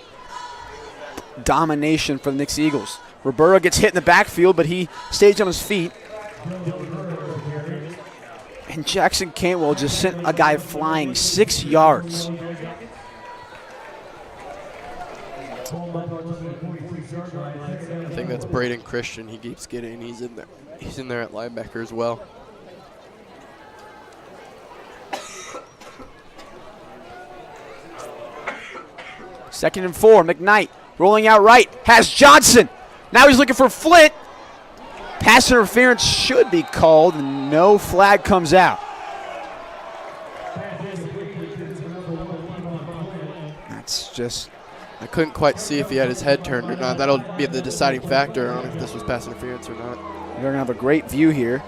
domination for the Nixa Eagles. Ribera gets hit in the backfield, but he stays on his feet. And Jackson Cantwell just sent a guy flying 6 yards. I think that's Braden Christian. He keeps getting. He's in there. He's in there at linebacker as well. Second and 4. McKnight rolling out right. Has Johnson. Now he's looking for Flint. Pass interference should be called. No flag comes out. That's just... I couldn't quite see if he had his head turned or not. That'll be the deciding factor on if this was pass interference or not. We're going to have a great view here.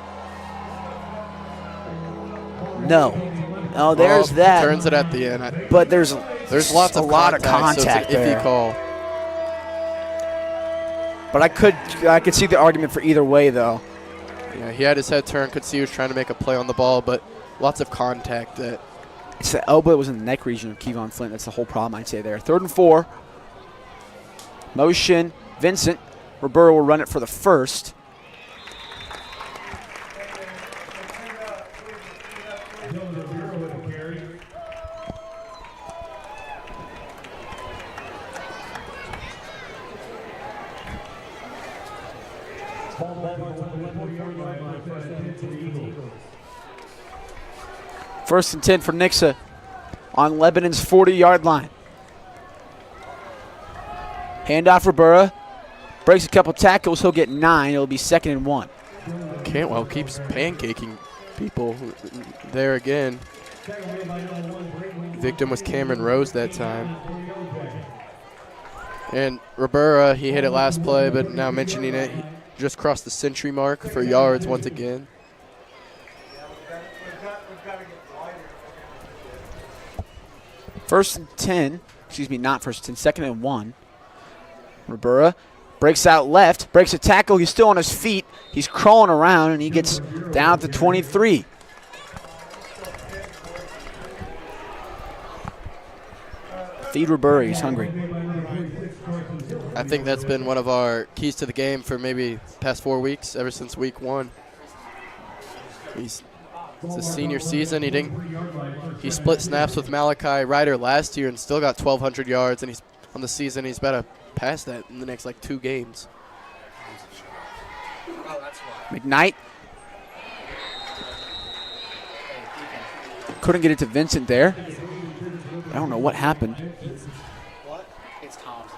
No. Oh, there's that. Turns it at the end. But there's lots of lot of contact so it's an there. iffy call. But I could see the argument for either way, though. Yeah, he had his head turned. Could see he was trying to make a play on the ball, but lots of contact. It's the elbow that was in the neck region of Kevon Flint. That's the whole problem, I'd say there. 3rd and 4. Motion. Vincent. Ribera will run it for the first. First and 10 for Nixa on Lebanon's 40-yard line. Handoff Ribera. Breaks a couple tackles. He'll get 9. It'll be 2nd and 1. Cantwell keeps pancaking people there again. Victim was Cameron Rose that time. And Ribera, he hit it last play, but now mentioning it, he just crossed the century mark for yards once again. First and 10, excuse me, not first and 10, 2nd and 1. Ribera breaks out left, breaks a tackle. He's still on his feet. He's crawling around, and he gets down at the 23. Feed Ribera, he's hungry. I think that's been one of our keys to the game for maybe past 4 weeks, ever since week 1. It's a senior season. He split snaps with Malachi Ryder last year and still got 1,200 yards, and he's on the season. He's about to pass that in the next 2 games. McKnight couldn't get it to Vincent there. I don't know what happened. It's Tom's.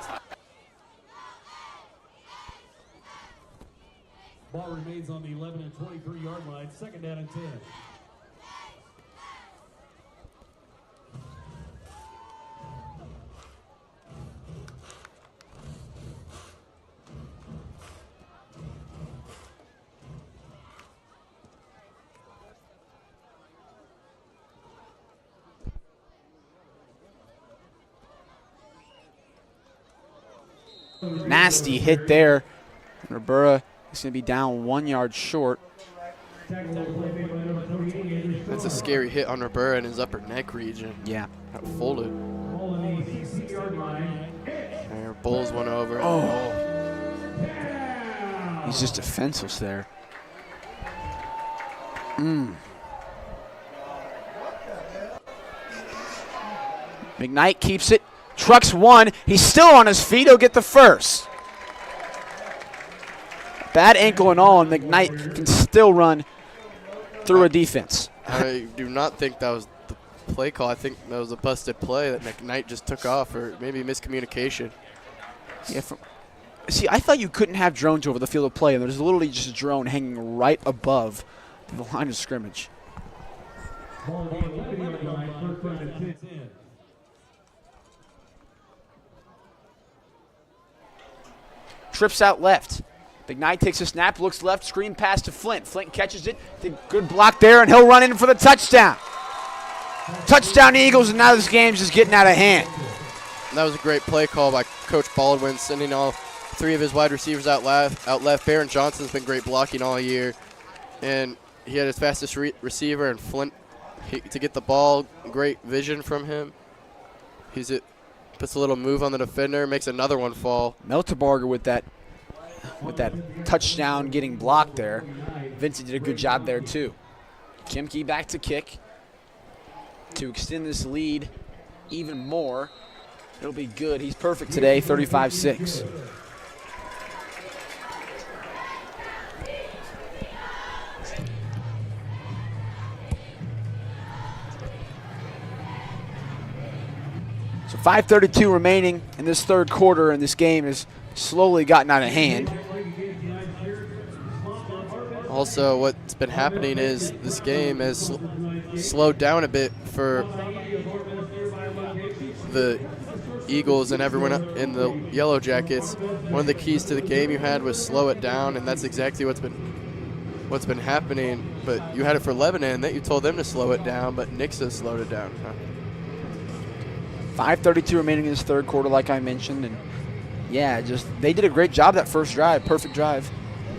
Ball remains on the 11 and 23-yard line. 2nd down and 10. Nasty hit there. Ribera is going to be down 1 yard short. That's a scary hit on Ribera in his upper neck region. Yeah. Got folded. There, Bulls went over. Oh. He's just defenseless there. McKnight keeps it, trucks one. He's still on his feet. He'll get the first. Bad ankle and all, and McKnight can still run through a defense. I do not think that was the play call. I think that was a busted play that McKnight just took off, or maybe miscommunication. Yeah. See, I thought you couldn't have drones over the field of play, and there's literally just a drone hanging right above the line of scrimmage. Trips out left. McKnight takes a snap, looks left, screen pass to Flint. Flint catches it. Good block there, and he'll run in for the touchdown. Touchdown Eagles, and now this game's just getting out of hand. That was a great play call by Coach Baldwin, sending all three of his wide receivers out left. Barron Johnson's been great blocking all year, and he had his fastest receiver, and Flint to get the ball. Great vision from him. Puts a little move on the defender, makes another one fall. Meltebarger with that touchdown getting blocked there. Vincent did a good job there too. Kimke back to kick to extend this lead even more. It'll be good. He's perfect today, 35-6. So 5:32 remaining in this third quarter, and this game has slowly gotten out of hand. Also, what's been happening is this game has slowed down a bit for the Eagles and everyone in the Yellow Jackets. One of the keys to the game you had was slow it down, and that's exactly what's been happening. But you had it for Lebanon, that you told them to slow it down, but Nixa slowed it down. 5:32 remaining in this third quarter, like I mentioned, and yeah, they did a great job that first drive, perfect drive.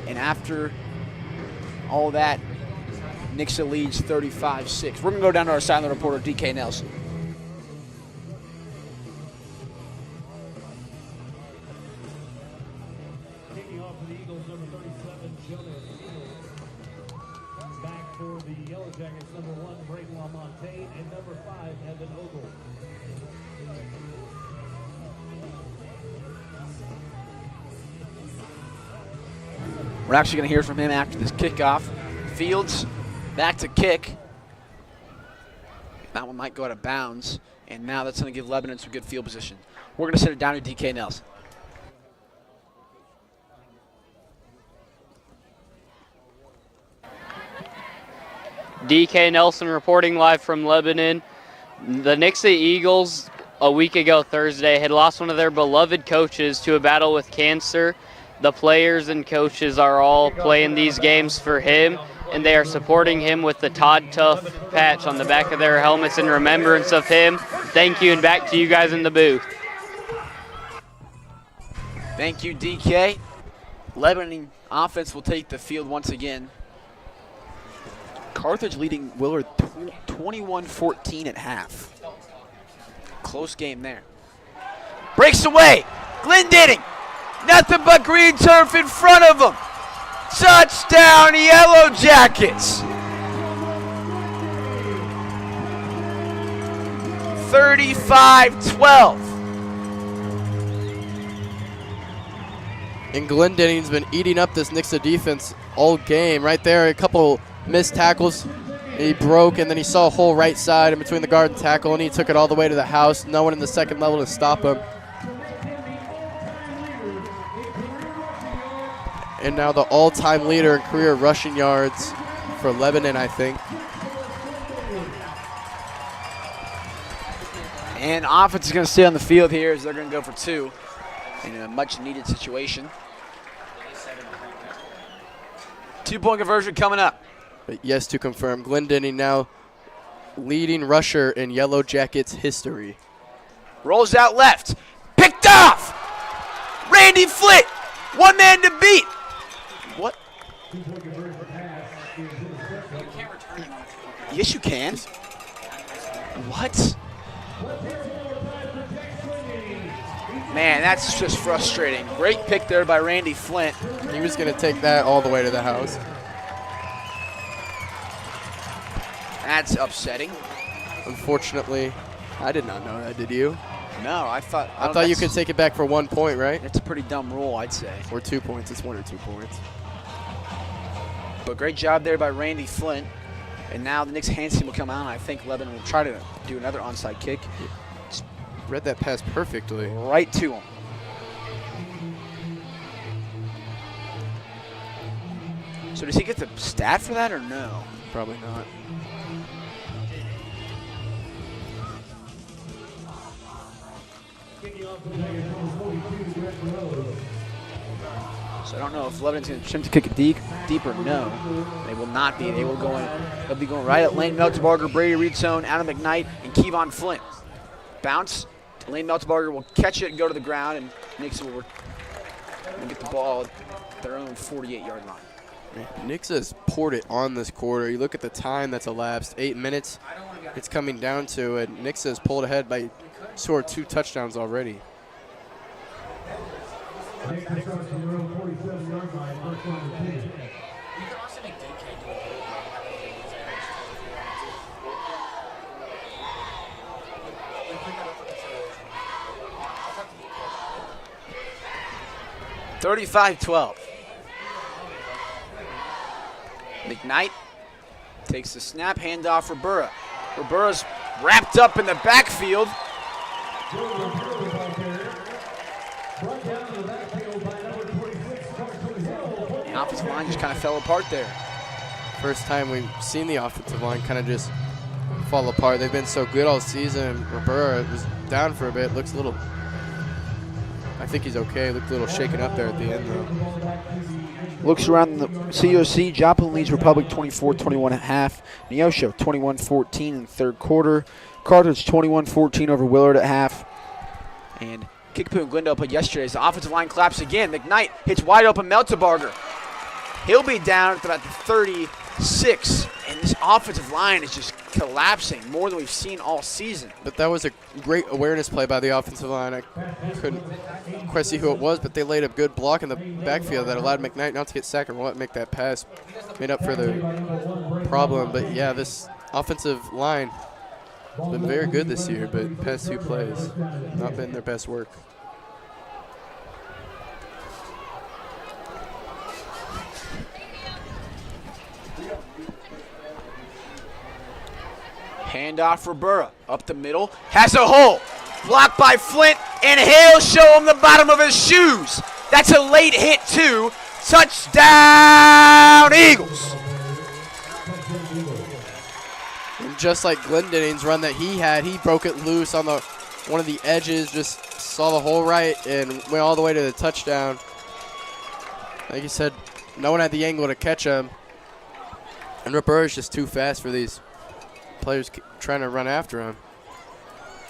And after all that, Nixa leads 35-6. We're gonna go down to our silent reporter, DK Nelson. Kicking off for the Eagles, number 37, Jonas. Back for the Yellow Jackets, number 1, Braden LaMontagne, and number 5, Evan Ogle. We're actually going to hear from him after this kickoff. Fields back to kick. That one might go out of bounds, and now that's going to give Lebanon some good field position. We're going to send it down to DK Nelson. DK Nelson reporting live from Lebanon. The Nixa Eagles, a week ago Thursday, had lost one of their beloved coaches to a battle with cancer. The players and coaches are all playing these games for him, and they are supporting him with the Todd Tuff patch on the back of their helmets in remembrance of him. Thank you, and back to you guys in the booth. Thank you, DK. Lebanon offense will take the field once again. Carthage leading Willard 21-14 at half. Close game there. Breaks away. Glendenning. Nothing but green turf in front of them. Touchdown, Yellow Jackets. 35-12. And Glendenning's been eating up this Nixa defense all game. Right there, a couple missed tackles. He broke, and then he saw a hole right side in between the guard and tackle, and he took it all the way to the house. No one in the second level to stop him. And now the all-time leader in career rushing yards for Lebanon, I think. And offense is going to stay on the field here as they're going to go for two in a much-needed situation. 2-point conversion coming up. But yes, to confirm, Glendenning now leading rusher in Yellow Jackets history. Rolls out left. Picked off! Randy Flint, one man to beat. What? Yes, you can. What? Man, that's just frustrating. Great pick there by Randy Flint. He was going to take that all the way to the house. That's upsetting. Unfortunately, I did not know that, did you? No, I thought you could take it back for 1 point, right? It's a pretty dumb rule, I'd say. Or 2 points. It's 1 or 2 points. But great job there by Randy Flint. And now the Nixa hands team will come out, and I think Lebanon will try to do another onside kick. Just read that pass perfectly. Right to him. So does he get the stat for that or no? Probably not. So I don't know if Lebanon's going to attempt to kick it deep or no. They will not be. They'll be going right at Lane Meltebarger, Brady Reedzone, Adam McKnight, and Kevon Flint. Bounce. Lane Meltebarger will catch it and go to the ground, and Nixa will get the ball at their own 48-yard line. Nixa has poured it on this quarter. You look at the time that's elapsed, 8 minutes. It's coming down to it. Nixa has pulled ahead by scored 2 touchdowns already. $35-12. McKnight takes the snap, handoff for Burra. Burra's wrapped up in the backfield. The offensive line just kind of fell apart there. First time we've seen the offensive line kind of just fall apart. They've been so good all season. Burra was down for a bit. Looks a little, I think he's okay. Looked a little shaken up there at the end, though. Looks around the COC. Joplin leads Republic 24-21 at half. Neosho 21-14 in the third quarter. Carthage 21-14 over Willard at half. And Kickapoo and Glendale played yesterday as the offensive line collapsed again. McKnight hits wide open Meltebarger. He'll be down at about the 36. And this offensive line is just collapsing more than we've seen all season. But that was a great awareness play by the offensive line. I couldn't quite see who it was, but they laid a good block in the backfield that allowed McKnight not to get sacked or make that pass. Made up for the problem. But, yeah, this offensive line has been very good this year, but past 2 plays, not been their best work. Handoff for Burra. Up the middle. Has a hole. Blocked by Flint, and he'll show him the bottom of his shoes. That's a late hit, too. Touchdown, Eagles. And just like Glendenning's run that he had, he broke it loose on the one of the edges, just saw the hole right, and went all the way to the touchdown. Like you said, no one had the angle to catch him. And Ripper is just too fast for these players trying to run after him.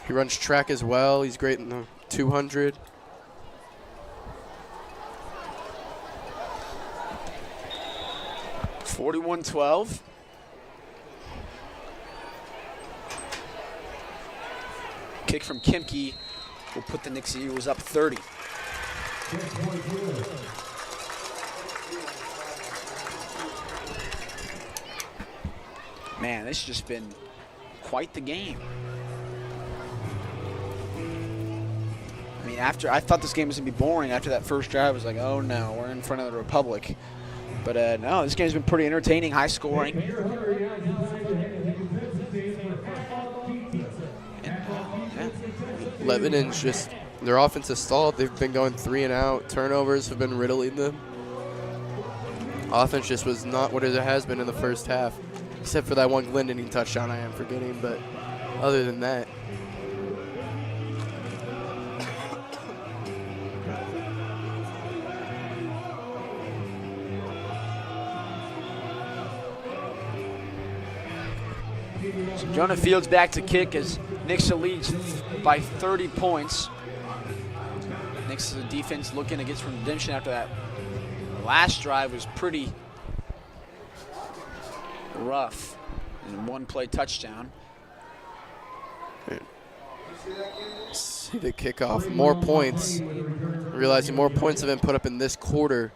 He runs track as well. He's great in the 200. $41-12. Kick from Kimke will put the Nixa Eagles up 30. Man, this has just been quite the game. I mean, I thought this game was going to be boring after that first drive. I was like, oh no, we're in front of the Republic. But no, this game's been pretty entertaining, high scoring. Lebanon's just, their offense has stalled. They've been going 3 and out. Turnovers have been riddling them. Offense just was not what it has been in the first half. Except for that one Glendenning touchdown I am forgetting, but other than that. So Jonah Fields back to kick as Nixa leads by 30 points. Nixa's defense looking to get some redemption after that last drive was pretty rough and 1-play touchdown. See the kickoff. More points. Realizing more points have been put up in this quarter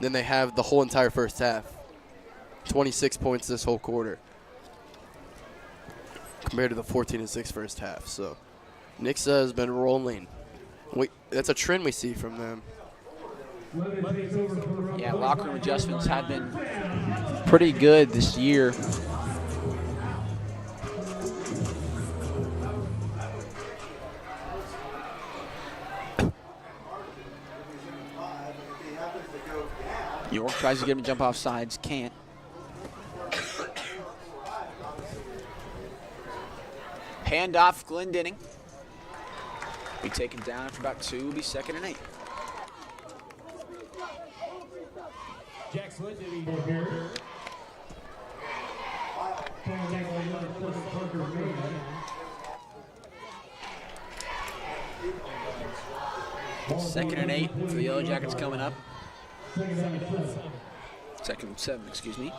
than they have the whole entire first half. 26 points this whole quarter. compared to the 14-6 first half. So Nixa has been rolling. That's a trend we see from them. Yeah, locker room adjustments have been pretty good this year. York tries to get him to jump off sides, can't. Handoff, Glendenning. Be taken down after about 2, will be 2nd and 8. Jack Glendenning here. Second and 8 for the Yellow Jackets coming up. 2nd and 7, excuse me.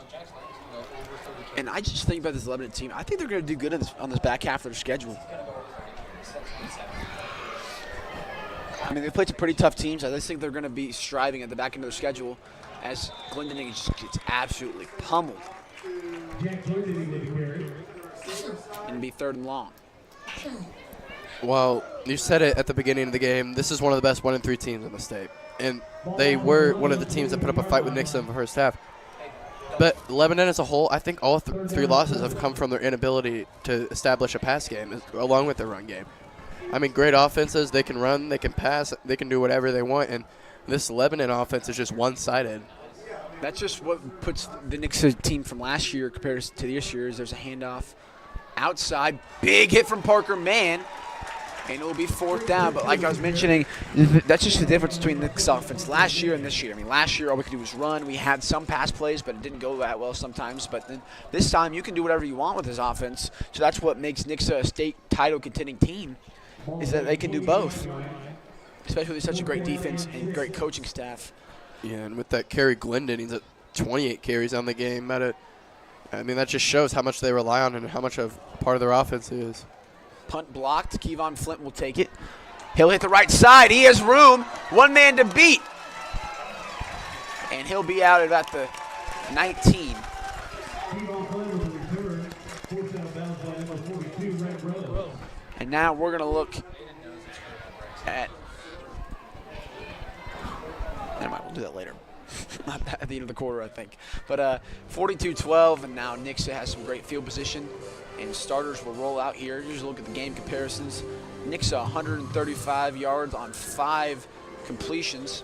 And I just think about this Lebanon team. I think they're going to do good on this back half of their schedule. I mean, they played some pretty tough teams. I just think they're going to be striving at the back end of their schedule as Glendenning just gets absolutely pummeled. And be 3rd and long. Well, you said it at the beginning of the game. This is one of the best 1-3 teams in the state. And they were one of the teams that put up a fight with Nixa in the first half. But Lebanon as a whole, I think all 3 losses have come from their inability to establish a pass game along with their run game. I mean, great offenses. They can run, they can pass, they can do whatever they want. And this Lebanon offense is just one-sided. That's just what puts the Nixa team from last year compared to this year. Is there's a handoff outside. Big hit from Parker Mann. And it will be 4th down. But like I was mentioning, that's just the difference between the Nixa offense last year and this year. I mean, last year all we could do was run. We had some pass plays, but it didn't go that well sometimes. But then this time you can do whatever you want with this offense. So that's what makes Nixa a state title contending team, is that they can do both. Especially with such a great defense and great coaching staff. Yeah, and with that carry Glendon, he's at 28 carries on the game. I mean, that just shows how much they rely on and how much of part of their offense is. Punt blocked. Kevon Flint will take it. He'll hit the right side. He has room. One man to beat. And he'll be out at about the 19. And now we're going to look at... Never mind, we'll do that later. At the end of the quarter, I think. But 42-12, and now Nixa has some great field position. And starters will roll out here. Just look at the game comparisons. Nixa 135 yards on 5 completions,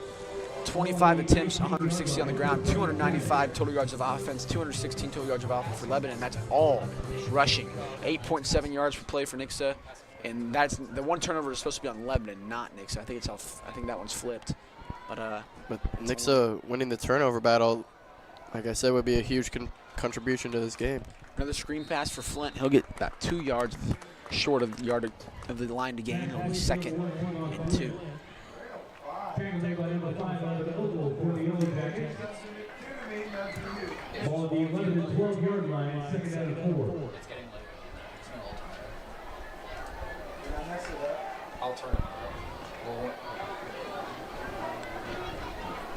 25 attempts, 160 on the ground, 295 total yards of offense, 216 total yards of offense for Lebanon. That's all rushing. 8.7 yards per play for Nixa, and that's the one turnover is supposed to be on Lebanon, not Nixa. I think that one's flipped. But Nixa winning the turnover battle, like I said, would be a huge contribution to this game. Another screen pass for Flint. He'll get about 2 yards short of the line to gain. He'll be 2nd and 2. Ball at the 11 and 12 yard line, 2nd and 4. I'll turn it.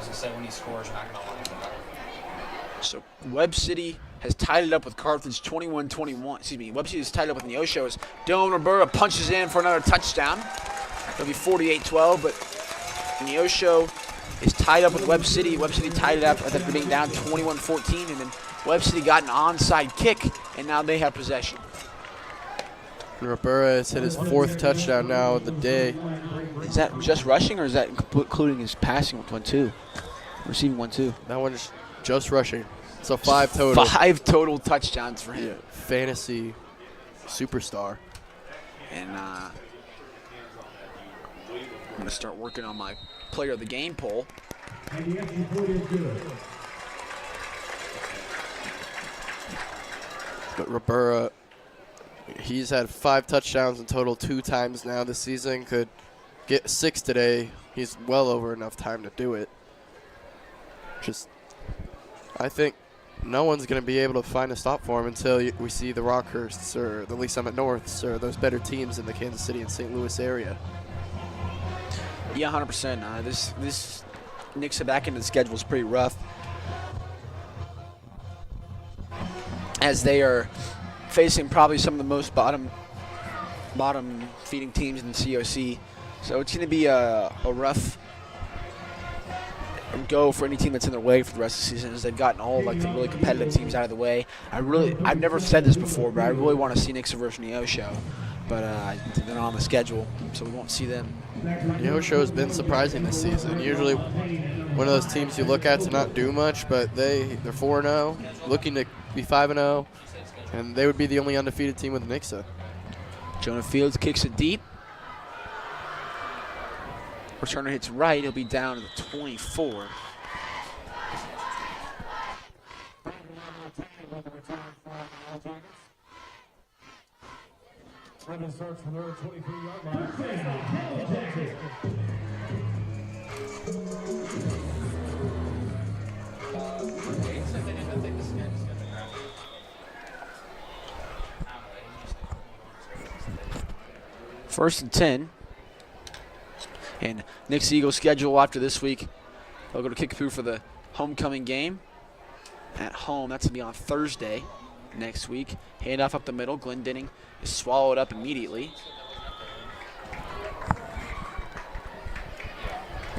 As I said, when he scores, you're not going to want to go back. So Webb City has tied it up with Carthage 21-21. Excuse me, Webb City has tied it up with Neosho as Dylan Roberta punches in for another touchdown. It'll be 48-12, but Neosho is tied up with Webb City. Webb City tied it up after being down 21-14, and then Webb City got an onside kick, and now they have possession. Roberta has hit his 4th touchdown now of the day. Is that just rushing, or is that including his passing with 1 too? Receiving 1 too. That one's just rushing. So 5 total. 5 total touchdowns for him. Yeah, fantasy superstar. And I'm going to start working on my player of the game poll. And the extra point is good. But Roberta, he's had 5 touchdowns in total 2 times now this season. Could get 6 today. He's well over enough time to do it. I think no one's going to be able to find a stop for him until we see the Rockhursts or the Lee Summit Norths or those better teams in the Kansas City and St. Louis area. Yeah, 100%. This Nixa back into the schedule is pretty rough, as they are facing probably some of the most bottom feeding teams in the COC. So it's going to be a rough go for any team that's in their way for the rest of the season, as they've gotten all like the really competitive teams out of the way. I've never said this before, but I really want to see Nixa versus Neosho, but they're not on the schedule, so we won't see them. Neosho has been surprising this season. Usually one of those teams you look at to not do much, but they're 4-0, looking to be 5-0, and they would be the only undefeated team with Nixa. Jonah Fields kicks it deep. Returner hits right. He'll be down to the 24. Starts from their 23-yard line. First and 10. And Nixa Eagles schedule after this week, they'll go to Kickapoo for the homecoming game at home. That's going to be on Thursday next week. Handoff up the middle. Glendenning is swallowed up immediately.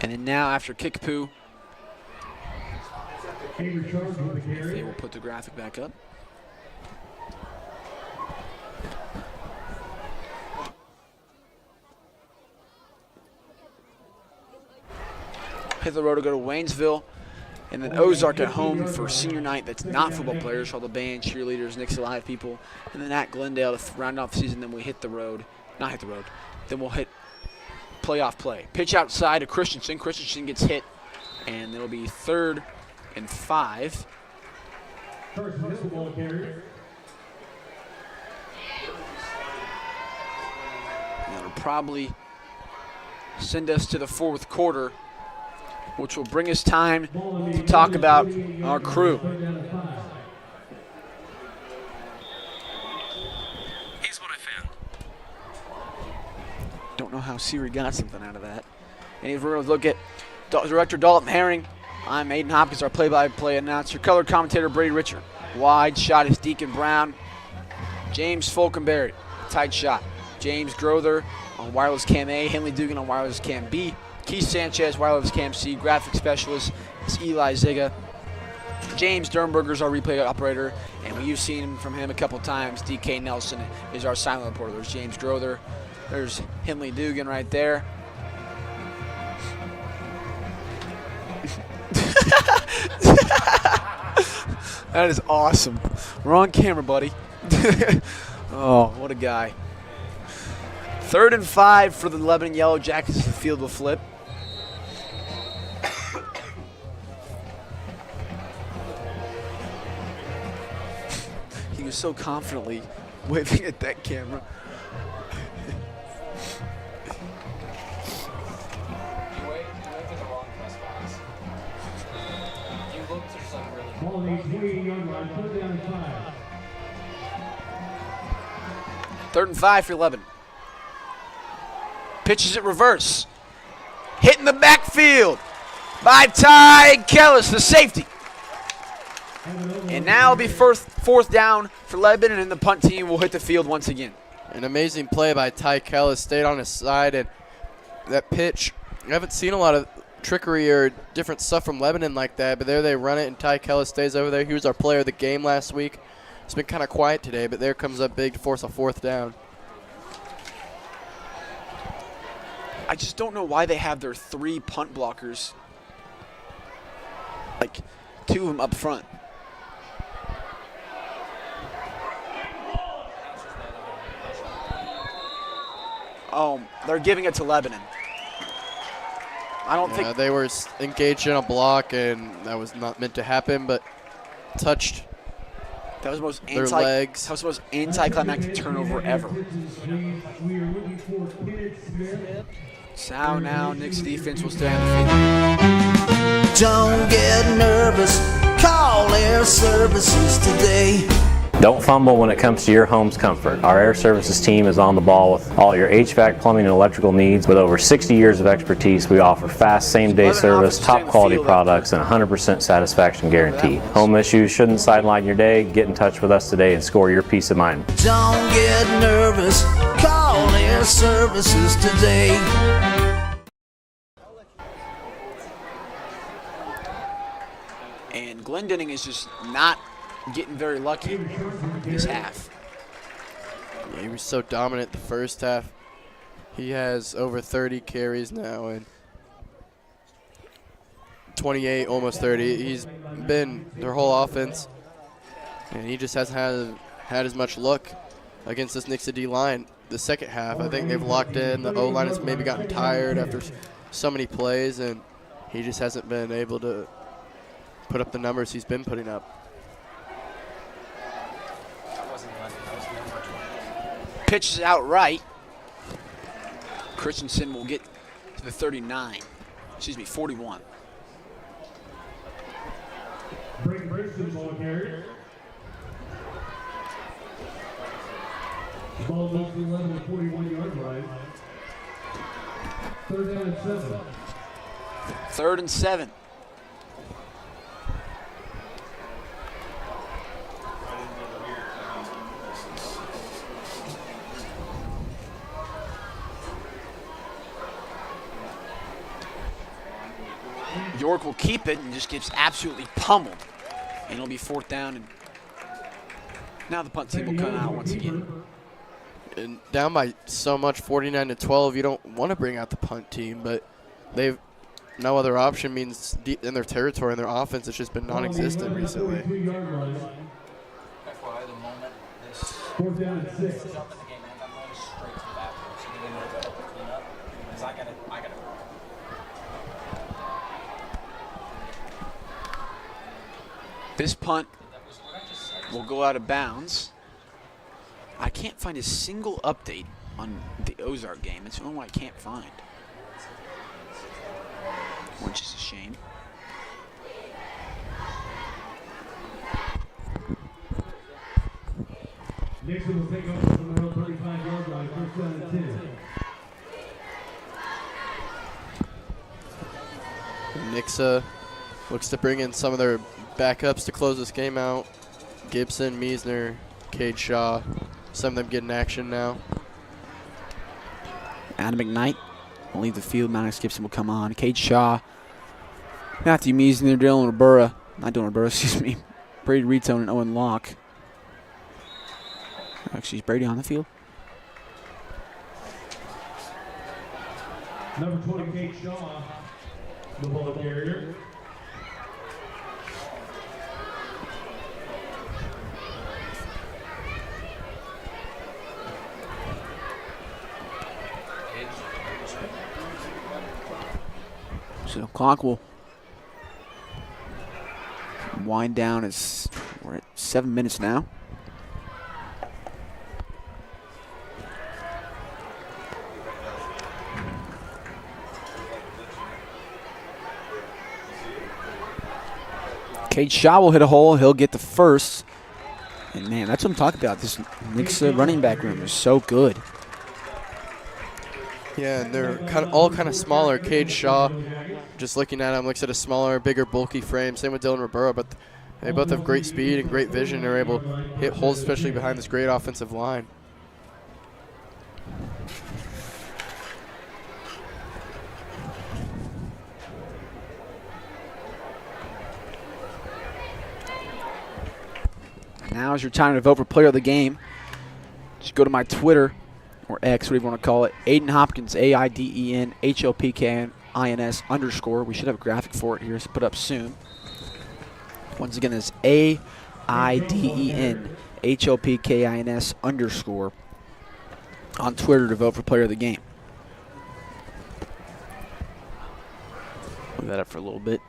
And then now after Kickapoo, they will put the graphic back up. Hit the road to go to Waynesville, and then Ozark at home for senior night that's not football players, all the band, cheerleaders, Nixa Live people, and then at Glendale to round off the season. Then we hit the road, then we'll hit playoff play. Pitch outside to Christensen. Christensen gets hit, and it'll be 3rd and 5. That'll probably send us to the 4th quarter, which will bring us time to talk about our crew. Here's what I found. Don't know how Siri got something out of that. And if we're going to look at Director Dalton Herring, I'm Aiden Hopkins, our play-by-play announcer. Color commentator Brady Richard. Wide shot is Deacon Brown. James Fulkenberry, tight shot. James Grother on wireless cam A. Henley Dugan on wireless cam B. Keith Sanchez, wireless cam C. Graphic specialist is Eli Ziga. James Dernberger's our replay operator, and you've seen from him a couple times. DK Nelson is our silent reporter. There's James Grother. There's Henley Dugan right there. That is awesome. We're on camera, buddy. Oh, what a guy. 3rd and 5 for the Lebanon Yellow Jackets. The field will flip. He was so confidently waving at that camera. Ball on the 28-yard line, put down 5. 3rd and 5 for Lebanon. Pitches it reverse. Hitting the backfield by Ty Kellis, the safety. And now it'll be 4th down for Lebanon, and the punt team will hit the field once again. An amazing play by Ty Kellis, stayed on his side, and that pitch, I haven't seen a lot of trickery or different stuff from Lebanon like that, but there they run it, and Ty Kellis stays over there. He was our player of the game last week. It's been kind of quiet today, but there comes up big to force a 4th down. I just don't know why they have their 3 punt blockers, like 2 of them up front. Oh, they're giving it to Lebanon. I don't think they were engaged in a block, and that was not meant to happen, but touched that was the most their legs. That was the most anticlimactic turnover ever. So now Nick's defense will stay on the field. Don't get nervous, call air services today. Don't fumble when it comes to your home's comfort. Our air services team is on the ball with all your HVAC, plumbing, and electrical needs. With over 60 years of expertise, we offer fast same-day service, top quality products, and 100% satisfaction guarantee. Home issues shouldn't sideline your day. Get in touch with us today and score your peace of mind. Don't get nervous, call Air Services today. And Glendenning is just not getting very lucky this half. Yeah, he was so dominant the first half. He has over 30 carries now and 28, almost 30. He's been their whole offense, and he just hasn't had as much luck against this Nixa D line. The second half, I think they've locked in. The O-line has maybe gotten tired after so many plays, and he just hasn't been able to put up the numbers he's been putting up. Pitch is out right. Christensen will get to the 41. Brixton ball carrier. Ball moves to 11, 41-yard line. 3rd down and 7. 3rd and 7. York will keep it and just gets absolutely pummeled. And it'll be 4th down. And now the punt team will come out once again. And down by so much, 49-12, you don't want to bring out the punt team, but they've no other option. Means deep in their territory and their offense has just been non-existent recently. 4th down and 6. This punt will go out of bounds. I can't find a single update on the Ozark game. It's the only one I can't find, which is a shame. Nixa will take over from their own 35-yard line, 1st down and 10. Nixa looks to bring in some of their backups to close this game out. Gibson, Meisner, Cade Shaw, some of them getting action now. Adam McKnight will leave the field. Maddox Gibson will come on. Cade Shaw, Matthew Meisner, Dylan Ribera, Brady Reetone and Owen Locke. Actually, is Brady on the field? Number 20, Cade Shaw, the ball carrier. So clock will wind down as we're at 7 minutes now. Cade Shaw will hit a hole. He'll get the first. And man, that's what I'm talking about. This Nixa running back room is so good. Yeah, and they're all kind of smaller. Cade Shaw, just looking at him, looks at a smaller, bigger, bulky frame. Same with Dylan Ribera, but they both have great speed and great vision. They're able to hit holes, especially behind this great offensive line. Now is your time to vote for player of the game. Just go to my Twitter, or X, whatever you want to call it. Aiden Hopkins, AIDEN HOPKINS _. We should have a graphic for it here. It's put up soon. Once again, it's AIDEN HOPKINS _ on Twitter to vote for player of the game. Leave that up for a little bit.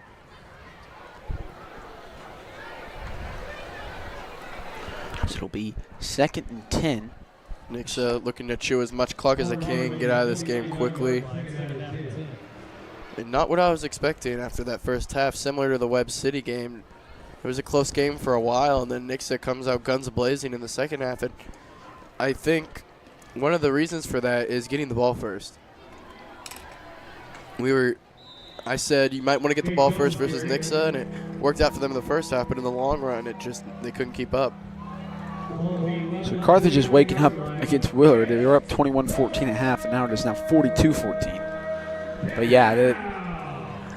So it'll be 2nd and 10. Nixa looking to chew as much clock as they can, get out of this game quickly. And not what I was expecting after that first half. Similar to the Webb City game, It was a close game for a while, and then Nixa comes out guns blazing in the second half. And I think one of the reasons for that is getting the ball first. I said you might want to get the ball first versus Nixa, and it worked out for them in the first half, but in the long run, they couldn't keep up. So Carthage is waking up against Willard. They were up 21-14 at half, and now it is now 42-14. But yeah,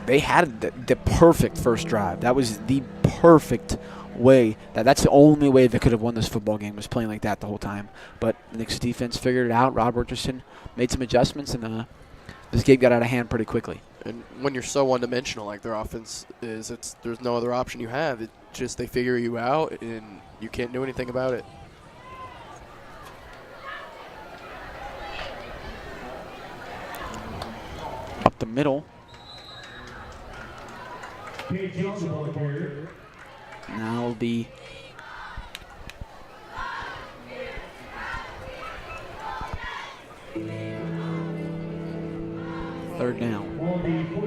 they had the perfect first drive. That was the perfect way. That's the only way they could have won this football game, was playing like that the whole time. But Nick's defense figured it out. Rob Richardson made some adjustments, and this game got out of hand pretty quickly. And when you're so one-dimensional like their offense is, there's no other option you have. It just they figure you out, and you can't do anything about it. Up the middle. Now it'll be third down.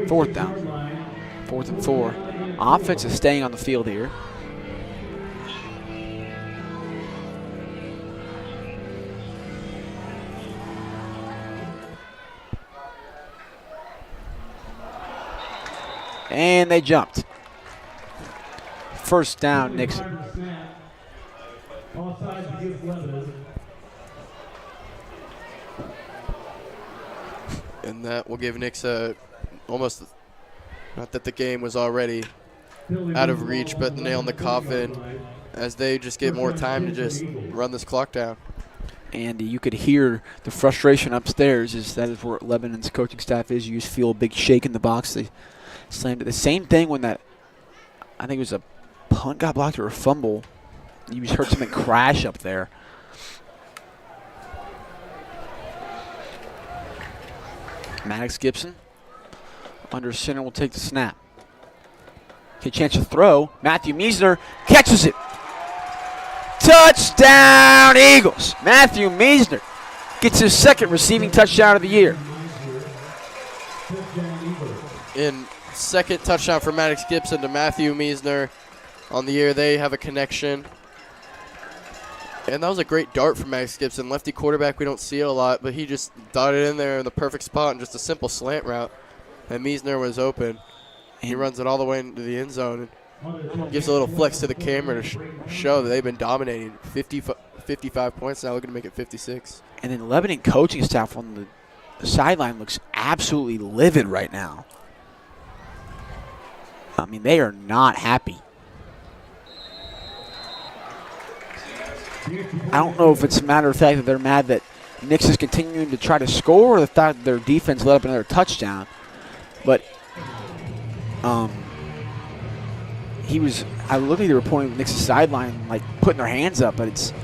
Fourth down. 4th and 4. Offense is staying on the field here. And they jumped. First down, Nixa. And that will give Nixa almost, not that the game was already out of reach, but the nail in the coffin as they just get more time to just run this clock down. And you could hear the frustration upstairs. That is where Lebanon's coaching staff is. You just feel a big shake in the box. They slammed it. The same thing when that, I think it was a punt got blocked or a fumble. You just heard something crash up there. Maddox Gibson under center will take the snap. Okay, chance to throw. Matthew Meisner catches it. Touchdown Eagles. Matthew Meisner gets his second receiving touchdown of the year. In second touchdown for Maddox Gibson to Matthew Meisner on the year. They have a connection. And that was a great dart from Maddox Gibson. Lefty quarterback, we don't see it a lot, but he just dotted in there in the perfect spot and just a simple slant route. And Meisner was open. He runs it all the way into the end zone and gives a little flex to the camera to show that they've been dominating. 55 points now, looking to make it 56. And then Lebanon coaching staff on the sideline looks absolutely livid right now. I mean, they are not happy. I don't know if it's a matter of fact that they're mad that Nixa is continuing to try to score, or the fact that their defense let up another touchdown. But I looked at the reporting of Nixa's sideline, like putting their hands up, but it's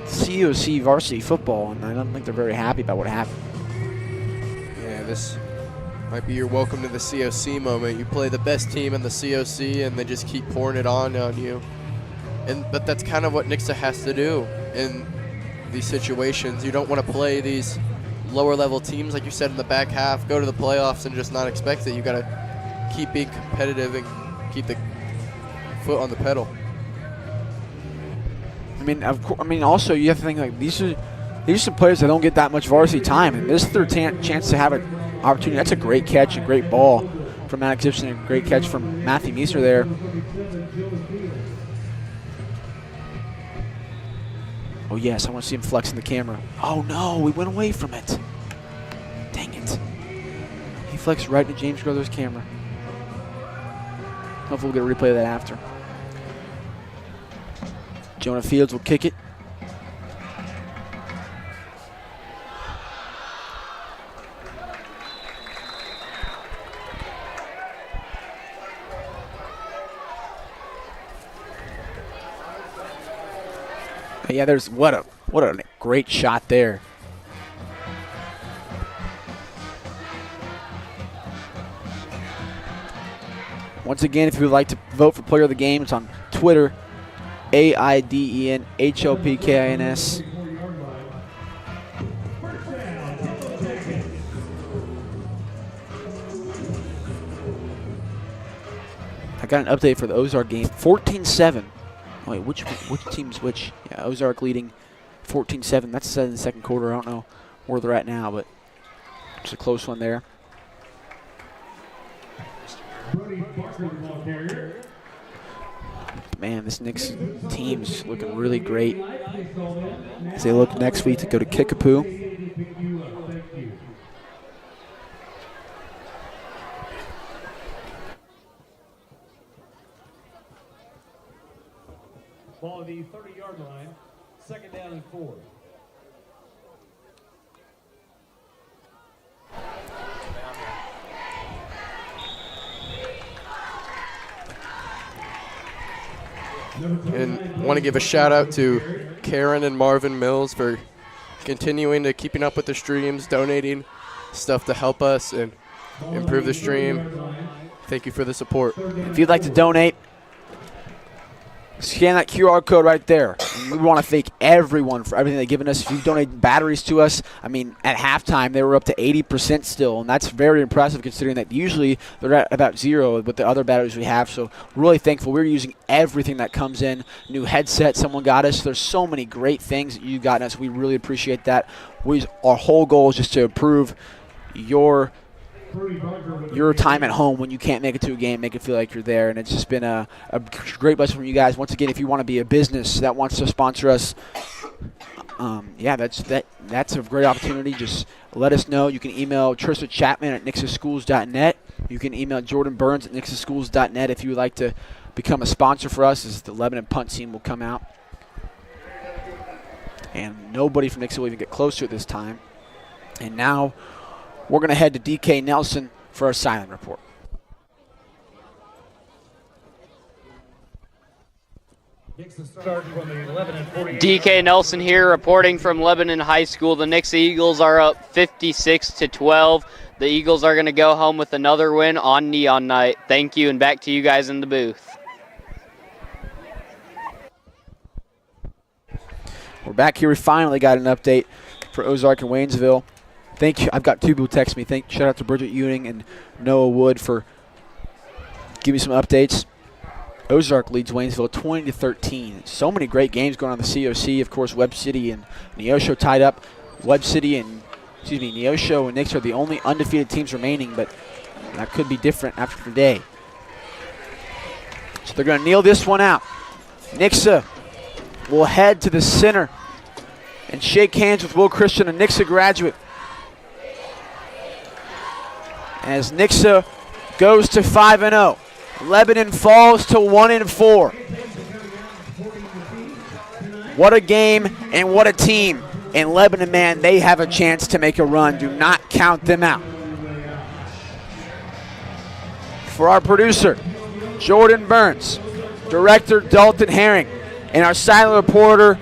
COC varsity football, and I don't think they're very happy about what happened. Yeah, this might be your welcome to the COC moment. You play the best team in the COC, and they just keep pouring it on you. But that's kind of what Nixa has to do in these situations. You don't want to play these lower level teams, like you said, in the back half, go to the playoffs and just not expect it. You got to keep being competitive and keep the foot on the pedal. I mean, also you have to think like these are some players that don't get that much varsity time, and this is their chance to have an opportunity. That's a great catch, a great ball from Maddox Gibson, a great catch from Matthew Meisner there. Oh yes, I want to see him flexing the camera. Oh no, we went away from it. Dang it. He flexed right into James Grother's camera. Hopefully we'll get a replay of that after. Jonah Fields will kick it. Yeah, there's what a great shot there. Once again, if you would like to vote for Player of the Game, it's on Twitter, AIDENHOPKINS. got an update for the Ozark game. 14-7. Wait, which team's which? Yeah, Ozark leading 14-7. That's set in the second quarter. I don't know where they're at now, but it's a close one there. Man, this Nixa team's looking really great as they look next week to go to Kickapoo. Ball at the 30-yard line, 2nd down and 4. And want to give a shout out to Karen and Marvin Mills for continuing to keeping up with the streams, donating stuff to help us and improve the stream. Thank you for the support. If you'd like to donate, scan that QR code right there. And we want to thank everyone for everything they've given us. If you donate batteries to us, I mean, at halftime they were up to 80% still, and that's very impressive considering that usually they're at about 0 with the other batteries we have. So really thankful. We're using everything that comes in. New headset someone got us. There's so many great things that you've gotten us. We really appreciate that. Our whole goal is just to improve your time at home when you can't make it to a game, make it feel like you're there. And it's just been a great blessing from you guys. Once again, if you want to be a business that wants to sponsor us, yeah, that's a great opportunity. Just let us know. You can email Trista Chapman at nixaschools.net. You can email Jordan Burns at nixaschools.net if you would like to become a sponsor for us, as the Lebanon punt team will come out. And nobody from Nixa will even get close to it this time. And now we're going to head to DK Nelson for our silent report. DK Nelson here reporting from Lebanon High School. The Nixa Eagles are up 56-12. The Eagles are going to go home with another win on Neon Night. Thank you, and back to you guys in the booth. We're back here. We finally got an update for Ozark and Waynesville. Thank you. I've got 2 people text me. Shout out to Bridget Ewing and Noah Wood for giving me some updates. Ozark leads Waynesville 20-13. So many great games going on in the COC. Of course, Webb City and Neosho tied up. Neosho and Nixa are the only undefeated teams remaining, but that could be different after today. So they're going to kneel this one out. Nixa will head to the center and shake hands with Will Christian, a Nixa graduate, as Nixa goes to 5-0. Lebanon falls to 1-4. What a game and what a team. And Lebanon, man, they have a chance to make a run. Do not count them out. For our producer, Jordan Burns, director Dalton Herring, and our silent reporter,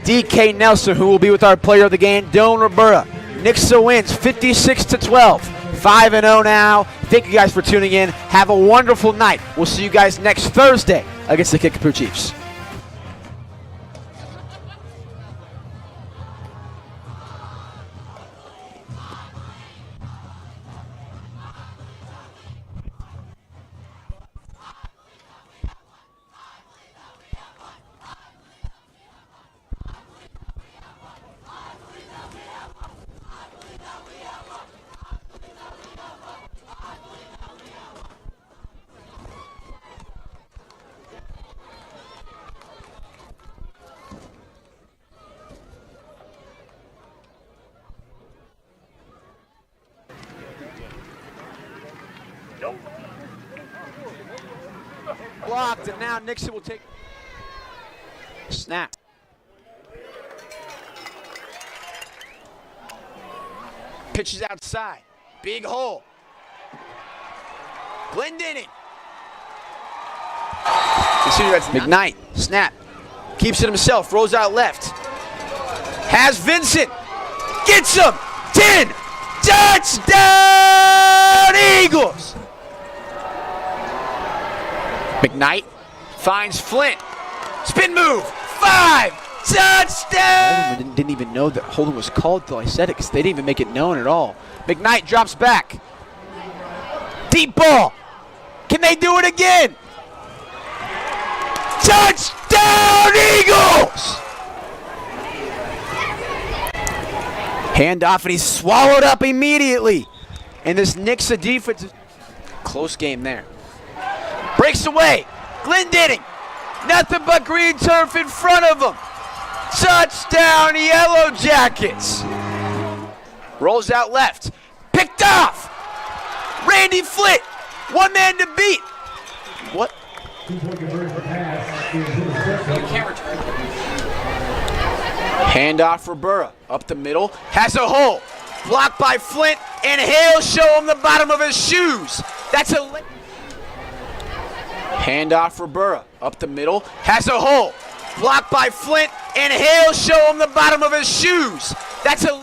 DK Nelson, who will be with our player of the game, Dylan Rivera. Nixa wins 56-12. 5-0 now. Thank you guys for tuning in. Have a wonderful night. We'll see you guys next Thursday against the Kickapoo Chiefs. Blocked, and now Nixa will take snap. Pitches outside. Big hole. Glendenning. McKnight. Snap. Keeps it himself. Rolls out left. Has Vincent. Gets him. 10. Touchdown Eagles. McKnight finds Flint. Spin move. 5. Touchdown! Didn't even know that holding was called until I said it, because they didn't even make it known at all. McKnight drops back. Deep ball. Can they do it again? Touchdown, Eagles! Handoff, and he's swallowed up immediately. And this Nixa defense, close game there. Breaks away. Glendinning. Nothing but green turf in front of him. Touchdown, Yellow Jackets. Rolls out left. Picked off. Randy Flitt. One man to beat. What? Handoff for Burra. Up the middle. Has a hole. Blocked by Flint. And he'll show him the bottom of his shoes. That's a... Handoff for Burra. Up the middle. Has a hole. Blocked by Flint. And he'll show him the bottom of his shoes. That's a...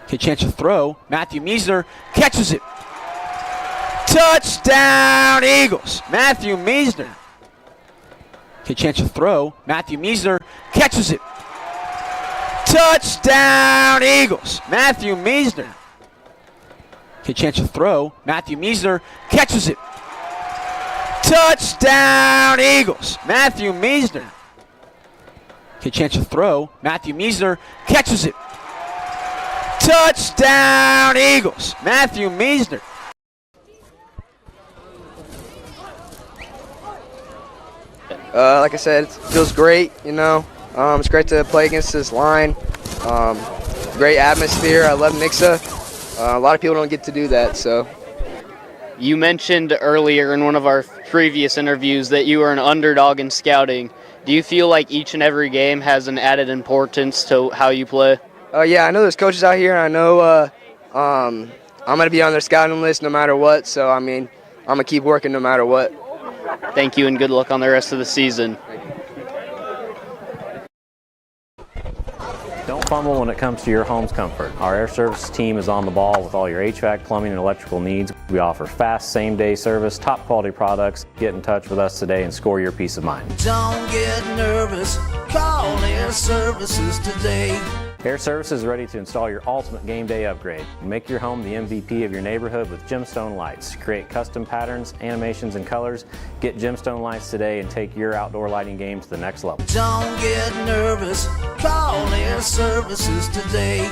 Okay, chance to throw. Matthew Meisner catches it. Touchdown, Eagles. Matthew Meisner. Okay, chance to throw. Matthew Meisner catches it. Touchdown, Eagles. Matthew Meisner. Okay, chance to throw. Matthew Meisner catches it. Touchdown, Eagles. Matthew Meisner. Okay, chance to throw. Matthew Meisner catches it. Touchdown, Eagles. Matthew Meisner. Like I said, it feels great, you know. It's great to play against this line. Great atmosphere. I love Nixa. A lot of people don't get to do that, so. You mentioned earlier in one of our previous interviews that you were an underdog in scouting. Do you feel like each and every game has an added importance to how you play? Yeah, I know there's coaches out here. I know I'm going to be on their scouting list no matter what, so, I mean, I'm going to keep working no matter what. Thank you and good luck on the rest of the season. Don't fumble when it comes to your home's comfort. Our air services team is on the ball with all your HVAC, plumbing, and electrical needs. We offer fast, same-day service, top-quality products. Get in touch with us today and score your peace of mind. Don't get nervous, call Air Services today. Air Services is ready to install your ultimate game day upgrade. Make your home the MVP of your neighborhood with gemstone lights. Create custom patterns, animations, and colors. Get gemstone lights today and take your outdoor lighting game to the next level. Don't get nervous, call Air Services today.